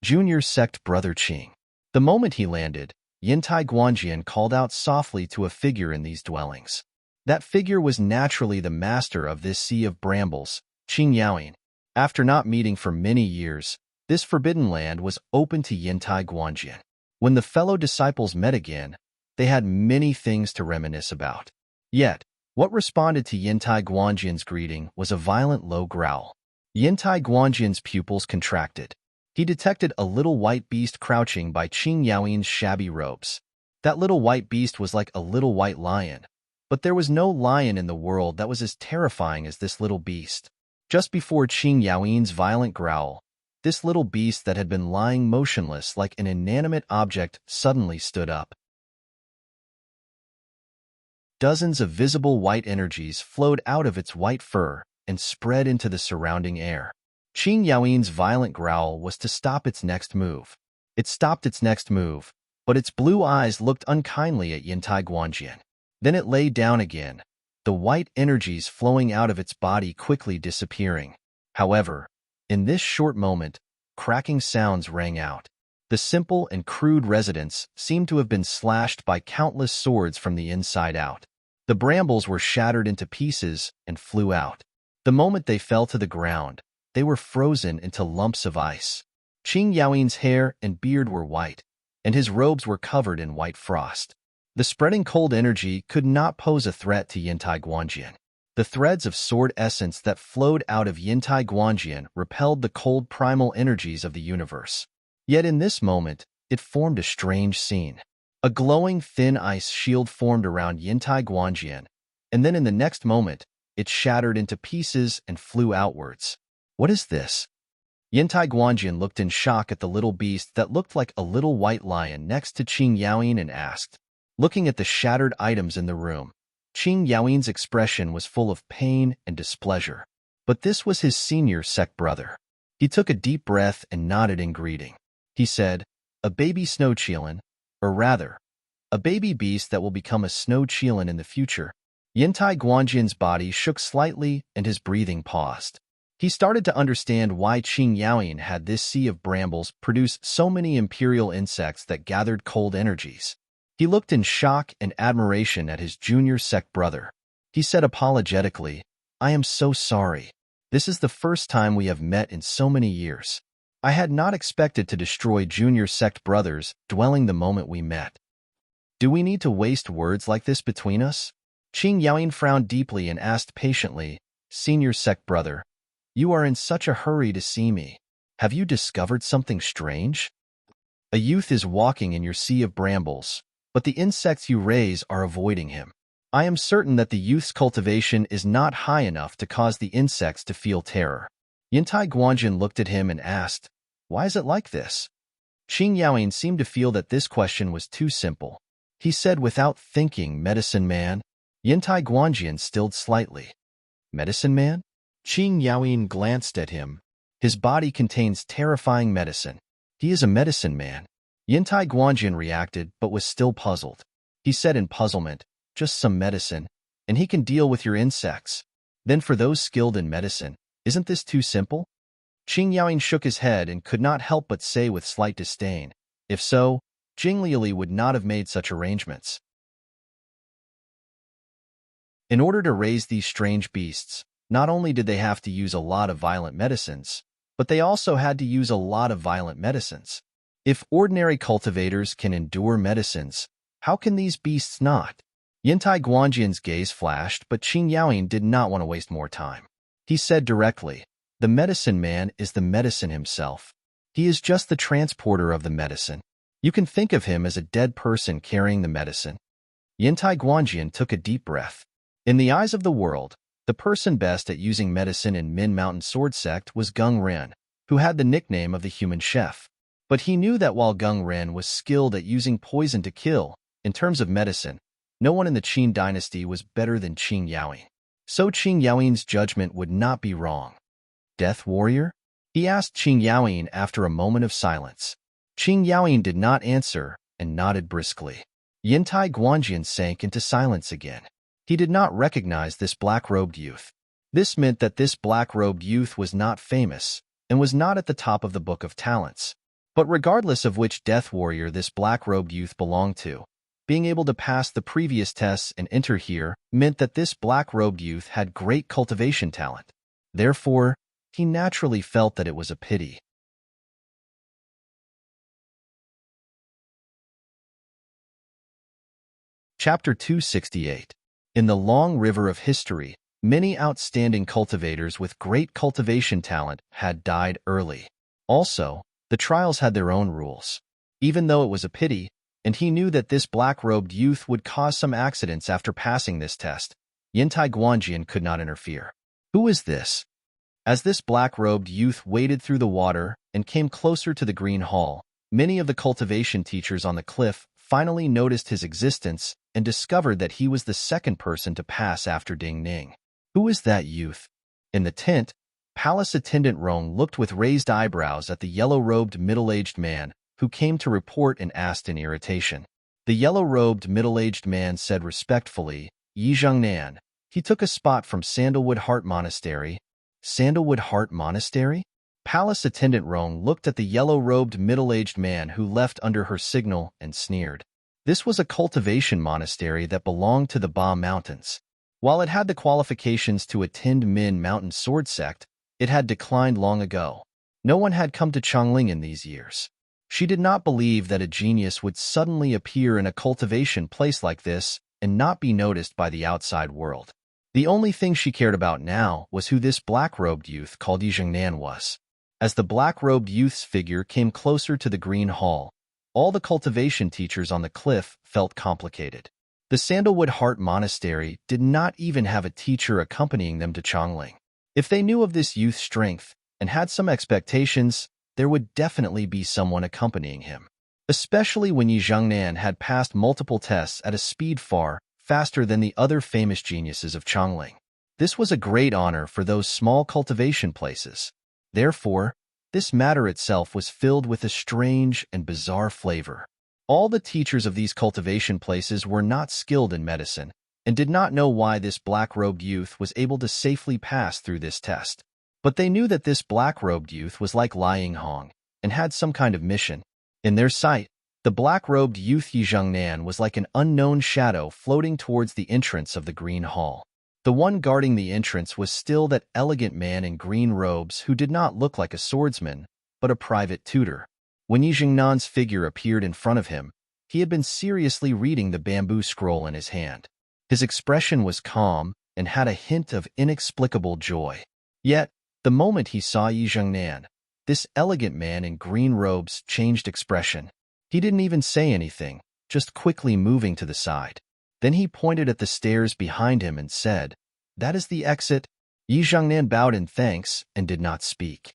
S1: Junior Sect Brother Qing. The moment he landed, Yintai Guanjian called out softly to a figure in these dwellings. That figure was naturally the master of this Sea of Brambles, Qing Yaoyin. After not meeting for many years, this forbidden land was open to Yintai Guanjian. When the fellow disciples met again, they had many things to reminisce about. Yet, what responded to Yintai Guanjian's greeting was a violent low growl. Yintai Guanjian's pupils contracted. He detected a little white beast crouching by Qing Yaoyin's shabby robes. That little white beast was like a little white lion, but there was no lion in the world that was as terrifying as this little beast. Just before Qing Yaoyin's violent growl, this little beast that had been lying motionless like an inanimate object suddenly stood up. Dozens of visible white energies flowed out of its white fur and spread into the surrounding air. Qing Yaoyin's violent growl was to stop its next move. It stopped its next move, but its blue eyes looked unkindly at Yintai Guanjian. Then it lay down again, the white energies flowing out of its body quickly disappearing. However, in this short moment, cracking sounds rang out. The simple and crude residence seemed to have been slashed by countless swords from the inside out. The brambles were shattered into pieces and flew out. The moment they fell to the ground, they were frozen into lumps of ice. Qing Yaoyin's hair and beard were white, and his robes were covered in white frost. The spreading cold energy could not pose a threat to Yintai Guanjian. The threads of sword essence that flowed out of Yintai Guanjian repelled the cold primal energies of the universe. Yet in this moment, it formed a strange scene. A glowing thin ice shield formed around Yintai Guanjian, and then in the next moment, it shattered into pieces and flew outwards. What is this? Yantai Guanjin looked in shock at the little beast that looked like a little white lion next to Qing Yaoyin and asked, looking at the shattered items in the room. Qing Yaoyin's expression was full of pain and displeasure. But this was his senior sect brother. He took a deep breath and nodded in greeting. He said, a baby snow cheelin, or rather, a baby beast that will become a snow cheelin in the future. Yantai Guanjin's body shook slightly and his breathing paused. He started to understand why Qing Yaoyin had this sea of brambles produce so many imperial insects that gathered cold energies. He looked in shock and admiration at his junior sect brother. He said apologetically, I am so sorry. This is the first time we have met in so many years. I had not expected to destroy junior sect brothers dwelling the moment we met. Do we need to waste words like this between us? Qing Yaoyin frowned deeply and asked patiently, senior sect brother, you are in such a hurry to see me. Have you discovered something strange? A youth is walking in your sea of brambles, but the insects you raise are avoiding him. I am certain that the youth's cultivation is not high enough to cause the insects to feel terror. Yantai Guanjin looked at him and asked, why is it like this? Qing Yaoyin seemed to feel that this question was too simple. He said without thinking, medicine man. Yantai Guanjin stilled slightly. Medicine man? Qing Yaoyin glanced at him. His body contains terrifying medicine. He is a medicine man. Yantai Guanjin reacted but was still puzzled. He said in puzzlement, just some medicine, and he can deal with your insects. Then for those skilled in medicine, isn't this too simple? Qing Yaoyin shook his head and could not help but say with slight disdain, if so, Jing Liuli would not have made such arrangements. In order to raise these strange beasts, not only did they have to use a lot of violent medicines, but they also had to use a lot of violent medicines. If ordinary cultivators can endure medicines, how can these beasts not? Yantai Guanjin's gaze flashed, but Qing Yaoyin did not want to waste more time. He said directly, the medicine man is the medicine himself. He is just the transporter of the medicine. You can think of him as a dead person carrying the medicine. Yantai Guanjin took a deep breath. In the eyes of the world, the person best at using medicine in Min Mountain Sword Sect was Gung Ren, who had the nickname of the human chef. But he knew that while Gung Ren was skilled at using poison to kill, in terms of medicine, no one in the Qin dynasty was better than Qing Yaoyin. So Qing Yaoyin's judgment would not be wrong. Death warrior? He asked Qing Yaoyin after a moment of silence. Qing Yaoyin did not answer and nodded briskly. Yantai Guanjin sank into silence again. He did not recognize this black-robed youth. This meant that this black-robed youth was not famous and was not at the top of the Book of Talents. But regardless of which death warrior this black-robed youth belonged to, being able to pass the previous tests and enter here meant that this black-robed youth had great cultivation talent. Therefore, he naturally felt that it was a pity. Chapter 268. In the long river of history, many outstanding cultivators with great cultivation talent had died early. Also, the trials had their own rules. Even though it was a pity, and he knew that this black-robed youth would cause some accidents after passing this test, Yantai Guanjin could not interfere. Who is this? As this black-robed youth waded through the water and came closer to the green hall, many of the cultivation teachers on the cliff finally noticed his existence and discovered that he was the second person to pass after Ding Ning. Who is that youth? In the tent, palace attendant Rong looked with raised eyebrows at the yellow-robed middle-aged man, who came to report and asked in irritation. The yellow-robed middle-aged man said respectfully, Yi Zhengnan. He took a spot from Sandalwood Heart Monastery. Sandalwood Heart Monastery? Palace attendant Rong looked at the yellow-robed middle-aged man who left under her signal and sneered. This was a cultivation monastery that belonged to the Ba Mountains. While it had the qualifications to attend Min Mountain Sword Sect, it had declined long ago. No one had come to Chongling in these years. She did not believe that a genius would suddenly appear in a cultivation place like this and not be noticed by the outside world. The only thing she cared about now was who this black-robed youth called Yi Zhengnan was. As the black-robed youth's figure came closer to the green hall, all the cultivation teachers on the cliff felt complicated. The Sandalwood Heart Monastery did not even have a teacher accompanying them to Chongling. If they knew of this youth's strength and had some expectations there would definitely be someone accompanying him. Especially when Yi Zhongnan had passed multiple tests at a speed far faster than the other famous geniuses of Chongling. This was a great honor for those small cultivation places. Therefore, this matter itself was filled with a strange and bizarre flavor. All the teachers of these cultivation places were not skilled in medicine and did not know why this black-robed youth was able to safely pass through this test. But they knew that this black-robed youth was like Liang Hong and had some kind of mission. In their sight, the black-robed youth Yi Zhongnan was like an unknown shadow floating towards the entrance of the Green Hall. The one guarding the entrance was still that elegant man in green robes who did not look like a swordsman, but a private tutor. When Yi Zhongnan's figure appeared in front of him, he had been seriously reading the bamboo scroll in his hand. His expression was calm and had a hint of inexplicable joy. Yet, the moment he saw Yi Zhongnan, this elegant man in green robes changed expression. He didn't even say anything, just quickly moving to the side. Then he pointed at the stairs behind him and said, "That is the exit." Yi Zhongnan bowed in thanks and did not speak.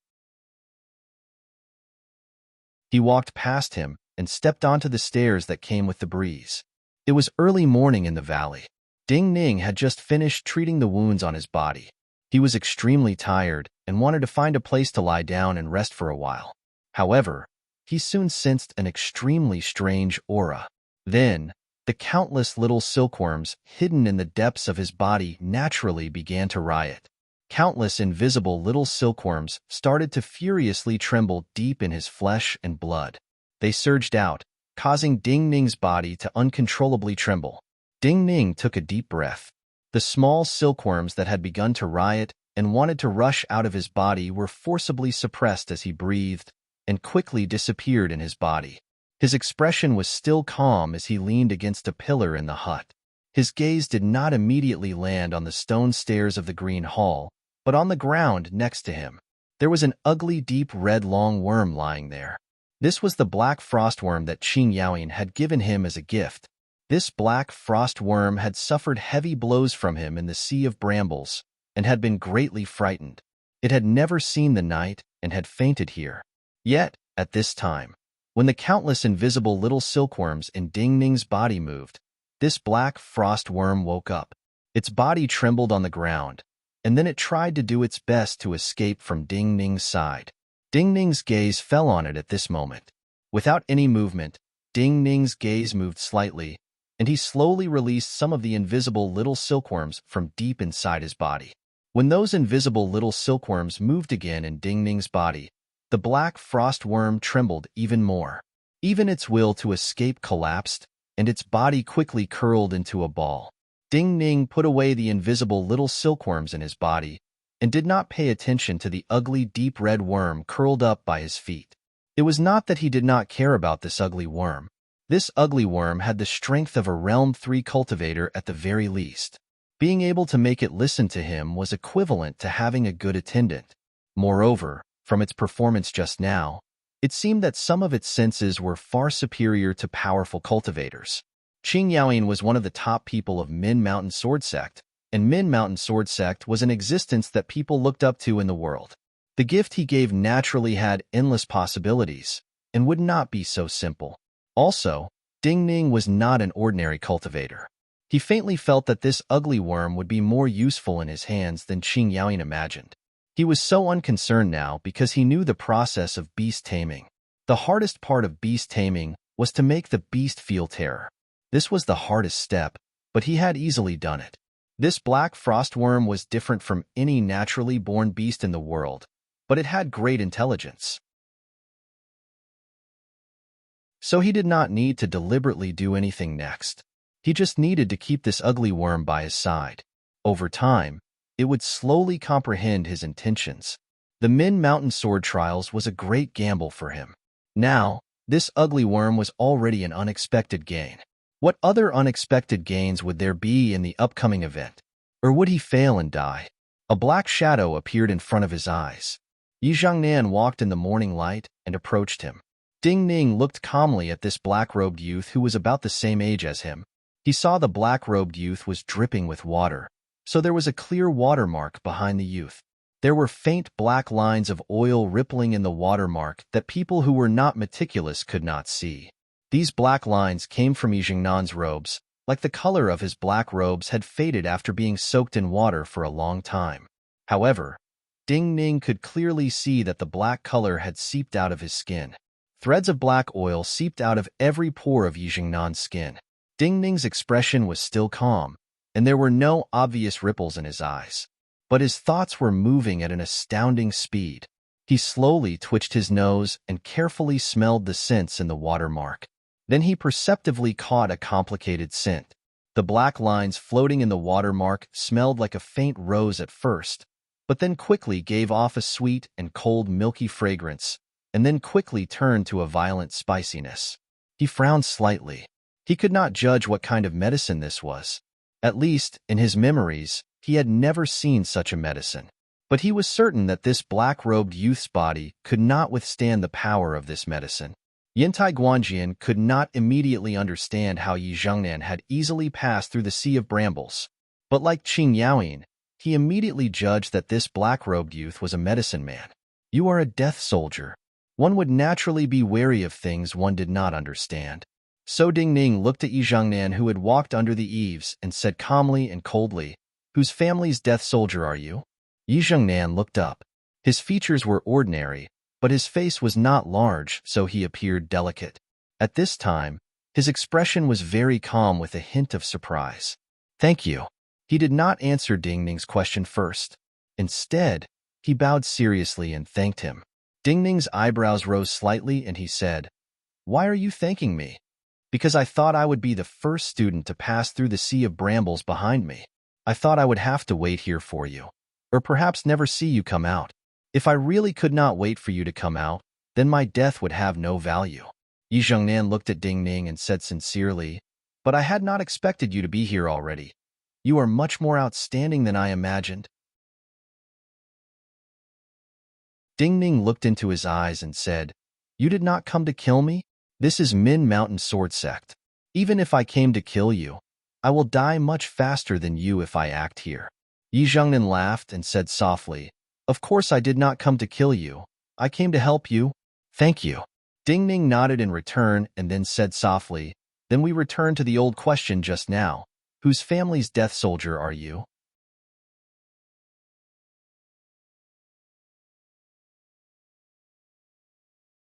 S1: He walked past him and stepped onto the stairs that came with the breeze. It was early morning in the valley. Ding Ning had just finished treating the wounds on his body. He was extremely tired and wanted to find a place to lie down and rest for a while. However, he soon sensed an extremely strange aura. Then, the countless little silkworms hidden in the depths of his body naturally began to riot. Countless invisible little silkworms started to furiously tremble deep in his flesh and blood. They surged out, causing Ding Ning's body to uncontrollably tremble. Ding Ning took a deep breath. The small silkworms that had begun to riot and wanted to rush out of his body were forcibly suppressed as he breathed and quickly disappeared in his body. His expression was still calm as he leaned against a pillar in the hut. His gaze did not immediately land on the stone stairs of the Green Hall, but on the ground next to him. There was an ugly, deep red long worm lying there. This was the black frostworm that Qing Yaoyin had given him as a gift. This black frost worm had suffered heavy blows from him in the sea of brambles and had been greatly frightened. It had never seen the night and had fainted here. Yet, at this time, when the countless invisible little silkworms in Ding Ning's body moved, this black frost worm woke up. Its body trembled on the ground, and then it tried to do its best to escape from Ding Ning's side. Ding Ning's gaze fell on it at this moment. Without any movement, Ding Ning's gaze moved slightly, and he slowly released some of the invisible little silkworms from deep inside his body. When those invisible little silkworms moved again in Ding Ning's body, the black frost worm trembled even more. Even its will to escape collapsed, and its body quickly curled into a ball. Ding Ning put away the invisible little silkworms in his body and did not pay attention to the ugly deep red worm curled up by his feet. It was not that he did not care about this ugly worm. This ugly worm had the strength of a Realm 3 cultivator at the very least. Being able to make it listen to him was equivalent to having a good attendant. Moreover, from its performance just now, it seemed that some of its senses were far superior to powerful cultivators. Qing Yaoyin was one of the top people of Min Mountain Sword Sect, and Min Mountain Sword Sect was an existence that people looked up to in the world. The gift he gave naturally had endless possibilities, and would not be so simple. Also, Ding Ning was not an ordinary cultivator. He faintly felt that this ugly worm would be more useful in his hands than Qing Yaoyin imagined. He was so unconcerned now because he knew the process of beast taming. The hardest part of beast taming was to make the beast feel terror. This was the hardest step, but he had easily done it. This black frostworm was different from any naturally born beast in the world, but it had great intelligence. So he did not need to deliberately do anything next. He just needed to keep this ugly worm by his side. Over time, it would slowly comprehend his intentions. The Min Mountain Sword Trials was a great gamble for him. Now, this ugly worm was already an unexpected gain. What other unexpected gains would there be in the upcoming event? Or would he fail and die? A black shadow appeared in front of his eyes. Yi Zhongnan walked in the morning light and approached him. Ding Ning looked calmly at this black-robed youth who was about the same age as him. He saw the black-robed youth was dripping with water, so there was a clear watermark behind the youth. There were faint black lines of oil rippling in the watermark that people who were not meticulous could not see. These black lines came from Yijingnan's robes, like the color of his black robes had faded after being soaked in water for a long time. However, Ding Ning could clearly see that the black color had seeped out of his skin. Threads of black oil seeped out of every pore of Yijingnan's skin. Ding Ning's expression was still calm, and there were no obvious ripples in his eyes. But his thoughts were moving at an astounding speed. He slowly twitched his nose and carefully smelled the scents in the watermark. Then he perceptively caught a complicated scent. The black lines floating in the watermark smelled like a faint rose at first, but then quickly gave off a sweet and cold milky fragrance, and then quickly turned to a violent spiciness. He frowned slightly. He could not judge what kind of medicine this was. At least, in his memories, he had never seen such a medicine. But he was certain that this black-robed youth's body could not withstand the power of this medicine. Yintai Guanjian could not immediately understand how Yi Zhengnan had easily passed through the Sea of Brambles. But like Qing Yaoyin, he immediately judged that this black-robed youth was a medicine man. You are a death soldier. One would naturally be wary of things one did not understand. So Ding Ning looked at Yi Zhengnan, who had walked under the eaves, and said calmly and coldly, "Whose family's death soldier are you?" Yi Zhengnan looked up. His features were ordinary, but his face was not large, so he appeared delicate. At this time, his expression was very calm with a hint of surprise. "Thank you." He did not answer Ding Ning's question first. Instead, he bowed seriously and thanked him. Ding Ning's eyebrows rose slightly and he said, "Why are you thanking me?" "Because I thought I would be the first student to pass through the Sea of Brambles behind me. I thought I would have to wait here for you, or perhaps never see you come out. If I really could not wait for you to come out, then my death would have no value." Yi Zhengnan looked at Ding Ning and said sincerely, "But I had not expected you to be here already. You are much more outstanding than I imagined." Ding Ning looked into his eyes and said, "You did not come to kill me? This is Min Mountain Sword Sect. Even if I came to kill you, I will die much faster than you if I act here." Yi Zhengnan laughed and said softly, "Of course I did not come to kill you. I came to help you." "Thank you." Ding Ning nodded in return and then said softly, "Then we return to the old question just now. Whose family's death soldier are you?"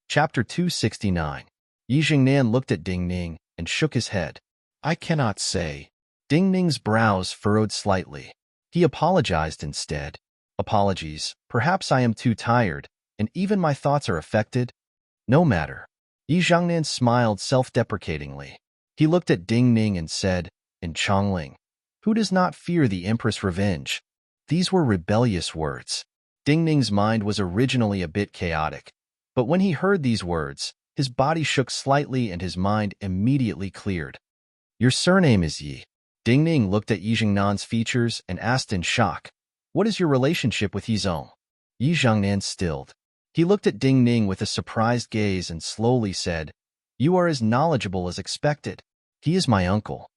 S1: Chapter 269. Yi Zhengnan looked at Ding Ning and shook his head. "I cannot say." Ding Ning's brows furrowed slightly. He apologized instead. "Apologies. Perhaps I am too tired, and even my thoughts are affected." "No matter." Yi Zhengnan smiled self-deprecatingly. He looked at Ding Ning and said, in Chongling, "Who does not fear the Empress' revenge?" These were rebellious words. Ding Ning's mind was originally a bit chaotic, but when he heard these words, his body shook slightly and his mind immediately cleared. "Your surname is Yi." Ding Ning looked at Yi Zhengnan's features and asked in shock, "What is your relationship with Yi Zhong?" Yi Zhengnan stilled. He looked at Ding Ning with a surprised gaze and slowly said, "You are as knowledgeable as expected. He is my uncle."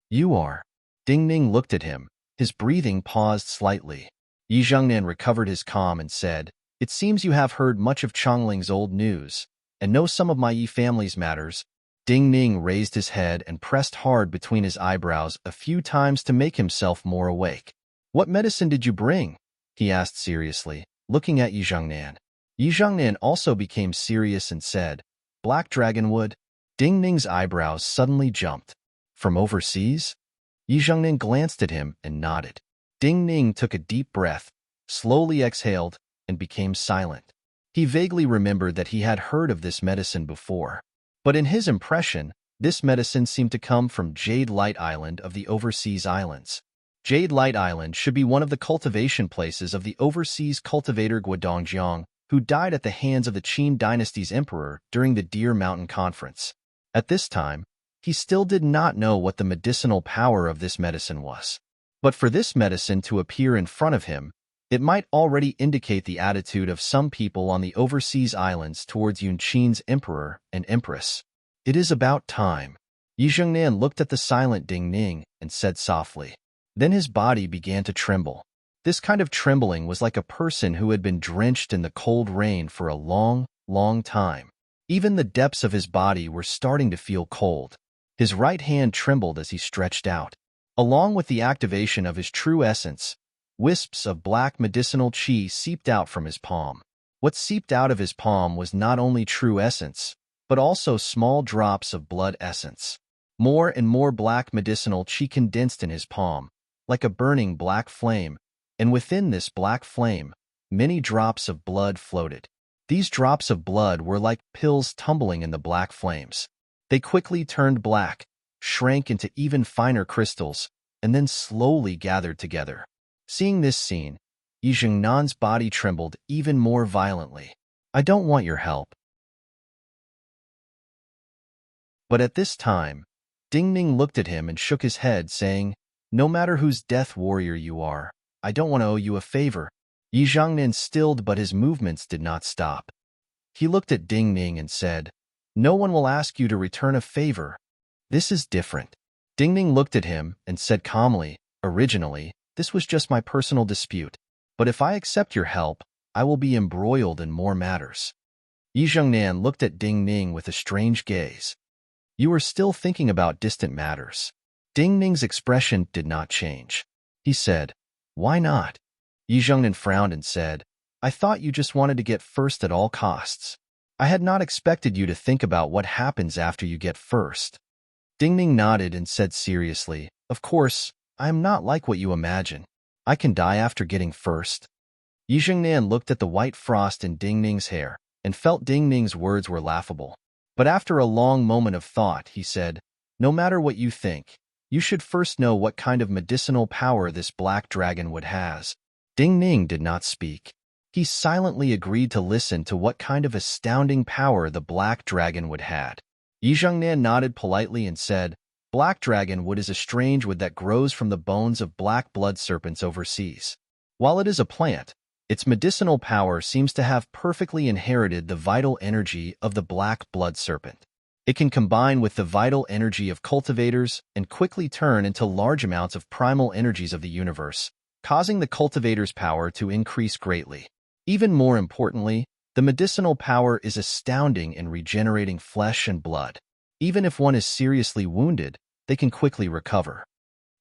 S1: "You are." Ding Ning looked at him. His breathing paused slightly. Yi Zhengnan recovered his calm and said, "It seems you have heard much of Chongling's old news, and know some of my Yi family's matters." Ding Ning raised his head and pressed hard between his eyebrows a few times to make himself more awake. "What medicine did you bring?" he asked seriously, looking at Yi Zhengnan. Yi Zhengnan also became serious and said, "Black dragonwood." Ding Ning's eyebrows suddenly jumped. "From overseas?" Yi Zhengnan glanced at him and nodded. Ding Ning took a deep breath, slowly exhaled, and became silent. He vaguely remembered that he had heard of this medicine before. But in his impression, this medicine seemed to come from Jade Light Island of the Overseas Islands. Jade Light Island should be one of the cultivation places of the overseas cultivator Guodongjiang, who died at the hands of the Qin dynasty's emperor during the Deer Mountain Conference. At this time, he still did not know what the medicinal power of this medicine was. But for this medicine to appear in front of him, it might already indicate the attitude of some people on the overseas islands towards Yunqin's emperor and empress. "It is about time." Yi Zhengnan looked at the silent Ding Ning and said softly. Then his body began to tremble. This kind of trembling was like a person who had been drenched in the cold rain for a long, long time. Even the depths of his body were starting to feel cold. His right hand trembled as he stretched out. Along with the activation of his true essence, wisps of black medicinal chi seeped out from his palm. What seeped out of his palm was not only true essence, but also small drops of blood essence. More and more black medicinal chi condensed in his palm, like a burning black flame, and within this black flame, many drops of blood floated. These drops of blood were like pills tumbling in the black flames. They quickly turned black, shrank into even finer crystals, and then slowly gathered together. Seeing this scene, Yi Zhengnan's body trembled even more violently. "I don't want your help." But at this time, Ding Ning looked at him and shook his head, saying, "No matter whose death warrior you are, I don't want to owe you a favor." Yi Zhengnan stilled, but his movements did not stop. He looked at Ding Ning and said, "No one will ask you to return a favor. This is different." Ding Ning looked at him and said calmly, "Originally, this was just my personal dispute. But if I accept your help, I will be embroiled in more matters." Yi Zhengnan looked at Ding Ning with a strange gaze. "You are still thinking about distant matters." Ding Ning's expression did not change. He said, "Why not?" Yi Zhengnan frowned and said, "I thought you just wanted to get first at all costs. I had not expected you to think about what happens after you get first." Ding Ning nodded and said seriously, "Of course, I am not like what you imagine. I can die after getting first." Yi Zhengnan looked at the white frost in Ding Ning's hair and felt Ding Ning's words were laughable. But after a long moment of thought, he said, "No matter what you think, you should first know what kind of medicinal power this black dragonwood has." Ding Ning did not speak. He silently agreed to listen to what kind of astounding power the black dragonwood had. Yi Zhengnan nodded politely and said, "Black dragonwood is a strange wood that grows from the bones of black blood serpents overseas. While it is a plant, its medicinal power seems to have perfectly inherited the vital energy of the black blood serpent. It can combine with the vital energy of cultivators and quickly turn into large amounts of primal energies of the universe, causing the cultivator's power to increase greatly. Even more importantly, the medicinal power is astounding in regenerating flesh and blood. Even if one is seriously wounded, they can quickly recover."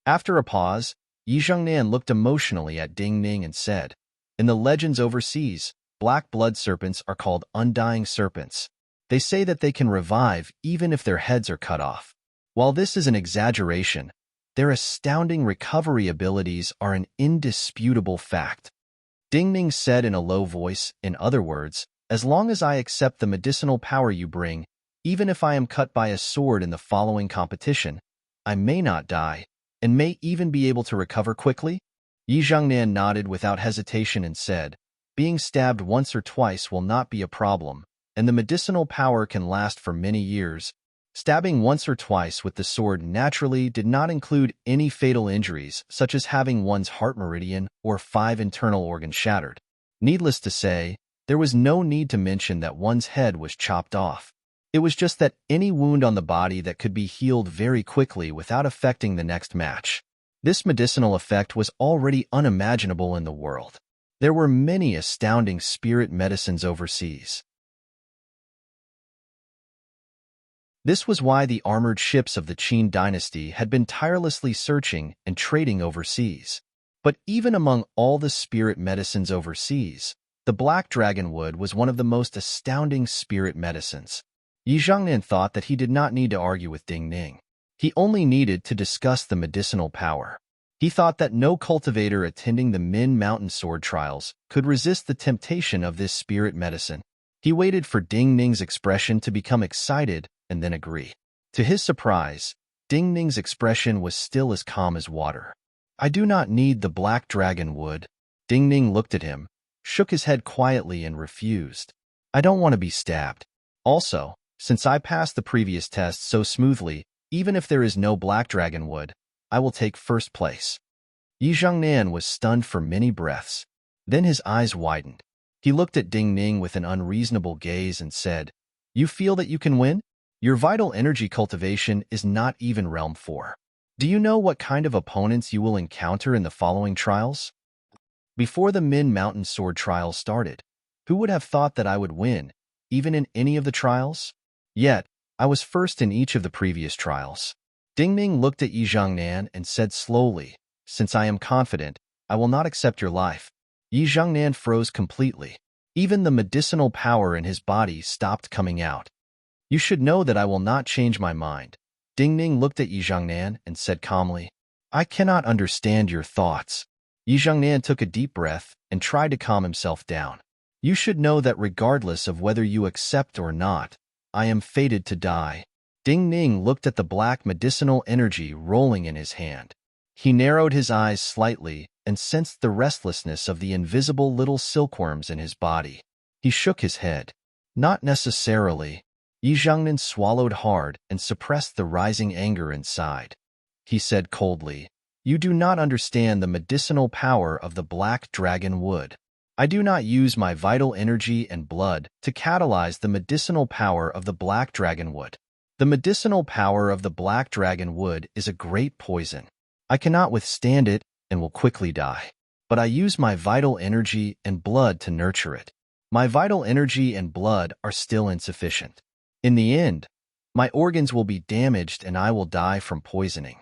S1: After a pause, Yi Zhengnan looked emotionally at Ding Ning and said, "In the legends overseas, black blood serpents are called undying serpents. They say that they can revive even if their heads are cut off. While this is an exaggeration, their astounding recovery abilities are an indisputable fact." Ding Ning said in a low voice, "In other words, as long as I accept the medicinal power you bring, even if I am cut by a sword in the following competition, I may not die, and may even be able to recover quickly?" Yi Zhengnan nodded without hesitation and said, "Being stabbed once or twice will not be a problem, and the medicinal power can last for many years." Stabbing once or twice with the sword naturally did not include any fatal injuries, such as having one's heart meridian or 5 internal organs shattered. Needless to say, there was no need to mention that one's head was chopped off. It was just that any wound on the body that could be healed very quickly without affecting the next match. This medicinal effect was already unimaginable in the world. There were many astounding spirit medicines overseas. This was why the armored ships of the Qin dynasty had been tirelessly searching and trading overseas. But even among all the spirit medicines overseas, the black dragonwood was one of the most astounding spirit medicines. Yi Zhengnan thought that he did not need to argue with Ding Ning. He only needed to discuss the medicinal power. He thought that no cultivator attending the Min Mountain sword trials could resist the temptation of this spirit medicine. He waited for Ding Ning's expression to become excited and then agree. To his surprise, Ding Ning's expression was still as calm as water. "I do not need the black dragon wood." Ding Ning looked at him, shook his head quietly and refused. "I don't want to be stabbed. Also, since I passed the previous test so smoothly, even if there is no black dragon wood, I will take first place." Yi Zhengnan was stunned for many breaths. Then his eyes widened. He looked at Ding Ning with an unreasonable gaze and said, "You feel that you can win? Your vital energy cultivation is not even Realm 4. Do you know what kind of opponents you will encounter in the following trials?" Before the Min Mountain Sword trials started, who would have thought that I would win, even in any of the trials? Yet, I was first in each of the previous trials. Ding Ning looked at Yi Zhongnan and said slowly, "Since I am confident, I will not accept your life." Yi Zhongnan froze completely. Even the medicinal power in his body stopped coming out. "You should know that I will not change my mind." Ding Ning looked at Yi Zhongnan and said calmly, "I cannot understand your thoughts." Yi Zhongnan took a deep breath and tried to calm himself down. "You should know that regardless of whether you accept or not, I am fated to die." Ding Ning looked at the black medicinal energy rolling in his hand. He narrowed his eyes slightly and sensed the restlessness of the invisible little silkworms in his body. He shook his head. "Not necessarily." Yi Zhongnan swallowed hard and suppressed the rising anger inside. He said coldly, "You do not understand the medicinal power of the black dragon wood. I do not use my vital energy and blood to catalyze the medicinal power of the black dragon wood. The medicinal power of the black dragon wood is a great poison. I cannot withstand it and will quickly die. But I use my vital energy and blood to nurture it. My vital energy and blood are still insufficient. In the end, my organs will be damaged and I will die from poisoning.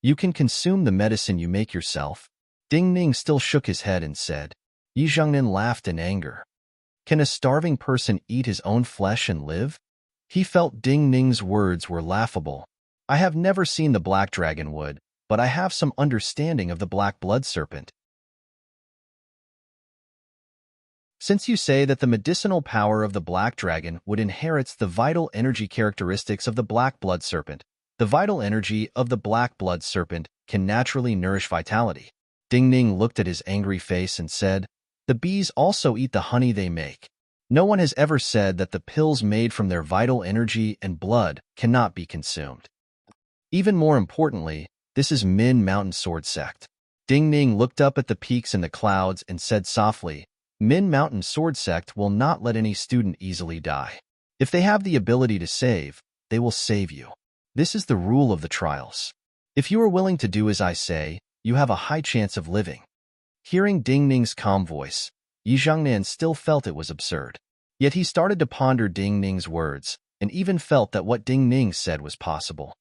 S1: You can consume the medicine you make yourself." Ding Ning still shook his head and said. Yi Zhongnan laughed in anger. "Can a starving person eat his own flesh and live?" He felt Ding Ning's words were laughable. "I have never seen the black dragon wood, but I have some understanding of the black blood serpent. Since you say that the medicinal power of the black dragon wood inherits the vital energy characteristics of the black blood serpent, the vital energy of the black blood serpent can naturally nourish vitality." Ding Ning looked at his angry face and said, "The bees also eat the honey they make. No one has ever said that the pills made from their vital energy and blood cannot be consumed. Even more importantly, this is Min Mountain Sword Sect." Ding Ning looked up at the peaks in the clouds and said softly, "Min Mountain Sword Sect will not let any student easily die. If they have the ability to save, they will save you. This is the rule of the trials. If you are willing to do as I say, you have a high chance of living." Hearing Ding Ning's calm voice, Yi Zhongnan still felt it was absurd. Yet he started to ponder Ding Ning's words, and even felt that what Ding Ning said was possible.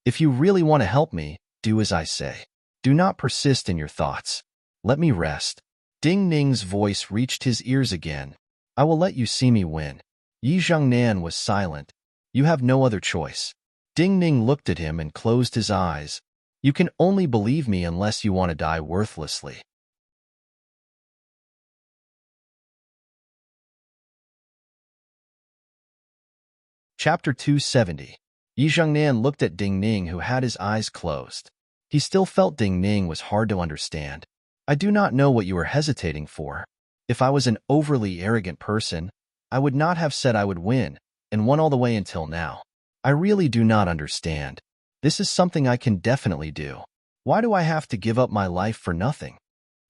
S1: "If you really want to help me, do as I say. Do not persist in your thoughts. Let me rest." Ding Ning's voice reached his ears again. "I will let you see me win." Yi Zhongnan was silent. "You have no other choice." Ding Ning looked at him and closed his eyes. "You can only believe me unless you want to die worthlessly." Chapter 270. Yi Zhongnan looked at Ding Ning, who had his eyes closed. He still felt Ding Ning was hard to understand. "I do not know what you are hesitating for. If I was an overly arrogant person, I would not have said I would win, and won all the way until now. I really do not understand. This is something I can definitely do. Why do I have to give up my life for nothing?"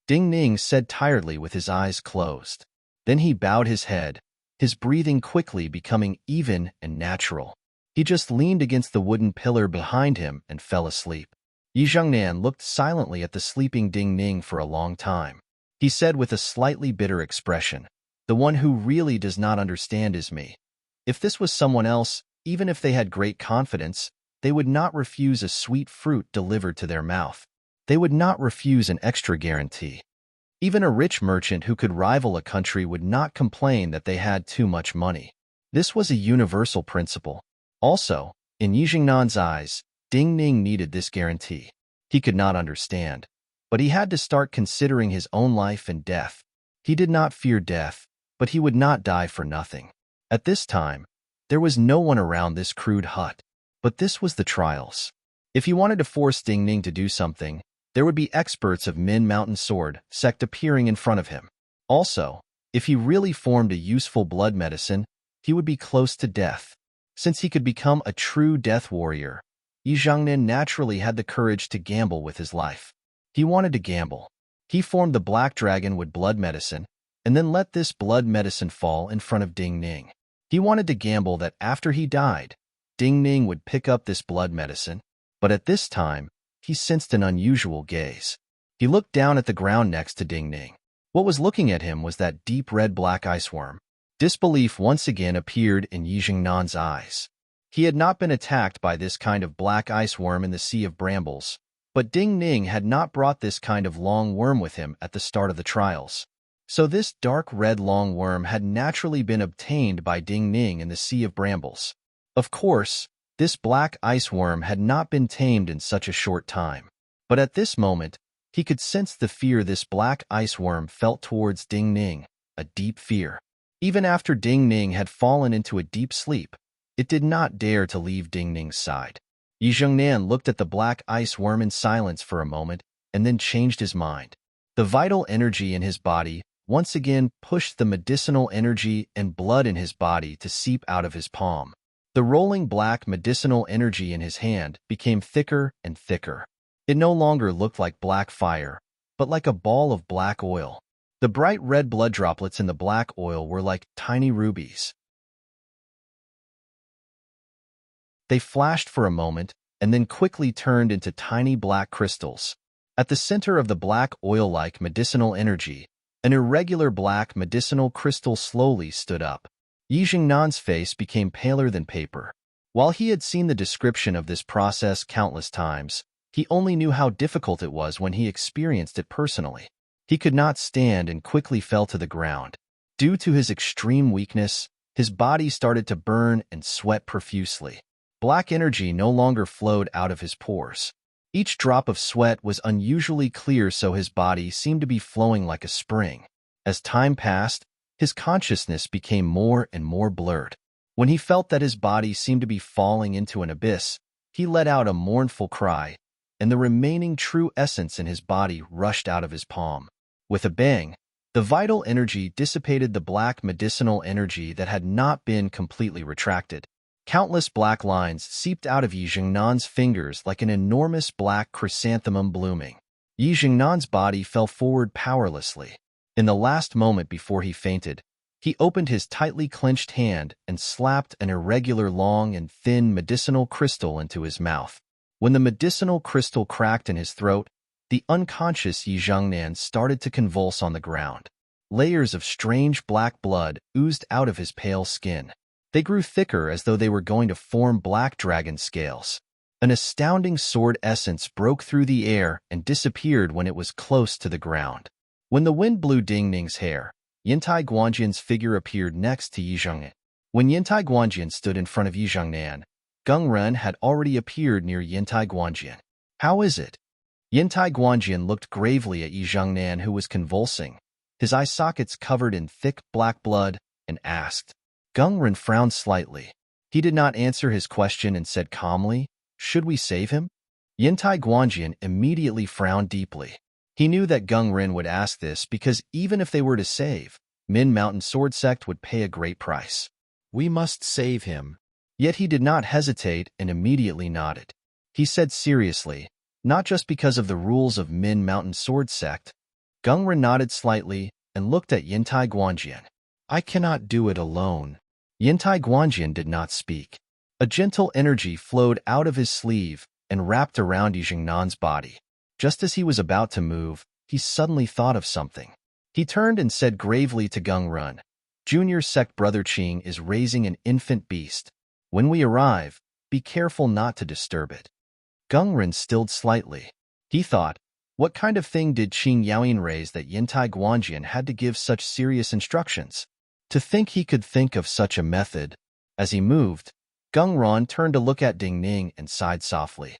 S1: Ding Ning said tiredly with his eyes closed. Then he bowed his head, his breathing quickly becoming even and natural. He just leaned against the wooden pillar behind him and fell asleep. Yi Zhongnan looked silently at the sleeping Ding Ning for a long time. He said with a slightly bitter expression, "The one who really does not understand is me. If this was someone else, even if they had great confidence, they would not refuse a sweet fruit delivered to their mouth. They would not refuse an extra guarantee. Even a rich merchant who could rival a country would not complain that they had too much money. This was a universal principle. Also, in Yi Zhongnan's eyes, Ding Ning needed this guarantee. He could not understand, but he had to start considering his own life and death. He did not fear death, but he would not die for nothing. At this time, there was no one around this crude hut. But this was the trials. If he wanted to force Ding Ning to do something, there would be experts of Min Mountain Sword Sect appearing in front of him. Also, if he really formed a useful blood medicine, he would be close to death. Since he could become a true death warrior, Yi Zhongnan naturally had the courage to gamble with his life. He wanted to gamble. He formed the black dragon wood blood medicine, and then let this blood medicine fall in front of Ding Ning. He wanted to gamble that after he died, Ding Ning would pick up this blood medicine, but at this time, he sensed an unusual gaze. He looked down at the ground next to Ding Ning. What was looking at him was that deep red black ice worm. Disbelief once again appeared in Yi Jingnan's eyes. He had not been attacked by this kind of black ice worm in the Sea of Brambles, but Ding Ning had not brought this kind of long worm with him at the start of the trials. So this dark red long worm had naturally been obtained by Ding Ning in the Sea of Brambles. Of course, this black ice worm had not been tamed in such a short time. But at this moment, he could sense the fear this black ice worm felt towards Ding Ning, a deep fear. Even after Ding Ning had fallen into a deep sleep, it did not dare to leave Ding Ning's side. Yi Jingnan looked at the black ice worm in silence for a moment and then changed his mind. The vital energy in his body once again pushed the medicinal energy and blood in his body to seep out of his palm. The rolling black medicinal energy in his hand became thicker and thicker. It no longer looked like black fire, but like a ball of black oil. The bright red blood droplets in the black oil were like tiny rubies. They flashed for a moment and then quickly turned into tiny black crystals. At the center of the black oil-like medicinal energy, an irregular black medicinal crystal slowly stood up. Yi Jingnan's face became paler than paper. While he had seen the description of this process countless times, he only knew how difficult it was when he experienced it personally. He could not stand and quickly fell to the ground. Due to his extreme weakness, his body started to burn and sweat profusely. Black energy no longer flowed out of his pores. Each drop of sweat was unusually clear, so his body seemed to be flowing like a spring. As time passed, his consciousness became more and more blurred. When he felt that his body seemed to be falling into an abyss, he let out a mournful cry, and the remaining true essence in his body rushed out of his palm. With a bang, the vital energy dissipated the black medicinal energy that had not been completely retracted. Countless black lines seeped out of Yi Jingnan's fingers like an enormous black chrysanthemum blooming. Yi Jingnan's body fell forward powerlessly. In the last moment before he fainted, he opened his tightly clenched hand and slapped an irregular long and thin medicinal crystal into his mouth. When the medicinal crystal cracked in his throat, the unconscious Yi Jingnan started to convulse on the ground. Layers of strange black blood oozed out of his pale skin. They grew thicker as though they were going to form black dragon scales. An astounding sword essence broke through the air and disappeared when it was close to the ground. When the wind blew Ding Ning's hair, Yintai Guanjian's figure appeared next to Yi Jingnan. When Yintai Guanjian stood in front of Yi Jingnan, Geng Ren had already appeared near Yintai Guanjian. "How is it?" Yintai Guanjian looked gravely at Yi Jingnan, who was convulsing, his eye sockets covered in thick black blood, and asked. Geng Ren frowned slightly. He did not answer his question and said calmly, "Should we save him?" Yintai Guanjian immediately frowned deeply. He knew that Geng Ren would ask this because even if they were to save, Min Mountain Sword Sect would pay a great price. "We must save him." Yet he did not hesitate and immediately nodded. He said seriously, "Not just because of the rules of Min Mountain Sword Sect." Geng Ren nodded slightly and looked at Yintai Guanjian. "I cannot do it alone." Yintai Guanjian did not speak. A gentle energy flowed out of his sleeve and wrapped around Yi Jingnan's body. Just as he was about to move, he suddenly thought of something. He turned and said gravely to Geng Ren, "Junior sect brother Qing is raising an infant beast. When we arrive, be careful not to disturb it." Geng Ren stilled slightly. He thought, what kind of thing did Qing Yaoyin raise that Yintai Guanjian had to give such serious instructions? To think he could think of such a method. As he moved, Geng Ren turned to look at Ding Ning and sighed softly.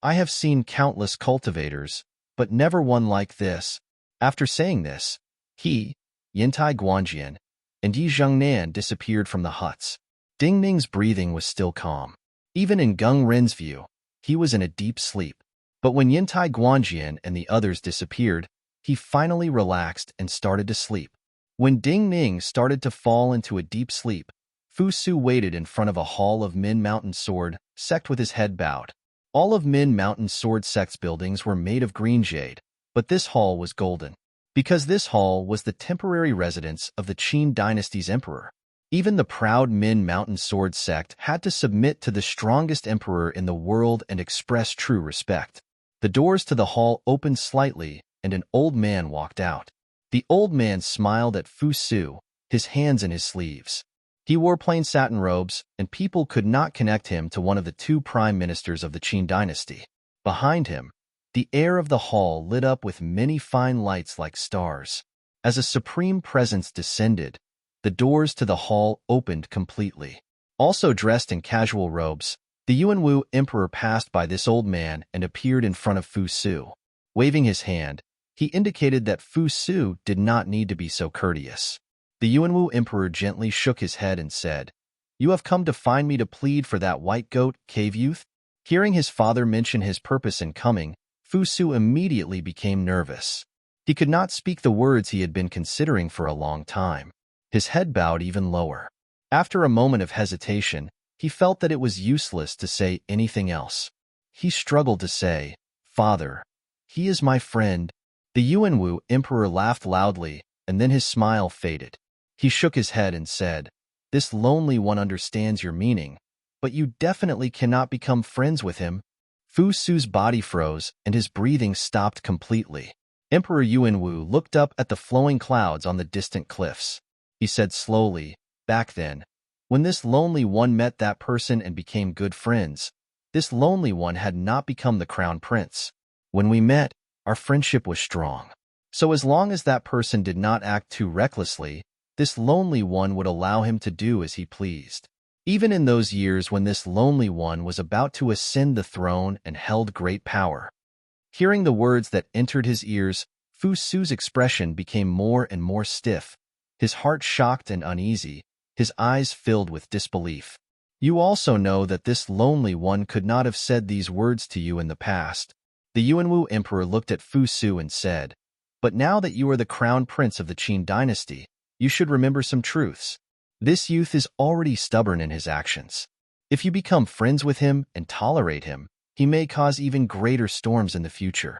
S1: "I have seen countless cultivators, but never one like this." After saying this, he, Yintai Guanjian, and Yi Jingnan disappeared from the huts. Ding Ning's breathing was still calm. Even in Geng Ren's view, he was in a deep sleep. But when Yintai Guanjian and the others disappeared, he finally relaxed and started to sleep. When Ding Ning started to fall into a deep sleep, Fu Su waited in front of a hall of Min Mountain Sword Sect with his head bowed. All of Min Mountain Sword Sect's buildings were made of green jade, but this hall was golden, because this hall was the temporary residence of the Qin dynasty's emperor. Even the proud Min Mountain Sword sect had to submit to the strongest emperor in the world and express true respect. The doors to the hall opened slightly, and an old man walked out. The old man smiled at Fu Su, his hands in his sleeves. He wore plain satin robes, and people could not connect him to one of the two prime ministers of the Qin dynasty. Behind him, the air of the hall lit up with many fine lights like stars. As a supreme presence descended, the doors to the hall opened completely. Also dressed in casual robes, the Yuanwu emperor passed by this old man and appeared in front of Fu Su. Waving his hand, he indicated that Fu Su did not need to be so courteous. The Yuanwu emperor gently shook his head and said, "You have come to find me to plead for that white goat, cave youth?" Hearing his father mention his purpose in coming, Fu Su immediately became nervous. He could not speak the words he had been considering for a long time. His head bowed even lower. After a moment of hesitation, he felt that it was useless to say anything else. He struggled to say, "Father, he is my friend." The Yuanwu emperor laughed loudly, and then his smile faded. He shook his head and said, "This lonely one understands your meaning, but you definitely cannot become friends with him." Fu Su's body froze, and his breathing stopped completely. Emperor Yuanwu looked up at the flowing clouds on the distant cliffs. He said slowly, "Back then, when this lonely one met that person and became good friends, this lonely one had not become the crown prince. When we met, our friendship was strong. So as long as that person did not act too recklessly, this lonely one would allow him to do as he pleased. Even in those years when this lonely one was about to ascend the throne and held great power." Hearing the words that entered his ears, Fu Su's expression became more and more stiff, his heart shocked and uneasy, his eyes filled with disbelief. "You also know that this lonely one could not have said these words to you in the past." The Yuanwu emperor looked at Fu Su and said, "But now that you are the crown prince of the Qin dynasty, you should remember some truths. This youth is already stubborn in his actions. If you become friends with him and tolerate him, he may cause even greater storms in the future.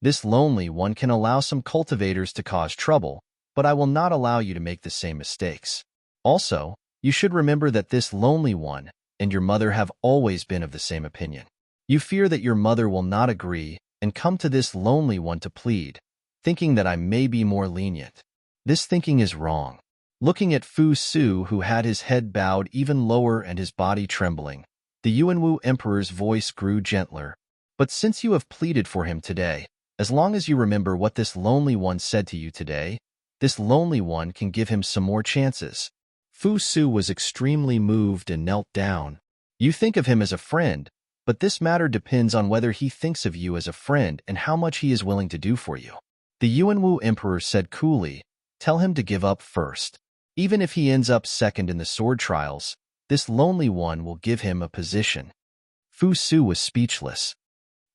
S1: This lonely one can allow some cultivators to cause trouble, but I will not allow you to make the same mistakes. Also, you should remember that this lonely one and your mother have always been of the same opinion. You fear that your mother will not agree and come to this lonely one to plead, thinking that I may be more lenient. This thinking is wrong." Looking at Fu Su, who had his head bowed even lower and his body trembling, the Yuanwu emperor's voice grew gentler. "But since you have pleaded for him today, as long as you remember what this lonely one said to you today, this lonely one can give him some more chances." Fu Su was extremely moved and knelt down. "You think of him as a friend, but this matter depends on whether he thinks of you as a friend and how much he is willing to do for you." The Yuanwu emperor said coolly, "Tell him to give up first. Even if he ends up second in the sword trials, this lonely one will give him a position." Fu Su was speechless.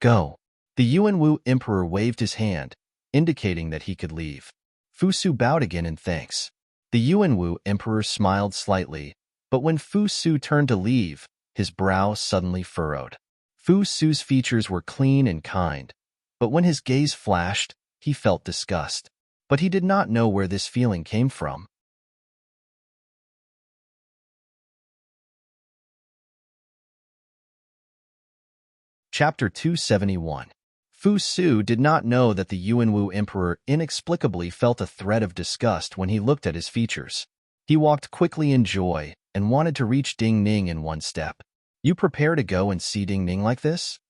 S1: "Go." The Yuanwu emperor waved his hand, indicating that he could leave. Fu Su bowed again in thanks. The Yuanwu emperor smiled slightly, but when Fu Su turned to leave, his brow suddenly furrowed. Fu Su's features were clean and kind, but when his gaze flashed, he felt disgust. But he did not know where this feeling came from. Chapter 271. Fu Su did not know that the Yuanwu emperor inexplicably felt a threat of disgust when he looked at his features. He walked quickly in joy and wanted to reach Ding Ning in one step. "You prepare to go and see Ding Ning like this?"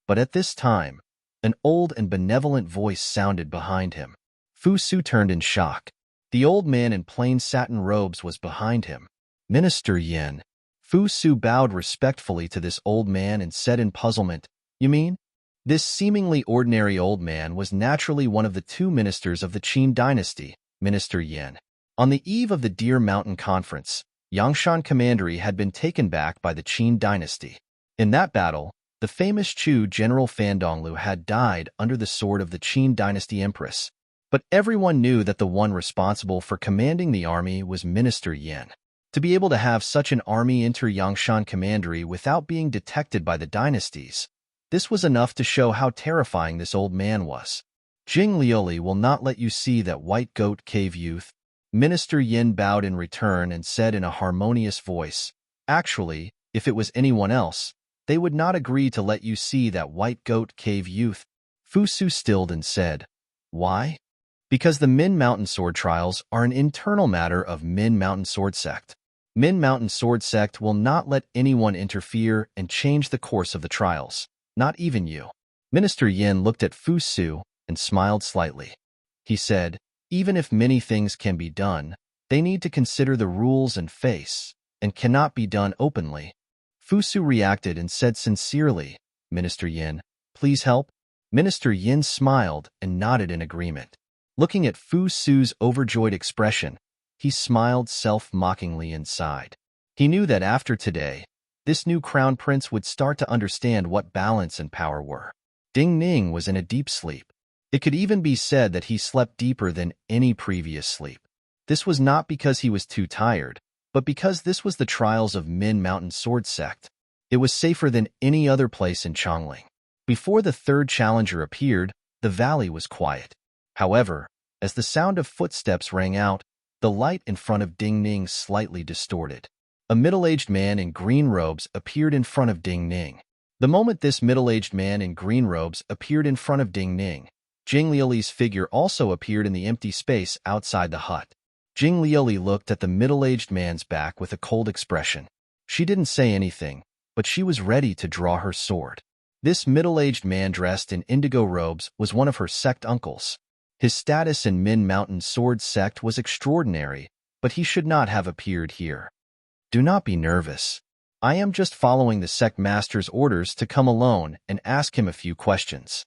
S1: But at this time, an old and benevolent voice sounded behind him. Fu Su turned in shock. The old man in plain satin robes was behind him. "Minister Yin." Fu Su bowed respectfully to this old man and said in puzzlement, "You mean?" This seemingly ordinary old man was naturally one of the two ministers of the Qin dynasty, Minister Yin. On the eve of the Deer Mountain Conference, Yangshan Commandery had been taken back by the Qin dynasty. In that battle, the famous Chu General Fan Donglu had died under the sword of the Qin dynasty empress. But everyone knew that the one responsible for commanding the army was Minister Yin. To be able to have such an army enter Yangshan Commandery without being detected by the dynasties, this was enough to show how terrifying this old man was. "Jing Lioli will not let you see that white goat cave youth," Minister Yin bowed in return and said in a harmonious voice, "Actually, if it was anyone else, they would not agree to let you see that white goat cave youth." Fusu stilled and said, "Why?" "Because the Min Mountain Sword trials are an internal matter of Min Mountain Sword Sect. Min Mountain Sword Sect will not let anyone interfere and change the course of the trials, not even you." Minister Yin looked at Fusu and smiled slightly. He said, "Even if many things can be done, they need to consider the rules and face, and cannot be done openly." Fusu reacted and said sincerely, "Minister Yin, please help." Minister Yin smiled and nodded in agreement. Looking at Fusu's overjoyed expression, he smiled self-mockingly inside. He knew that after today, this new crown prince would start to understand what balance and power were. Ding Ning was in a deep sleep. It could even be said that he slept deeper than any previous sleep. This was not because he was too tired, but because this was the trials of Min Mountain Sword Sect. It was safer than any other place in Chongling. Before the third challenger appeared, the valley was quiet. However, as the sound of footsteps rang out, the light in front of Ding Ning slightly distorted. A middle-aged man in green robes appeared in front of Ding Ning. The moment this middle-aged man in green robes appeared in front of Ding Ning, Jing Liuli's figure also appeared in the empty space outside the hut. Jing Liuli looked at the middle-aged man's back with a cold expression. She didn't say anything, but she was ready to draw her sword. This middle-aged man dressed in indigo robes was one of her sect uncles. His status in Min Mountain Sword Sect was extraordinary, but he should not have appeared here. "Do not be nervous. I am just following the sect master's orders to come alone and ask him a few questions."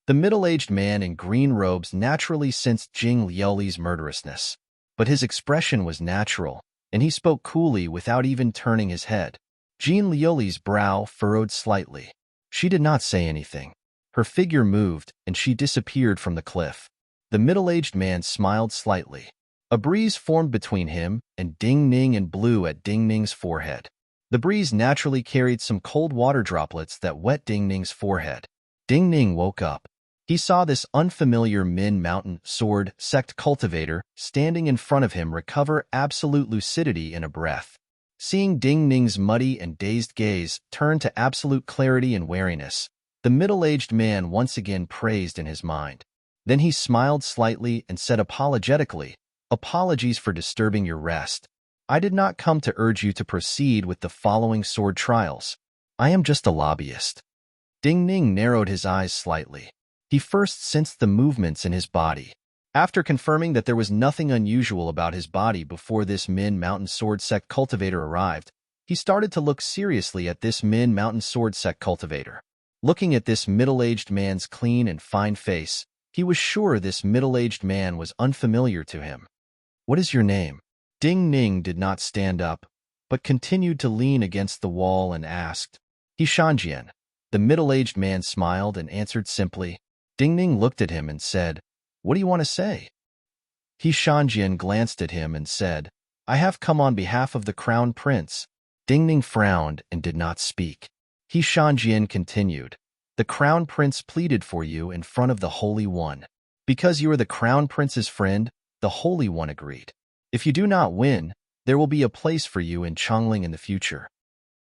S1: The middle-aged man in green robes naturally sensed Jing Liuli's murderousness, but his expression was natural, and he spoke coolly without even turning his head. Jing Liuli's brow furrowed slightly. She did not say anything. Her figure moved, and she disappeared from the cliff. The middle-aged man smiled slightly. A breeze formed between him and Ding Ning and blew at Ding Ning's forehead. The breeze naturally carried some cold water droplets that wet Ding Ning's forehead. Ding Ning woke up. He saw this unfamiliar Min Mountain Sword Sect cultivator standing in front of him recover absolute lucidity in a breath. Seeing Ding Ning's muddy and dazed gaze turn to absolute clarity and wariness, the middle-aged man once again praised in his mind. Then he smiled slightly and said apologetically, "Apologies for disturbing your rest. I did not come to urge you to proceed with the following sword trials. I am just a lobbyist." Ding Ning narrowed his eyes slightly. He first sensed the movements in his body. After confirming that there was nothing unusual about his body before this Min Mountain Sword Sect cultivator arrived, he started to look seriously at this Min Mountain Sword Sect cultivator. Looking at this middle-aged man's clean and fine face, he was sure this middle-aged man was unfamiliar to him. "What is your name?" Ding Ning did not stand up, but continued to lean against the wall and asked. "He Shanjian." The middle-aged man smiled and answered simply. Ding Ning looked at him and said, "What do you want to say?" He Shanjian glanced at him and said, "I have come on behalf of the Crown Prince." Ding Ning frowned and did not speak. He Shanjian continued, "The Crown Prince pleaded for you in front of the Holy One. Because you are the Crown Prince's friend, the Holy One agreed. If you do not win, there will be a place for you in Chongling in the future."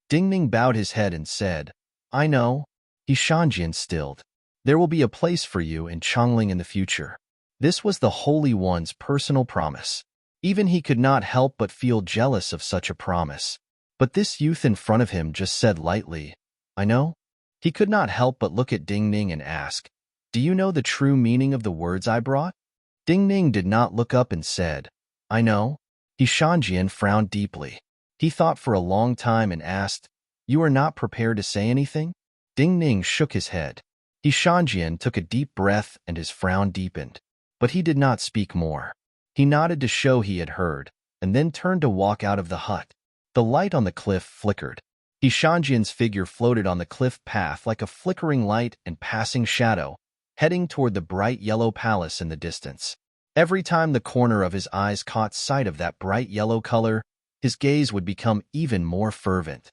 S1: Ding Ning bowed his head and said, "I know." He Shanjian stilled. "There will be a place for you in Chongling in the future." This was the Holy One's personal promise. Even he could not help but feel jealous of such a promise. But this youth in front of him just said lightly, "I know." He could not help but look at Ding Ning and ask, "Do you know the true meaning of the words I brought?" Ding Ning did not look up and said, "I know." He Shanjian frowned deeply. He thought for a long time and asked, "You are not prepared to say anything?" Ding Ning shook his head. He Shanjian took a deep breath and his frown deepened. But he did not speak more. He nodded to show he had heard, and then turned to walk out of the hut. The light on the cliff flickered. He Shanjian's figure floated on the cliff path like a flickering light and passing shadow, heading toward the bright yellow palace in the distance. Every time the corner of his eyes caught sight of that bright yellow color, his gaze would become even more fervent.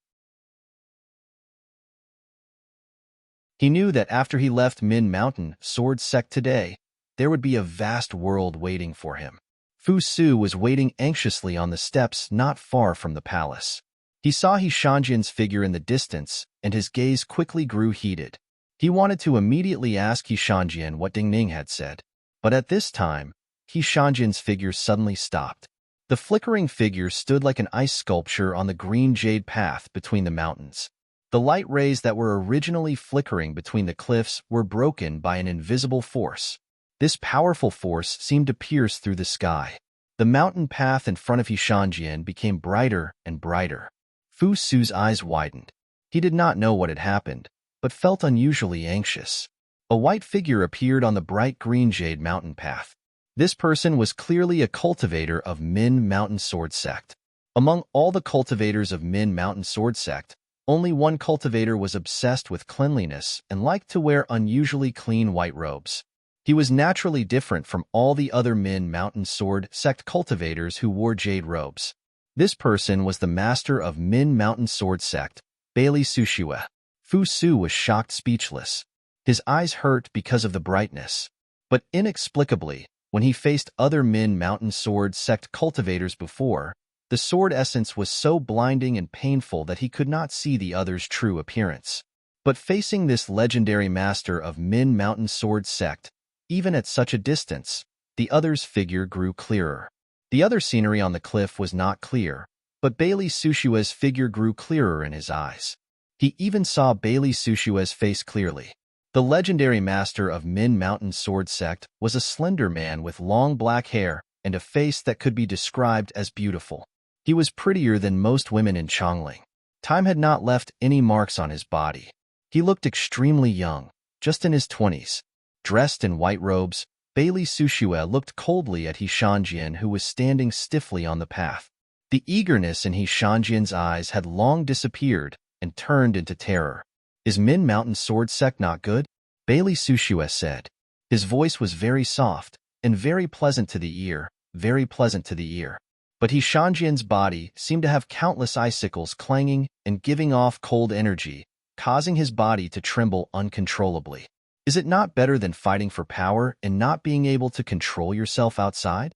S1: He knew that after he left Min Mountain Sword Sect today, there would be a vast world waiting for him. Fu Su was waiting anxiously on the steps not far from the palace. He saw He Shanjian's figure in the distance, and his gaze quickly grew heated. He wanted to immediately ask He Shanjian what Ding Ning had said. But at this time, He Shanjian's figure suddenly stopped. The flickering figure stood like an ice sculpture on the green jade path between the mountains. The light rays that were originally flickering between the cliffs were broken by an invisible force. This powerful force seemed to pierce through the sky. The mountain path in front of He Shanjian became brighter and brighter. Fu Su's eyes widened. He did not know what had happened, but felt unusually anxious. A white figure appeared on the bright green jade mountain path. This person was clearly a cultivator of Min Mountain Sword Sect. Among all the cultivators of Min Mountain Sword Sect, only one cultivator was obsessed with cleanliness and liked to wear unusually clean white robes. He was naturally different from all the other Min Mountain Sword Sect cultivators who wore jade robes. This person was the master of Min Mountain Sword Sect, Bailey Sushue. Fu Su was shocked speechless. His eyes hurt because of the brightness. But inexplicably, when he faced other Min Mountain Sword Sect cultivators before, the sword essence was so blinding and painful that he could not see the other's true appearance. But facing this legendary master of Min Mountain Sword Sect, even at such a distance, the other's figure grew clearer. The other scenery on the cliff was not clear, but Bailey Sushue's figure grew clearer in his eyes. He even saw Bailey Sushue's face clearly. The legendary master of Min Mountain Sword Sect was a slender man with long black hair and a face that could be described as beautiful. He was prettier than most women in Chongling. Time had not left any marks on his body. He looked extremely young, just in his 20s. Dressed in white robes, Bailey Sushue looked coldly at He Shanjian, who was standing stiffly on the path. The eagerness in He Shanjian's eyes had long disappeared and turned into terror. "Is Min Mountain Sword Sect not good?" Bailey Sushue said. His voice was very soft and very pleasant to the ear, very pleasant to the ear. But He Shanjian's body seemed to have countless icicles clanging and giving off cold energy, causing his body to tremble uncontrollably. "Is it not better than fighting for power and not being able to control yourself outside?"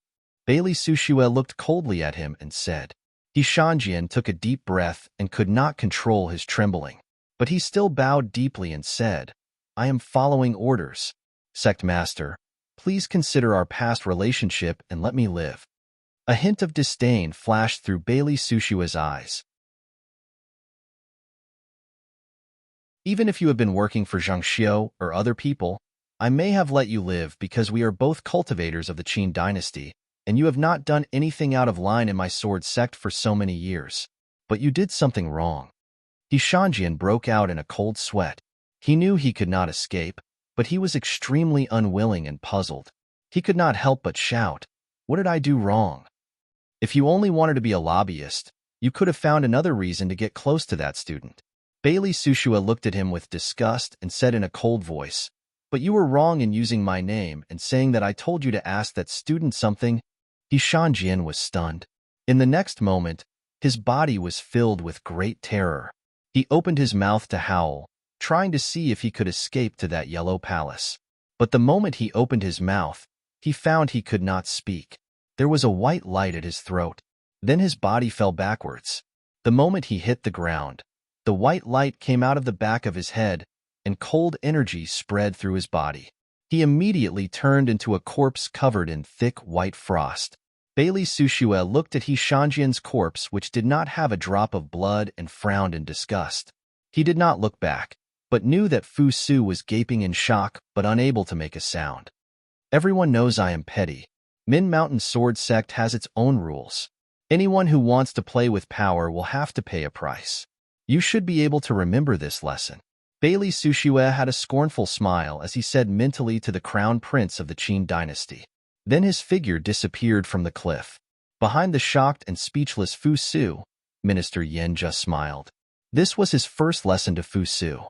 S1: Bailey Sushue looked coldly at him and said. He Shanjian took a deep breath and could not control his trembling. But he still bowed deeply and said, "I am following orders. Sect Master, please consider our past relationship and let me live." A hint of disdain flashed through Bailey Sushue's eyes. "Even if you have been working for Zhang Xiao or other people, I may have let you live because we are both cultivators of the Qin dynasty, and you have not done anything out of line in my sword sect for so many years. But you did something wrong." He Shanjian broke out in a cold sweat. He knew he could not escape, but he was extremely unwilling and puzzled. He could not help but shout, "What did I do wrong?" "If you only wanted to be a lobbyist, you could have found another reason to get close to that student." Bailey Sushue looked at him with disgust and said in a cold voice, "But you were wrong in using my name and saying that I told you to ask that student something." He Shanjian was stunned. In the next moment, his body was filled with great terror. He opened his mouth to howl, trying to see if he could escape to that yellow palace. But the moment he opened his mouth, he found he could not speak. There was a white light at his throat. Then his body fell backwards. The moment he hit the ground, the white light came out of the back of his head, and cold energy spread through his body. He immediately turned into a corpse covered in thick white frost. Bailey Sushue looked at He Shanjian's corpse, which did not have a drop of blood, and frowned in disgust. He did not look back, but knew that Fu Su was gaping in shock but unable to make a sound. "Everyone knows I am petty. Min Mountain Sword Sect has its own rules. Anyone who wants to play with power will have to pay a price. You should be able to remember this lesson." Bailey Sushue had a scornful smile as he said mentally to the crown prince of the Qin dynasty. Then his figure disappeared from the cliff. Behind the shocked and speechless Fu Su, Minister Yen just smiled. This was his first lesson to Fu Su.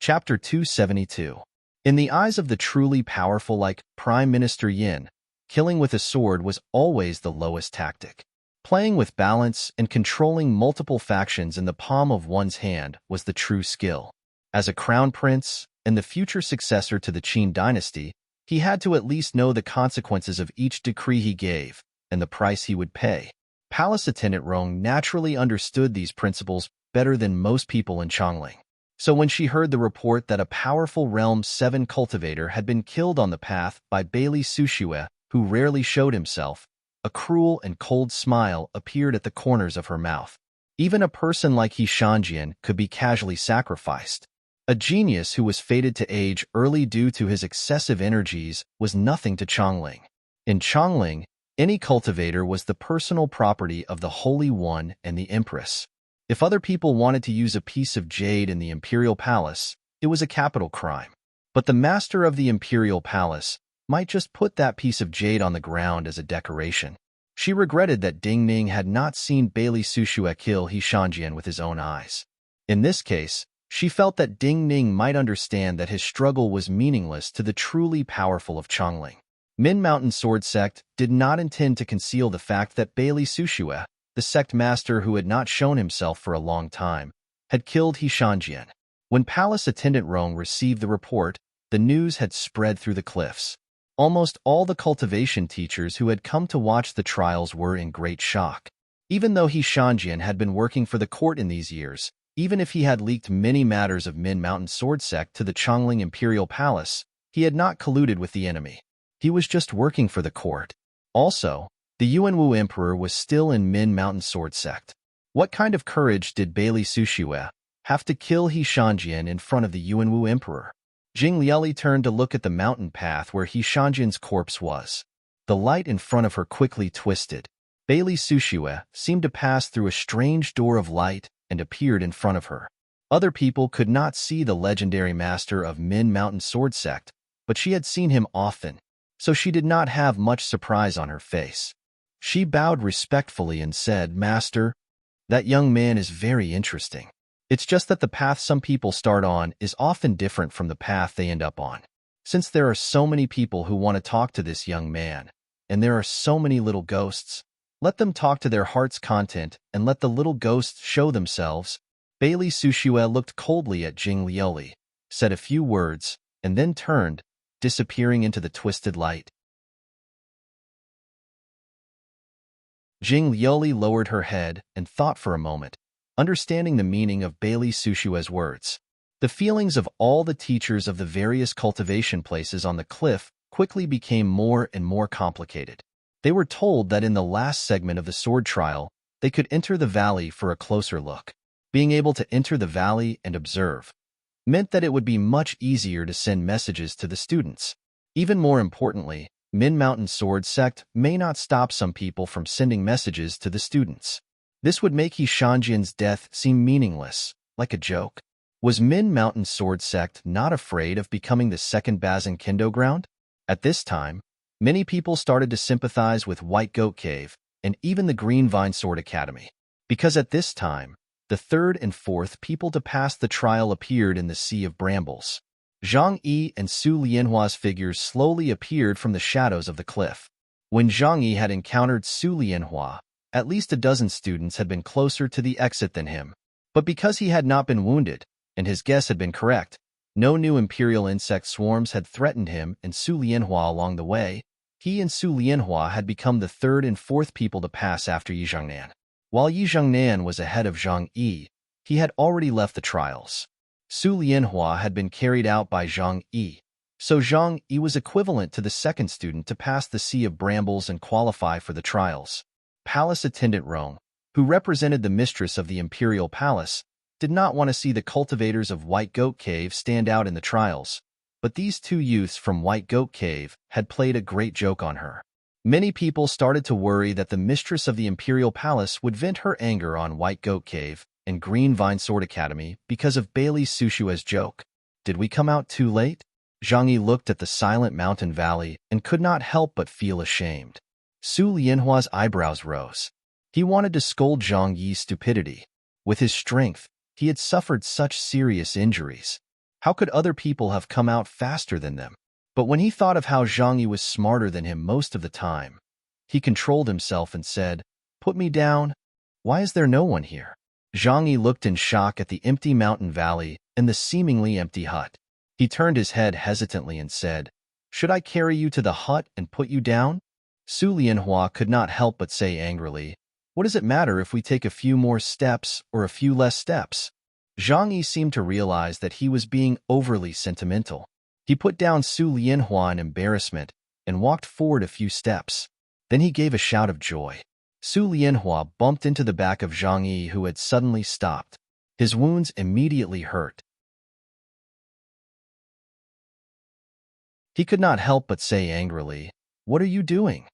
S1: Chapter 272. In the eyes of the truly powerful like Prime Minister Yin, killing with a sword was always the lowest tactic. Playing with balance and controlling multiple factions in the palm of one's hand was the true skill. As a crown prince and the future successor to the Qin dynasty, he had to at least know the consequences of each decree he gave and the price he would pay. Palace attendant Rong naturally understood these principles better than most people in Chongling. So when she heard the report that a powerful Realm 7 cultivator had been killed on the path by Bailey Sushue, who rarely showed himself, a cruel and cold smile appeared at the corners of her mouth. Even a person like He Shanjian could be casually sacrificed. A genius who was fated to age early due to his excessive energies was nothing to Chongling. In Chongling, any cultivator was the personal property of the Holy One and the Empress. If other people wanted to use a piece of jade in the Imperial Palace, it was a capital crime. But the master of the Imperial Palace might just put that piece of jade on the ground as a decoration. She regretted that Ding Ning had not seen Bailey Sushue kill He Shanjian with his own eyes. In this case, she felt that Ding Ning might understand that his struggle was meaningless to the truly powerful of Chongling. Min Mountain Sword Sect did not intend to conceal the fact that Bailey Sushue, the sect master who had not shown himself for a long time, had killed He Shanjian. When Palace Attendant Rong received the report, the news had spread through the cliffs. Almost all the cultivation teachers who had come to watch the trials were in great shock. Even though He Shanjian had been working for the court in these years, even if he had leaked many matters of Min Mountain Sword Sect to the Chongling Imperial Palace, he had not colluded with the enemy. He was just working for the court. Also, the Yuanwu Emperor was still in Min Mountain Sword Sect. What kind of courage did Bailey Sushue have to kill He Shanjian in front of the Yuanwu Emperor? Jing Lieli turned to look at the mountain path where He Shanjian's corpse was. The light in front of her quickly twisted. Bailey Sushue seemed to pass through a strange door of light and appeared in front of her. Other people could not see the legendary master of Min Mountain Sword Sect, but she had seen him often, so she did not have much surprise on her face. She bowed respectfully and said, "Master, that young man is very interesting. It's just that the path some people start on is often different from the path they end up on. Since there are so many people who want to talk to this young man, and there are so many little ghosts, let them talk to their heart's content and let the little ghosts show themselves." Bailey Sushue looked coldly at Jing Lieli, said a few words, and then turned, disappearing into the twisted light. Jing Lieli lowered her head and thought for a moment, understanding the meaning of Bailey Sushue's words. The feelings of all the teachers of the various cultivation places on the cliff quickly became more and more complicated. They were told that in the last segment of the sword trial, they could enter the valley for a closer look. Being able to enter the valley and observe meant that it would be much easier to send messages to the students. Even more importantly, Min Mountain Sword Sect may not stop some people from sending messages to the students. This would make He Shanjian's death seem meaningless, like a joke. Was Min Mountain Sword Sect not afraid of becoming the second Bazin Kendo ground? At this time, many people started to sympathize with White Goat Cave and even the Green Vine Sword Academy, because at this time, the third and fourth people to pass the trial appeared in the Sea of Brambles. Zhang Yi and Su Lianhua's figures slowly appeared from the shadows of the cliff. When Zhang Yi had encountered Su Lianhua, at least a dozen students had been closer to the exit than him. But because he had not been wounded, and his guess had been correct, no new imperial insect swarms had threatened him and Su Lianhua along the way. He and Su Lianhua had become the third and fourth people to pass after Yi Zhongnan. While Yi Zhongnan was ahead of Zhang Yi, he had already left the trials. Su Lianhua had been carried out by Zhang Yi, so Zhang Yi was equivalent to the second student to pass the Sea of Brambles and qualify for the trials. Palace Attendant Rong, who represented the mistress of the Imperial Palace, did not want to see the cultivators of White Goat Cave stand out in the trials, but these two youths from White Goat Cave had played a great joke on her. Many people started to worry that the mistress of the Imperial Palace would vent her anger on White Goat Cave and Green Vine Sword Academy because of Bailey Sushue's joke. Did we come out too late? Zhang Yi looked at the silent mountain valley and could not help but feel ashamed. Su Lianhua's eyebrows rose. He wanted to scold Zhang Yi's stupidity. With his strength, he had suffered such serious injuries. How could other people have come out faster than them? But when he thought of how Zhang Yi was smarter than him most of the time, he controlled himself and said, Put me down. Why is there no one here? Zhang Yi looked in shock at the empty mountain valley and the seemingly empty hut. He turned his head hesitantly and said, "Should I carry you to the hut and put you down?" Su Lianhua could not help but say angrily, "What does it matter if we take a few more steps or a few less steps?" Zhang Yi seemed to realize that he was being overly sentimental. He put down Su Lianhua in embarrassment and walked forward a few steps. Then he gave a shout of joy. Su Lianhua bumped into the back of Zhang Yi, who had suddenly stopped. His wounds immediately hurt. He could not help but say angrily, "What are you doing?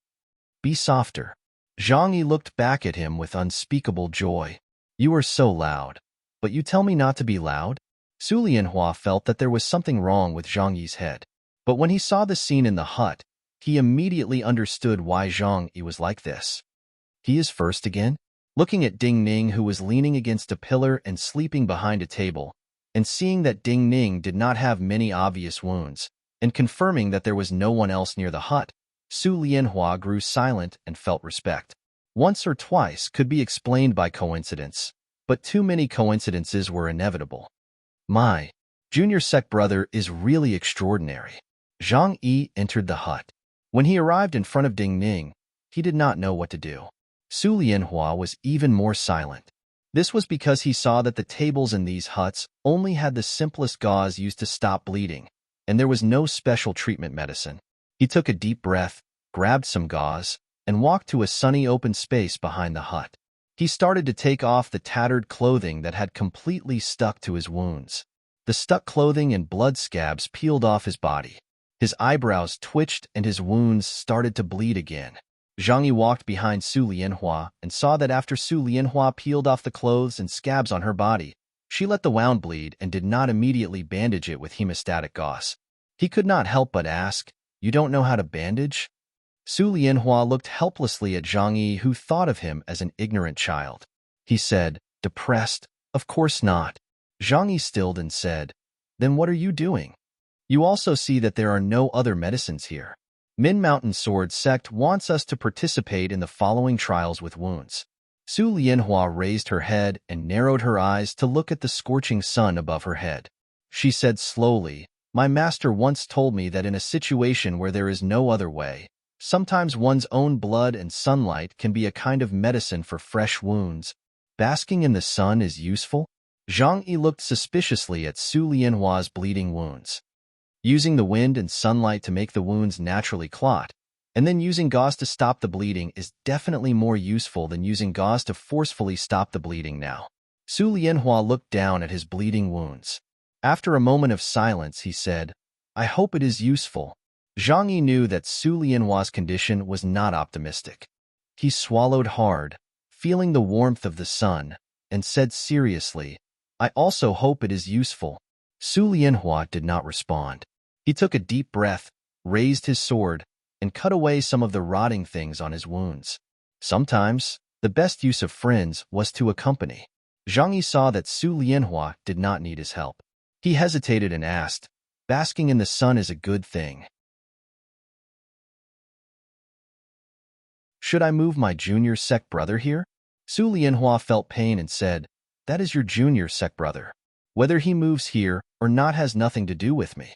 S1: Be softer." Zhang Yi looked back at him with unspeakable joy. "You are so loud. But you tell me not to be loud?" Su Lianhua felt that there was something wrong with Zhang Yi's head. But when he saw the scene in the hut, he immediately understood why Zhang Yi was like this. He is first again? Looking at Ding Ning, who was leaning against a pillar and sleeping behind a table, and seeing that Ding Ning did not have many obvious wounds, and confirming that there was no one else near the hut, Su Lianhua grew silent and felt respect. Once or twice could be explained by coincidence, but too many coincidences were inevitable. My junior sect brother is really extraordinary. Zhang Yi entered the hut. When he arrived in front of Ding Ning, he did not know what to do. Su Lianhua was even more silent. This was because he saw that the tables in these huts only had the simplest gauze used to stop bleeding, and there was no special treatment medicine. He took a deep breath, grabbed some gauze, and walked to a sunny open space behind the hut. He started to take off the tattered clothing that had completely stuck to his wounds. The stuck clothing and blood scabs peeled off his body. His eyebrows twitched and his wounds started to bleed again. Zhang Yi walked behind Su Lianhua and saw that after Su Lianhua peeled off the clothes and scabs on her body, she let the wound bleed and did not immediately bandage it with hemostatic gauze. He could not help but ask, "You don't know how to bandage?" Su Lianhua looked helplessly at Zhang Yi, who thought of him as an ignorant child. He said, depressed, "Of course not." Zhang Yi stilled and said, "Then what are you doing? You also see that there are no other medicines here. Min Mountain Sword Sect wants us to participate in the following trials with wounds." Su Lianhua raised her head and narrowed her eyes to look at the scorching sun above her head. She said slowly, "My master once told me that in a situation where there is no other way, sometimes one's own blood and sunlight can be a kind of medicine for fresh wounds. Basking in the sun is useful?" Zhang Yi looked suspiciously at Su Lianhua's bleeding wounds. Using the wind and sunlight to make the wounds naturally clot, and then using gauze to stop the bleeding is definitely more useful than using gauze to forcefully stop the bleeding now. Su Lianhua looked down at his bleeding wounds. After a moment of silence, he said, "I hope it is useful." Zhang Yi knew that Su Lianhua's condition was not optimistic. He swallowed hard, feeling the warmth of the sun, and said seriously, "I also hope it is useful." Su Lianhua did not respond. He took a deep breath, raised his sword, and cut away some of the rotting things on his wounds. Sometimes, the best use of friends was to accompany. Zhang Yi saw that Su Lianhua did not need his help. He hesitated and asked, "Basking in the sun is a good thing. Should I move my junior sect brother here?" Su Lianhua felt pain and said, "That is your junior sect brother. Whether he moves here or not has nothing to do with me."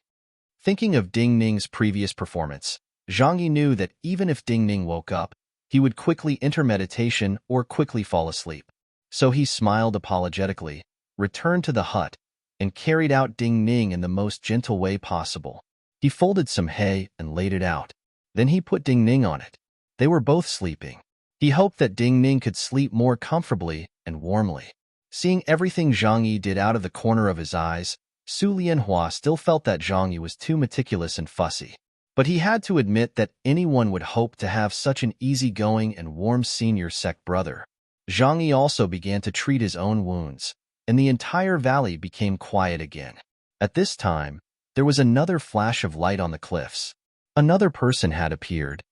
S1: Thinking of Ding Ning's previous performance, Zhang Yi knew that even if Ding Ning woke up, he would quickly enter meditation or quickly fall asleep. So he smiled apologetically, returned to the hut, and carried out Ding Ning in the most gentle way possible. He folded some hay and laid it out. Then he put Ding Ning on it. They were both sleeping. He hoped that Ding Ning could sleep more comfortably and warmly. Seeing everything Zhang Yi did out of the corner of his eyes, Su Lianhua still felt that Zhang Yi was too meticulous and fussy. But he had to admit that anyone would hope to have such an easygoing and warm senior sect brother. Zhang Yi also began to treat his own wounds, and the entire valley became quiet again. At this time, there was another flash of light on the cliffs. Another person had appeared.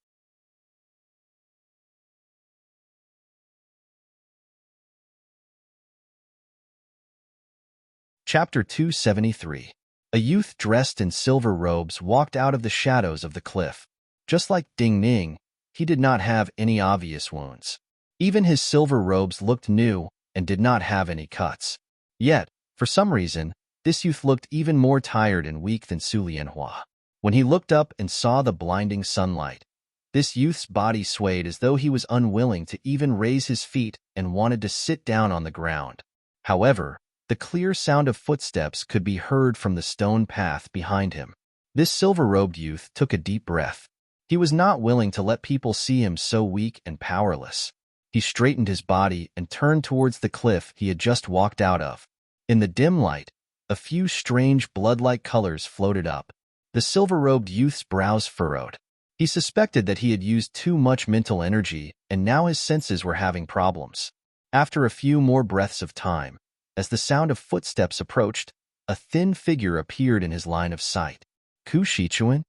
S1: Chapter 273. A youth dressed in silver robes walked out of the shadows of the cliff. Just like Ding Ning, he did not have any obvious wounds. Even his silver robes looked new and did not have any cuts. Yet, for some reason, this youth looked even more tired and weak than Su Lianhua. When he looked up and saw the blinding sunlight, this youth's body swayed as though he was unwilling to even raise his feet and wanted to sit down on the ground. However, the clear sound of footsteps could be heard from the stone path behind him. This silver-robed youth took a deep breath. He was not willing to let people see him so weak and powerless. He straightened his body and turned towards the cliff he had just walked out of. In the dim light, a few strange blood-like colors floated up. The silver-robed youth's brows furrowed. He suspected that he had used too much mental energy, and now his senses were having problems. After a few more breaths of time, as the sound of footsteps approached, a thin figure appeared in his line of sight. Ku Shichuan?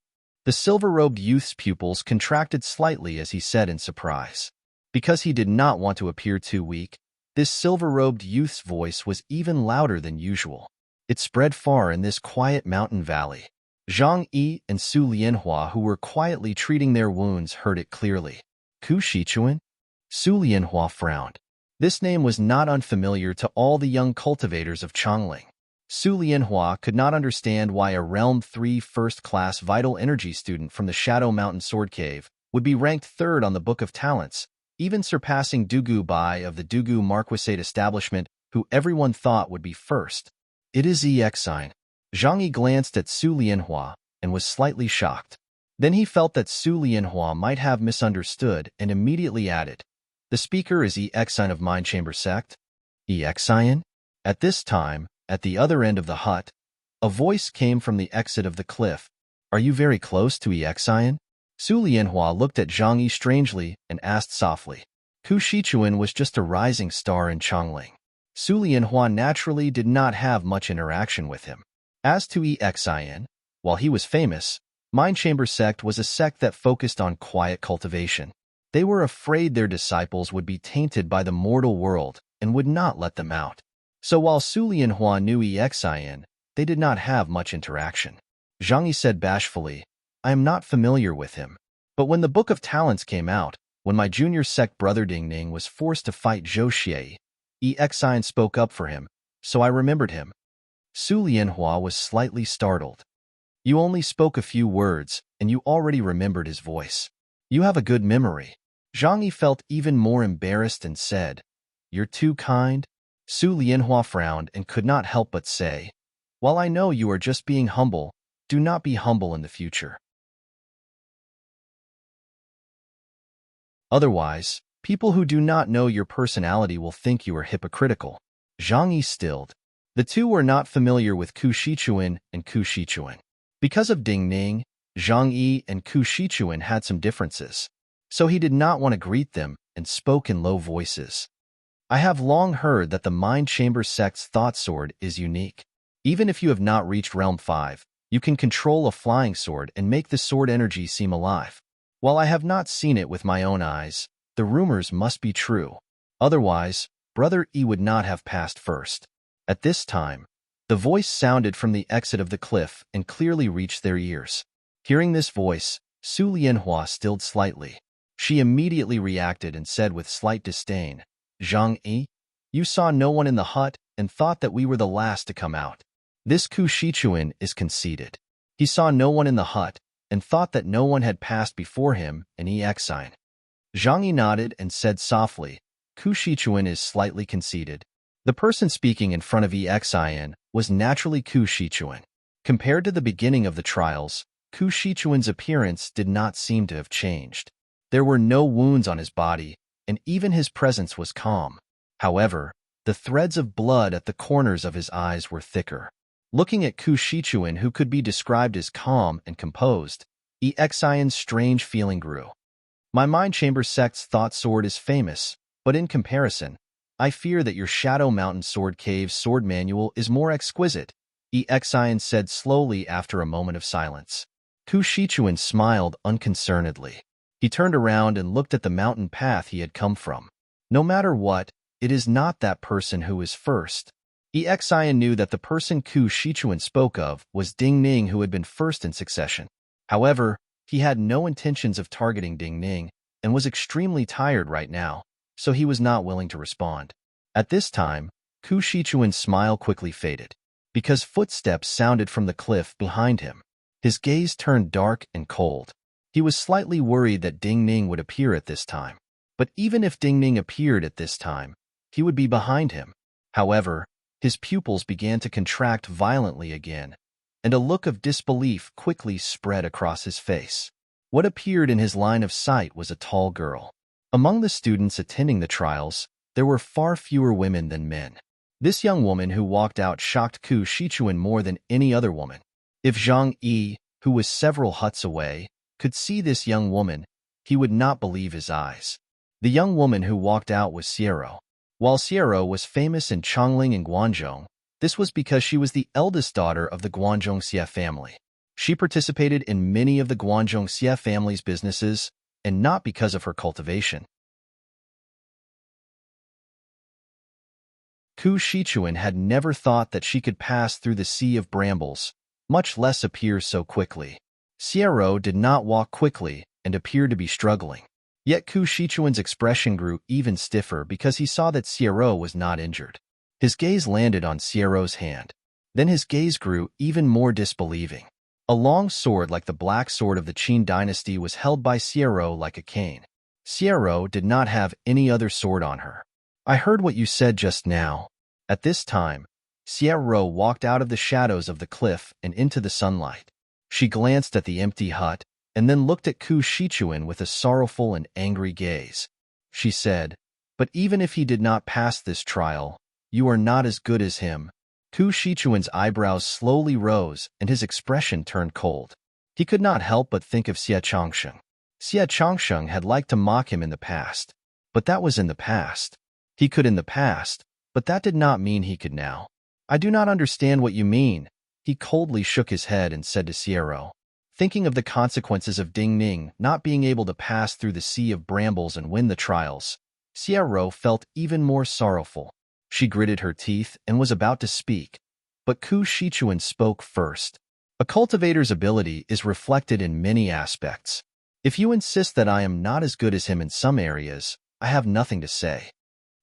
S1: The silver-robed youth's pupils contracted slightly as he said in surprise. Because he did not want to appear too weak, this silver-robed youth's voice was even louder than usual. It spread far in this quiet mountain valley. Zhang Yi and Su Lianhua, who were quietly treating their wounds, heard it clearly. Ku Shichuan? Su Lianhua frowned. This name was not unfamiliar to all the young cultivators of Chongling. Su Lianhua could not understand why a Realm 3 first-class vital energy student from the Shadow Mountain Sword Cave would be ranked third on the Book of Talents, even surpassing Dugu Bai of the Dugu Marquisate establishment, who everyone thought would be first. It is Exine. Zhang Yi glanced at Su Lianhua and was slightly shocked. Then he felt that Su Lianhua might have misunderstood and immediately added, "The speaker is Exine of Mind Chamber Sect?" Exine? At this time, at the other end of the hut, a voice came from the exit of the cliff. "Are you very close to Exine?" Su Lianhua looked at Zhang Yi strangely and asked softly. Ku Shichuan was just a rising star in Chongling. Su Lianhua naturally did not have much interaction with him. As to Exine, while he was famous, Mind Chamber Sect was a sect that focused on quiet cultivation. They were afraid their disciples would be tainted by the mortal world and would not let them out. So while Su Lianhua knew Exine, they did not have much interaction. Zhang Yi said bashfully, "I am not familiar with him. But when the Book of Talents came out, when my junior sect brother Dingning was forced to fight Zhou Xie, Exine spoke up for him, so I remembered him." Su Lianhua was slightly startled. "You only spoke a few words, and you already remembered his voice. You have a good memory." Zhang Yi felt even more embarrassed and said, "You're too kind." Su Lianhua frowned and could not help but say, "While I know you are just being humble, do not be humble in the future. Otherwise, people who do not know your personality will think you are hypocritical." Zhang Yi stilled. The two were not familiar with Ku Shichuan and Ku Shichuan. Because of Dingning, Zhang Yi and Ku Shichuan had some differences, so he did not want to greet them and spoke in low voices. "I have long heard that the Mind Chamber Sect's Thought Sword is unique. Even if you have not reached Realm 5, you can control a flying sword and make the sword energy seem alive. While I have not seen it with my own eyes, the rumors must be true. Otherwise, Brother E would not have passed first." At this time, the voice sounded from the exit of the cliff and clearly reached their ears. Hearing this voice, Su Lianhua stilled slightly. She immediately reacted and said with slight disdain, "Zhang Yi, you saw no one in the hut and thought that we were the last to come out. This Ku Shichuan is conceited. He saw no one in the hut and thought that no one had passed before him and Exine." Zhang Yi nodded and said softly, "Ku Shichuan is slightly conceited." The person speaking in front of Exine was naturally Ku Shichuan. Compared to the beginning of the trials, Ku Shichuan's appearance did not seem to have changed. There were no wounds on his body, and even his presence was calm. However, the threads of blood at the corners of his eyes were thicker. Looking at Ku Shichuan, who could be described as calm and composed, Exine's strange feeling grew. "My Mind Chamber Sect's Thought Sword is famous, but in comparison, I fear that your Shadow Mountain Sword Cave's sword manual is more exquisite," Exine said slowly after a moment of silence. Ku Shichuan smiled unconcernedly. He turned around and looked at the mountain path he had come from. No matter what, it is not that person who is first. Exine knew that the person Ku Shichuan spoke of was Dingning, who had been first in succession. However, he had no intentions of targeting Dingning and was extremely tired right now, so he was not willing to respond. At this time, Ku Shichuan's smile quickly faded, because footsteps sounded from the cliff behind him. His gaze turned dark and cold. He was slightly worried that Ding Ning would appear at this time. But even if Ding Ning appeared at this time, he would be behind him. However, his pupils began to contract violently again, and a look of disbelief quickly spread across his face. What appeared in his line of sight was a tall girl. Among the students attending the trials, there were far fewer women than men. This young woman who walked out shocked Ku Shichuan more than any other woman. If Zhang Yi, who was several huts away, could see this young woman, he would not believe his eyes. The young woman who walked out was Xiero. While Xiero was famous in Chongling and Guangzhong, this was because she was the eldest daughter of the Guangzhong Xie family. She participated in many of the Guangzhong Xie family's businesses, and not because of her cultivation. Ku Shichuan had never thought that she could pass through the sea of brambles, much less appear so quickly. Xiero did not walk quickly and appeared to be struggling. Yet Ku Shichuan's expression grew even stiffer because he saw that Xiero was not injured. His gaze landed on Xiero's hand. Then his gaze grew even more disbelieving. A long sword like the black sword of the Qin dynasty was held by Xiero like a cane. Xiero did not have any other sword on her. I heard what you said just now. At this time, Xiero walked out of the shadows of the cliff and into the sunlight. She glanced at the empty hut, and then looked at Ku Shichuan with a sorrowful and angry gaze. She said, "But even if he did not pass this trial, you are not as good as him." Ku Shichuan's eyebrows slowly rose and his expression turned cold. He could not help but think of Xie Changsheng. Xie Changsheng had liked to mock him in the past, but that was in the past. He could in the past, but that did not mean he could now. "I do not understand what you mean." He coldly shook his head and said to Xiero, thinking of the consequences of Ding Ning not being able to pass through the sea of brambles and win the trials. Xiero felt even more sorrowful. She gritted her teeth and was about to speak, but Ku Shichuan spoke first. "A cultivator's ability is reflected in many aspects. If you insist that I am not as good as him in some areas, I have nothing to say."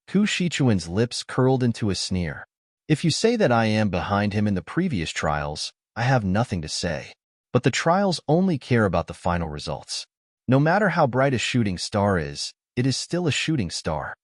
S1: Ku Shichuan's lips curled into a sneer. "If you say that I am behind him in the previous trials, I have nothing to say. But the trials only care about the final results. No matter how bright a shooting star is, it is still a shooting star."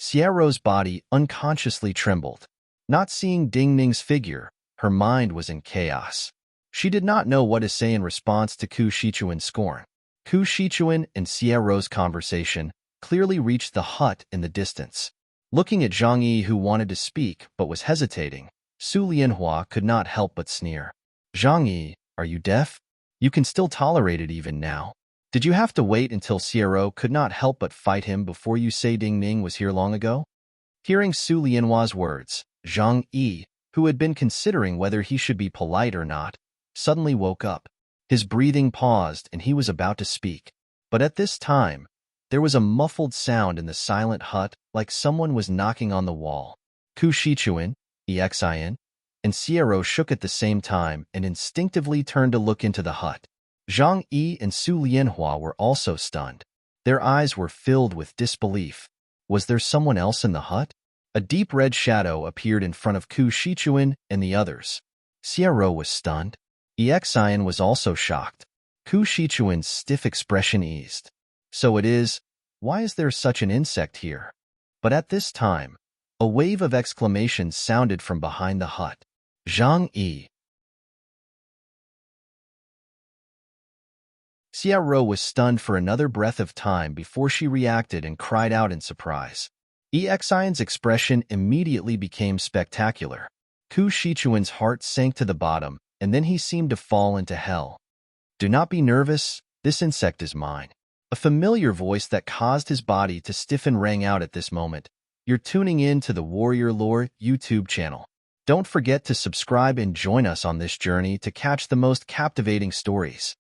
S1: Xiero's body unconsciously trembled. Not seeing Ding Ning's figure, her mind was in chaos. She did not know what to say in response to Ku Shichuan's scorn. Ku Shichuan and Xiero's conversation clearly reached the hut in the distance. Looking at Zhang Yi, who wanted to speak but was hesitating, Su Lianhua could not help but sneer. "Zhang Yi, are you deaf? You can still tolerate it even now. Did you have to wait until Xiero could not help but fight him before you say Ding Ning was here long ago?" Hearing Su Lianhua's words, Zhang Yi, who had been considering whether he should be polite or not, suddenly woke up. His breathing paused and he was about to speak. But at this time, there was a muffled sound in the silent hut like someone was knocking on the wall. Ku Shichuan, Exian, and Xiero shook at the same time and instinctively turned to look into the hut. Zhang Yi and Su Lianhua were also stunned. Their eyes were filled with disbelief. Was there someone else in the hut? A deep red shadow appeared in front of Ku Shichuan and the others. Xiero was stunned. Exian was also shocked. Ku Shichuan's stiff expression eased. "So it is. Why is there such an insect here?" But at this time, a wave of exclamations sounded from behind the hut. "Zhang Yi!" Xiero was stunned for another breath of time before she reacted and cried out in surprise. Exian's expression immediately became spectacular. Ku Shichuan's heart sank to the bottom, and then he seemed to fall into hell. "Do not be nervous, this insect is mine." A familiar voice that caused his body to stiffen rang out at this moment. You're tuning in to the Warrior Lore YouTube channel. Don't forget to subscribe and join us on this journey to catch the most captivating stories.